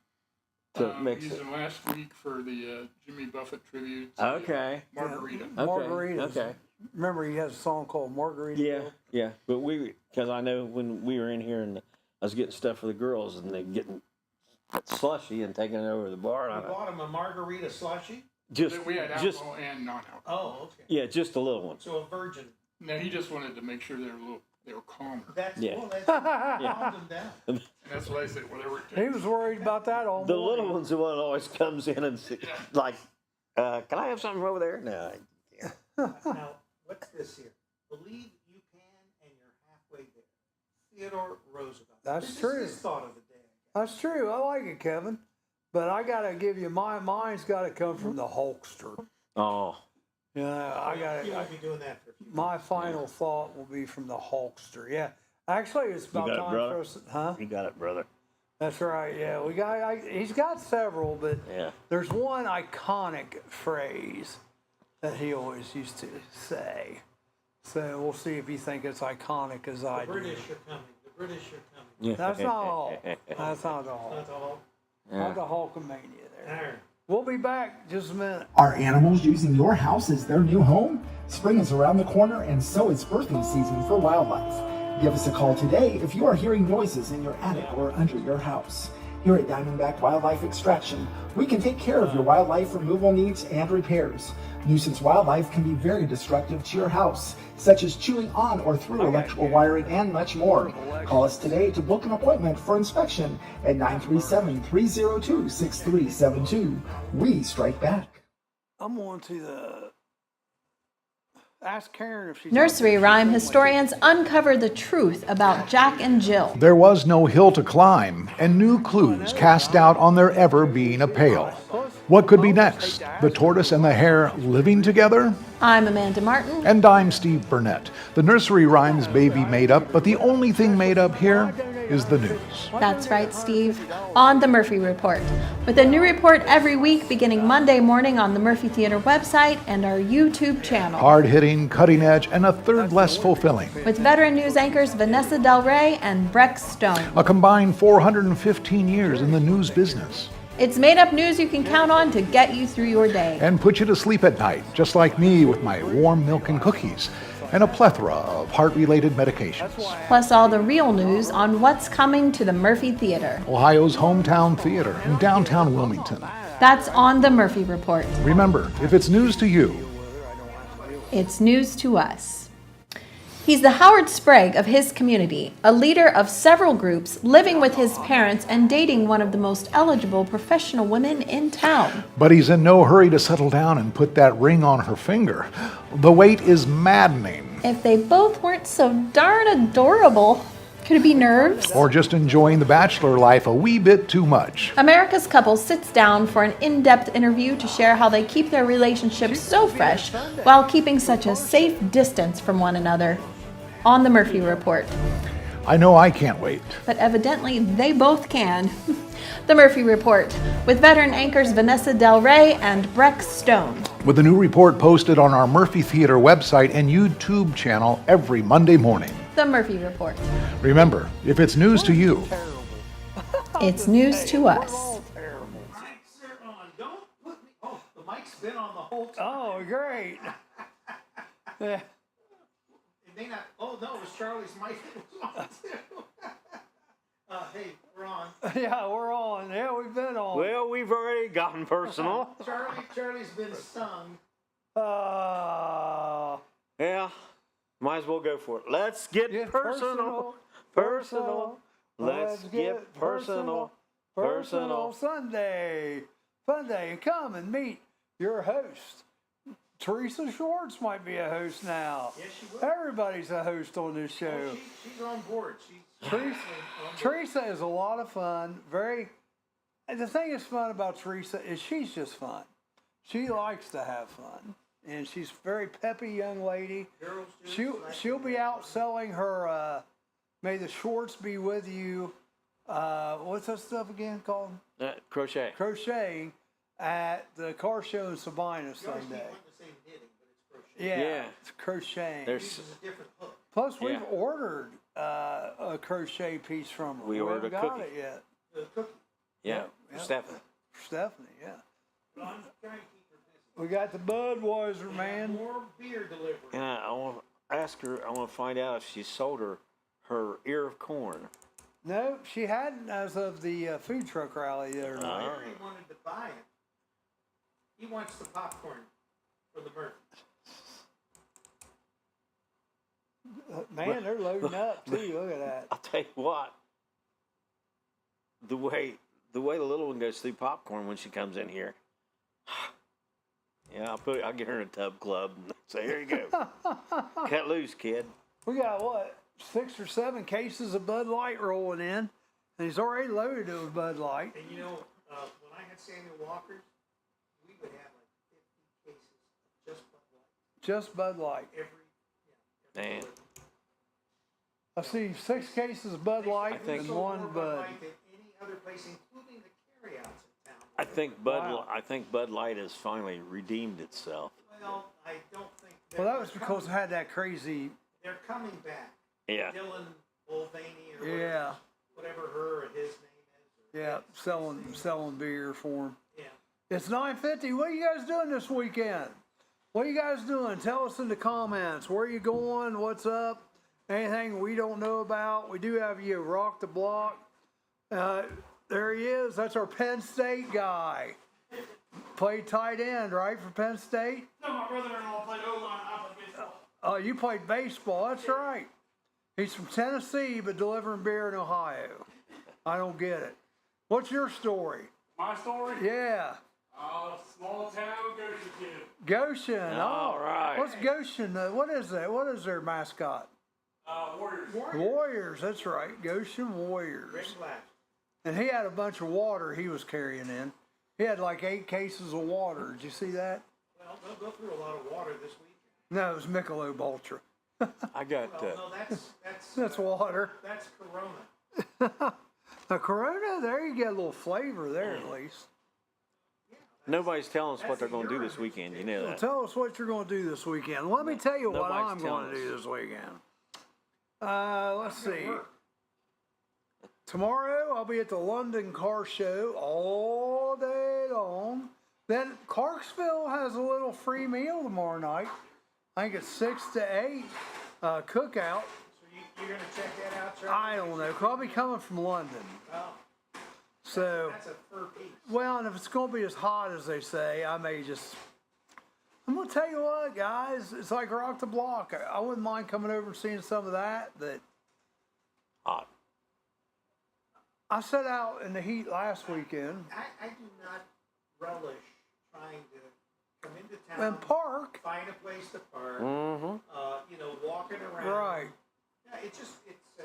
to mix it? Using last week for the Jimmy Buffett tribute. Okay. Margarita. Okay. Margaritas. Okay. Remember, he has a song called Margarita. Yeah, yeah. But because I know when we were in here and I was getting stuff for the girls and they getting that slushy and taking it over to the bar. You And bought him a margarita slushy? We had alcohol and non-alcohol. Oh, okay. yeah, just a little one. So a virgin. No, he just wanted to make sure they were calmer. That's Yeah. well, that's calmed him down. And that's what I said. Whatever it He takes. was worried about that all The morning. little one's the one that always comes in and like, can I have something over there? No. Now, what's this here? Believe you can, and you're halfway there. Theodore Roosevelt. That's This true. is his thought of the day. That's true. I like it, Kevin. But I got to give you mine's got to come from the Hulkster. Oh. Yeah, I got You to. won't be doing that for a few My final thought will be from the Hulkster. Yeah. Actually, it's about got it, time brother? for us. Huh? You got it, brother. That's right. Yeah, he's got several, but Yeah. there's one iconic phrase that he always used to say. So we'll see if you think it's iconic as I do. The British are coming. The British are coming. Yeah. That's not all. That's not all. That's all. Not the Hulkamania there. There. We'll be back just a minute. Are animals using your house as their new home? Spring is around the corner, and so is birthing season for wildlife. Give us a call today if you are hearing noises in your attic or under your house. Here at Diamondback Wildlife Extraction, we can take care of your wildlife removal needs and repairs. Nuisance wildlife can be very destructive to your house, such as chewing on or through electrical wiring and much more. Call us today to book an appointment for inspection at 937-302-6372. We strike back. I'm going to ask Karen if she's... Nursery rhyme historians uncover the truth about Jack and Jill. There was no hill to climb, and new clues cast doubt on there ever being a pail. What could be next? The tortoise and the hare living together? I'm Amanda Martin. And I'm Steve Burnett. The nursery rhymes may be made up, but the only thing made up here is the news. That's right, Steve. On the Murphy Report. With a new report every week beginning Monday morning on the Murphy Theater website and our YouTube channel. Hard-hitting, cutting-edge, and a third less fulfilling. With veteran news anchors Vanessa Del Rey and Breck Stone. A combined 415 years in the news business. It's made-up news you can count on to get you through your day. And put you to sleep at night, just like me with my warm milk and cookies, and a plethora of heart-related medications. Plus all the real news on what's coming to the Murphy Theater. Ohio's hometown theater in downtown Wilmington. That's on the Murphy Report. Remember, if it's news to you, it's news to us. He's the Howard Sprague of his community, a leader of several groups, living with his parents and dating one of the most eligible professional women in town. But he's in no hurry to settle down and put that ring on her finger. The wait is maddening. If they both weren't so darn adorable. Could it be nerves? Or just enjoying the bachelor life a wee bit too much. America's Couple sits down for an in-depth interview to share how they keep their relationship so fresh while keeping such a safe distance from one another. On the Murphy Report. I know I can't wait. But evidently they both can. The Murphy Report with veteran anchors Vanessa Del Rey and Breck Stone. With a new report posted on our Murphy Theater website and YouTube channel every Monday morning. The Murphy Report. Remember, if it's news to you, it's news to us. Don't put me. Oh, the mic's been on the whole time. Oh, great. Yeah. It may not. Oh no, it was Charlie's mic that was on too. Hey, we're on. Yeah, we're on. Yeah, we've been on. Well, we've already gotten personal. Charlie's been stung. Yeah, might as well go for it. Let's get personal. Personal. Let's get personal. Personal. Sunday. Fun day. And come and meet your host. Teresa Schwartz might be a host now. Yes, she will. Everybody's a host on this show. Oh, she's on board. Teresa is a lot of fun. And the thing that's fun about Teresa is she's just fun. She likes to have fun. And she's a very peppy young lady. She'll be out selling her May the Schwartz Be With You. What's that stuff again called? Crochet. Crocheting at the car show in Sabina Sunday. Yeah, it's crocheting. There's a different hook. Plus, we've ordered a crochet piece from her. We ordered haven't a got cookie. it yet. The cookie. Yeah, Stephanie. Stephanie, yeah. I'm trying to keep her busy. We got the Budweiser, man. More beer delivery. And I want to ask her, I want to find out if she sold her ear of corn. No, she hadn't as of the food truck rally the other night. Larry wanted to buy it. He wants the popcorn for the Murphy. Man, they're loading up too. Look at that. I'll tell you what. The way the little one goes through popcorn when she comes in here. Yeah, I'll get her in a tub club and say, here you go. Cut loose, kid. We got what, 6 or 7 cases of Bud Light rolling in, and he's already loaded it with Bud Light. And when I had Samuel Walker's, we would have like 50 cases of just Bud Light. Just Bud Light. Every I see 6 cases of Bud Light and one Bud. Light than any other place, including the carryouts in town. I think Bud Light has finally redeemed itself. Well, I don't think. Well, that was because it had that crazy. They're coming back. Yeah. Dylan Mulvaney or Yeah. whatever her and his name is. Yeah, selling beer for him. Yeah. It's 9:50. What are you guys doing this weekend? What are you guys doing? Tell us in the comments. Where are you going? What's up? Anything we don't know about? We do have you rock the block. There he is. That's our Penn State guy. Played tight end, right, for Penn State? No, my brother-in-law played O-line. I played baseball. Oh, you played baseball. That's right. He's from Tennessee, but delivering beer in Ohio. I don't get it. What's your story? My story? Yeah. Small town Goshen kid. Goshen. All right. What's Goshen? What is that? What is their mascot? Warriors. Warriors. That's right. Goshen Warriors. Red Flash. And he had a bunch of water he was carrying in. He had like 8 cases of water. Did you see that? Well, they'll go through a lot of water this weekend. No, it was Michelob Ultra. I got. Well, no, That's water. That's Corona. A Corona, there you get a little flavor there at least. Nobody's telling us what they're going to do this weekend. You know Well, that. tell us what you're going to do this weekend. Let me tell you what Nobody's I'm going to telling do us. this weekend. Let's see. Tomorrow I'll be at the London Car Show all day long. Then Clarksville has a little free meal tomorrow night. I think it's 6 to 8 cookout. So you're going to check that out, Charlie? I don't know. 'Cause I'll be coming from London. Oh, So, that's a fur piece. well, and if it's going to be as hot as they say, I may just. I'm going to tell you what, guys. It's like rock the block. I wouldn't mind coming over and seeing some of that. But Hot. I set out in the heat last weekend I do not relish trying to come into town and park. find a place to park. Mm-hmm. Walking around. Right. Yeah,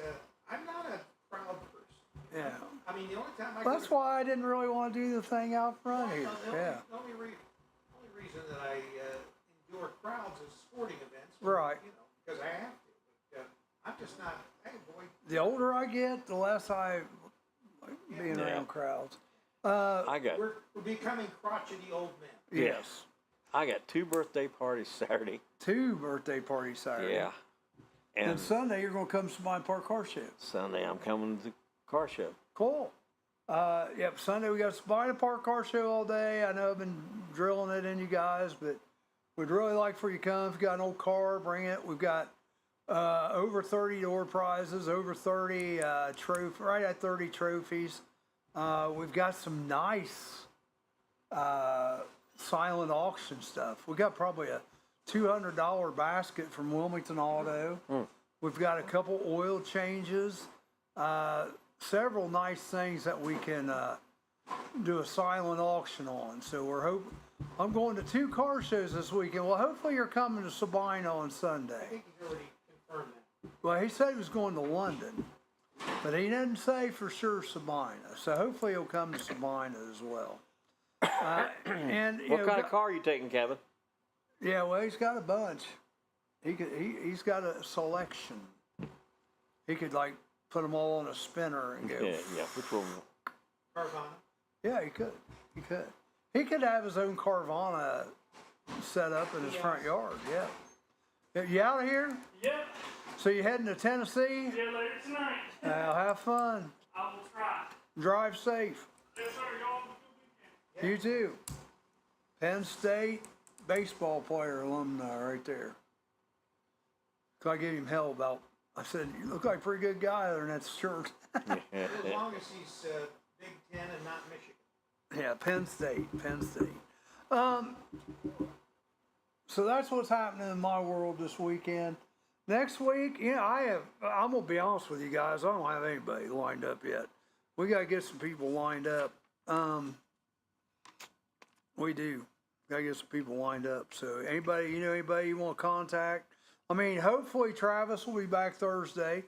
I'm not a crowd person. Yeah. I mean, the only time I That's why I didn't really want to do the thing out front here. Yeah. The only reason that I endure crowds is sporting events. Right. You know, because I have to. But I'm just not. I avoid. The older I get, the less I like being Yeah. around crowds. I got. We're becoming crotchety old men. Yes. I got 2 birthday parties Saturday. 2 birthday parties Saturday. Yeah. And And Sunday you're going to come to my park car show. Sunday I'm coming to the car show. Cool. Yep, Sunday we got Spider Park Car Show all day. I know I've been drilling it in you guys, but we'd really like for you to come. If you got an old car, bring it. We've got over 30 door prizes, over 30 right at 30 trophies. We've got some nice silent auction stuff. We got probably a $200 basket from Wilmington Auto. We've got a couple oil changes. Several nice things that we can do a silent auction on. So I'm going to 2 car shows this weekend. Well, hopefully you're coming to Sabina on I Sunday. think he's already confirmed that. Well, he said he was going to London, but he didn't say for sure Sabina. So hopefully he'll come to Sabina as well. And you What know, kind of car are you taking, Kevin? Yeah, well, he's got a bunch. He's got a selection. He could like put them all on a spinner and go. Yeah. Which one? Carvana. Yeah, he could. He could have his own Carvana set up in his front yard. Yeah. You out of here? Yep. So you heading to Tennessee? See you later tonight. Well, have fun. I will try. Drive safe. Yes, sir. Y'all have a good weekend. You too. Penn State baseball player alumni right there. So I gave him hell about. I said, "You look like a pretty good guy other than that shirt." As long as he's Big Ten and not Michigan. Yeah, Penn State. So that's what's happening in my world this weekend. Next week, I'm gonna be honest with you guys. I don't have anybody lined up yet. We gotta get some people lined up. We do. Gotta get some people lined up. So anybody you want to contact? I mean, hopefully Travis will be back Thursday,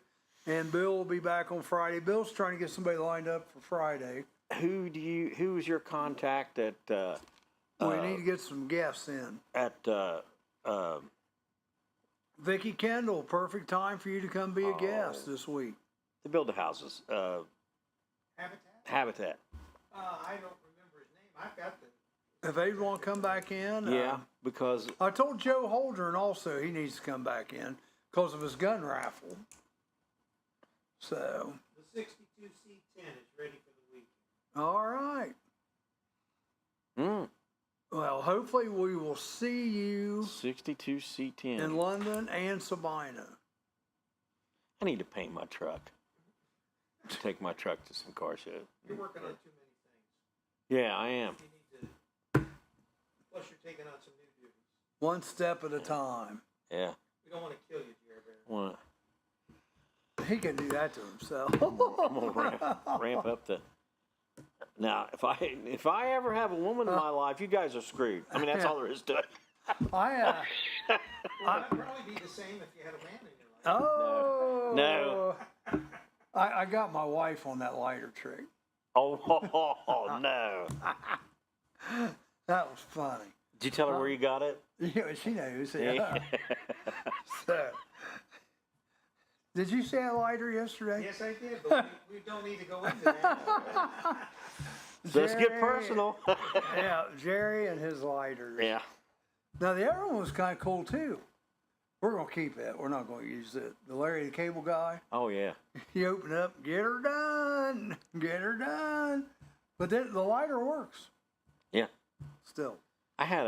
and Bill will be back on Friday. Bill's trying to get somebody lined up for Friday. Who's your contact at? We need to get some guests in. At Vicki Kendall, perfect time for you to come be a guest this week. to build the houses. Habitat. Habitat. I don't remember his name. I've got the. If they want to come back in, Yeah, because I told Joe Holdren also he needs to come back in because of his gun raffle. So. The 62C10 is ready for the week. All right. Mm. Well, hopefully we will see you 62C10. in London and Sabina. I need to paint my truck. Take my truck to some car shows. You're working on too many things. Yeah, I am. You need to. Plus, you're taking on some new duties. One step at a time. Yeah. We don't want to kill you, Jerry Bear. Wanna, He can do that to himself. I'm gonna ramp up the. Now, if I ever have a woman in my life, you guys are screwed. I mean, that's all there is to it. I Well, that'd probably be the same if you had a man in your life. oh No. I got my wife on that lighter trick. Oh no! That was funny. Did you tell her where you got it? Yeah, she knows. Yeah. So, did you say a lighter yesterday? Yes, I did, but we don't need to go into that. Let's get personal. Yeah, Jerry and his lighters. Yeah. Now the other one was kind of cool too. We're gonna keep it. We're not gonna use it. The Larry the Cable Guy. Oh yeah. He opened up, get her done, get her done. But then the lighter works Yeah. still. I had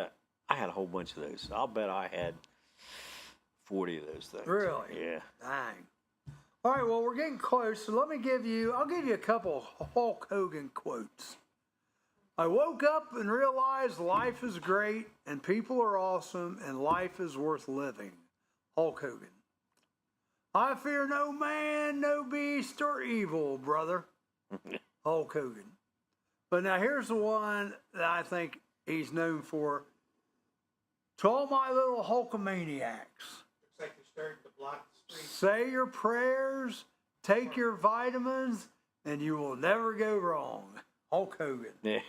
a whole bunch of those. I'll bet I had 40 of those things. Really? Yeah. Dang. All right, well, we're getting close, so I'll give you a couple Hulk Hogan quotes. I woke up and realized life is great and people are awesome and life is worth living. Hulk Hogan. I fear no man, no beast or evil, brother. Hulk Hogan. But now here's the one that I think he's known for. To all my little Hulkamaniacs. Looks like you're starting to block the street. Say your prayers, take your vitamins, and you will never go wrong. Hulk Hogan. He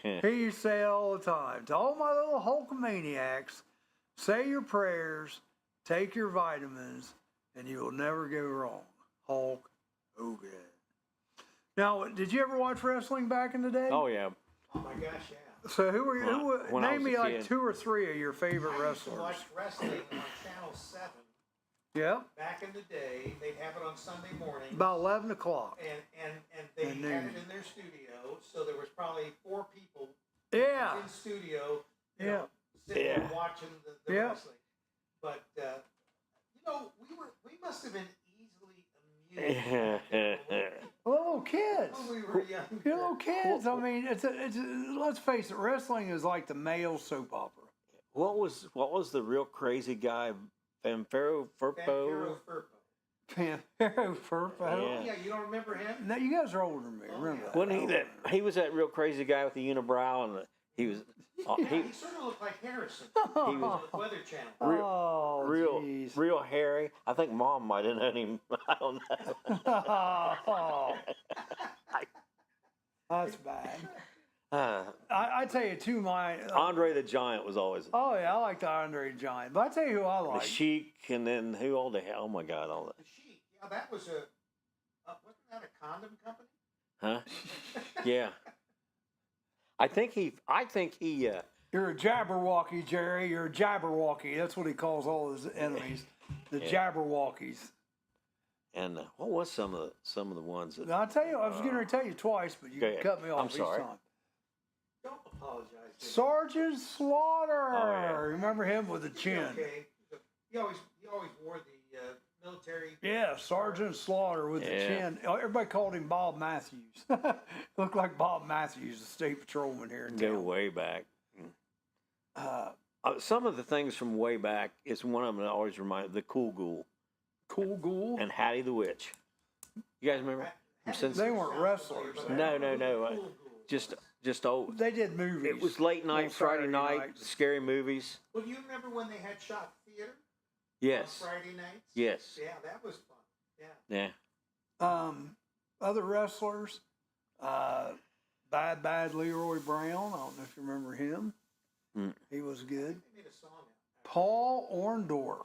used to say it all the time. To all my little Hulkamaniacs, say your prayers, take your vitamins, and you will never go wrong. Hulk Hogan. Now, did you ever watch wrestling back in the day? Oh yeah. Oh my gosh, yeah. So who were you? When I Name was me a like kid. 2 or 3 of your favorite I used to wrestlers. watch wrestling on Channel 7. Yeah, Back in the day, they'd have it on Sunday morning. about 11 o'clock. And they And had then- it in their studio, so there was probably 4 people Yeah, in studio, you Yeah. know, sitting there Yeah. watching the Yeah. wrestling. But we must have been easily amused little kids. when we were young. You little kids. I mean, let's face it, wrestling is like the male soap opera. What was the real crazy guy? Vampiro Vampiro Furpo? Furpo. Pampero Furpo. Oh, yeah, you don't remember him? No, you guys are older than me. Remember that? Wasn't he that? He was that real crazy guy with the unibrow and he was. Yeah, He he sort of looked like Harrison. he was on the Weather Channel. Oh, jeez. real hairy. I think Mom might have known him. I don't know. Oh, that's bad. Uh, I tell you, too, Andre the Giant was always oh, yeah, I like the Andre Giant. But I tell you who I the like. Sheik, and then who all the hell? Oh my God, all that. The Sheik. Yeah, that was wasn't that a condom company? Huh? Yeah. I think he. You're a Jabberwocky, Jerry. You're a Jabberwocky. That's what he calls all his enemies. The Jabberwockies. And what was some of the ones that? Now, I'll tell you, I was going to tell you twice, but you Go ahead. cut me off I'm each sorry. time. Don't apologize. Jimmy. Sergeant Slaughter. Oh, yeah. Remember him with the chin? Okay. He always wore the military. Yeah, Sergeant Slaughter with the chin. Everybody called him Bob Matthews. Looked like Bob Matthews, the state patrolman here in Go town. way back. Some of the things from way back is one of them that always remind the Cool Ghoul Cool Ghoul. and Hattie the Witch. You guys remember? Since, They weren't wrestlers. no. Just old. They did movies. It was late night, On Friday Saturday night, nights. scary movies. Well, do you remember when they had shot theater Yes. on Friday nights? Yes. Yeah, that was fun. Yeah. Yeah. Other wrestlers, Bad Leroy Brown. I don't know if you remember him. Mm. He was good. They made a song out. Paul Orndorff.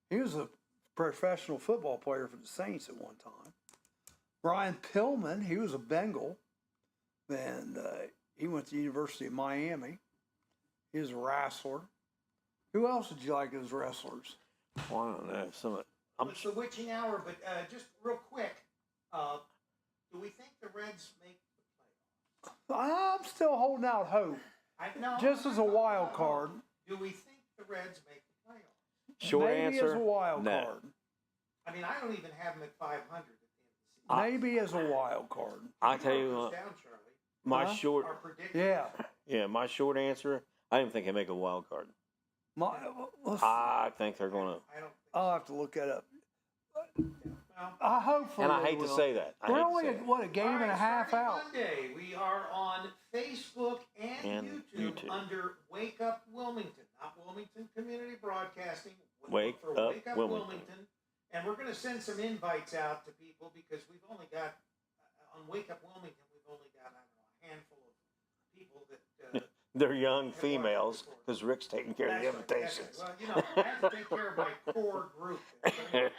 He was a professional football player for the Saints at one time. Brian Pillman. He was a Bengal. and he went to the University of Miami. He was a wrestler. Who else did you like as wrestlers? Well, I don't know. It's the witching hour, but just real quick, do we think the Reds make the playoffs? I'm still holding out hope. Just as a wild card. Do we think the Reds make the playoffs? Short Maybe answer. as a wild no. card. I mean, I don't even have them at 500 at the end of the season. Maybe as a wild card. I tell you what, Down, Charlie. my Huh? short, Our prediction. Yeah. my short answer. I didn't think they make a wild card. I think they're gonna. I don't think I'll have to look that up. well, I hope. And I hate to say that. We're only a game all right, and a half starting out. Monday, we are on Facebook and YouTube under Wake Up Wilmington, not Wilmington Community Broadcasting. Wake Up Wilmington. And we're going to send some invites out to people because we've only got on Wake Up Wilmington. We've only got a handful of people that. They're young females because Rick's taking care of the invitations. Well, I have to take care of my core group. There.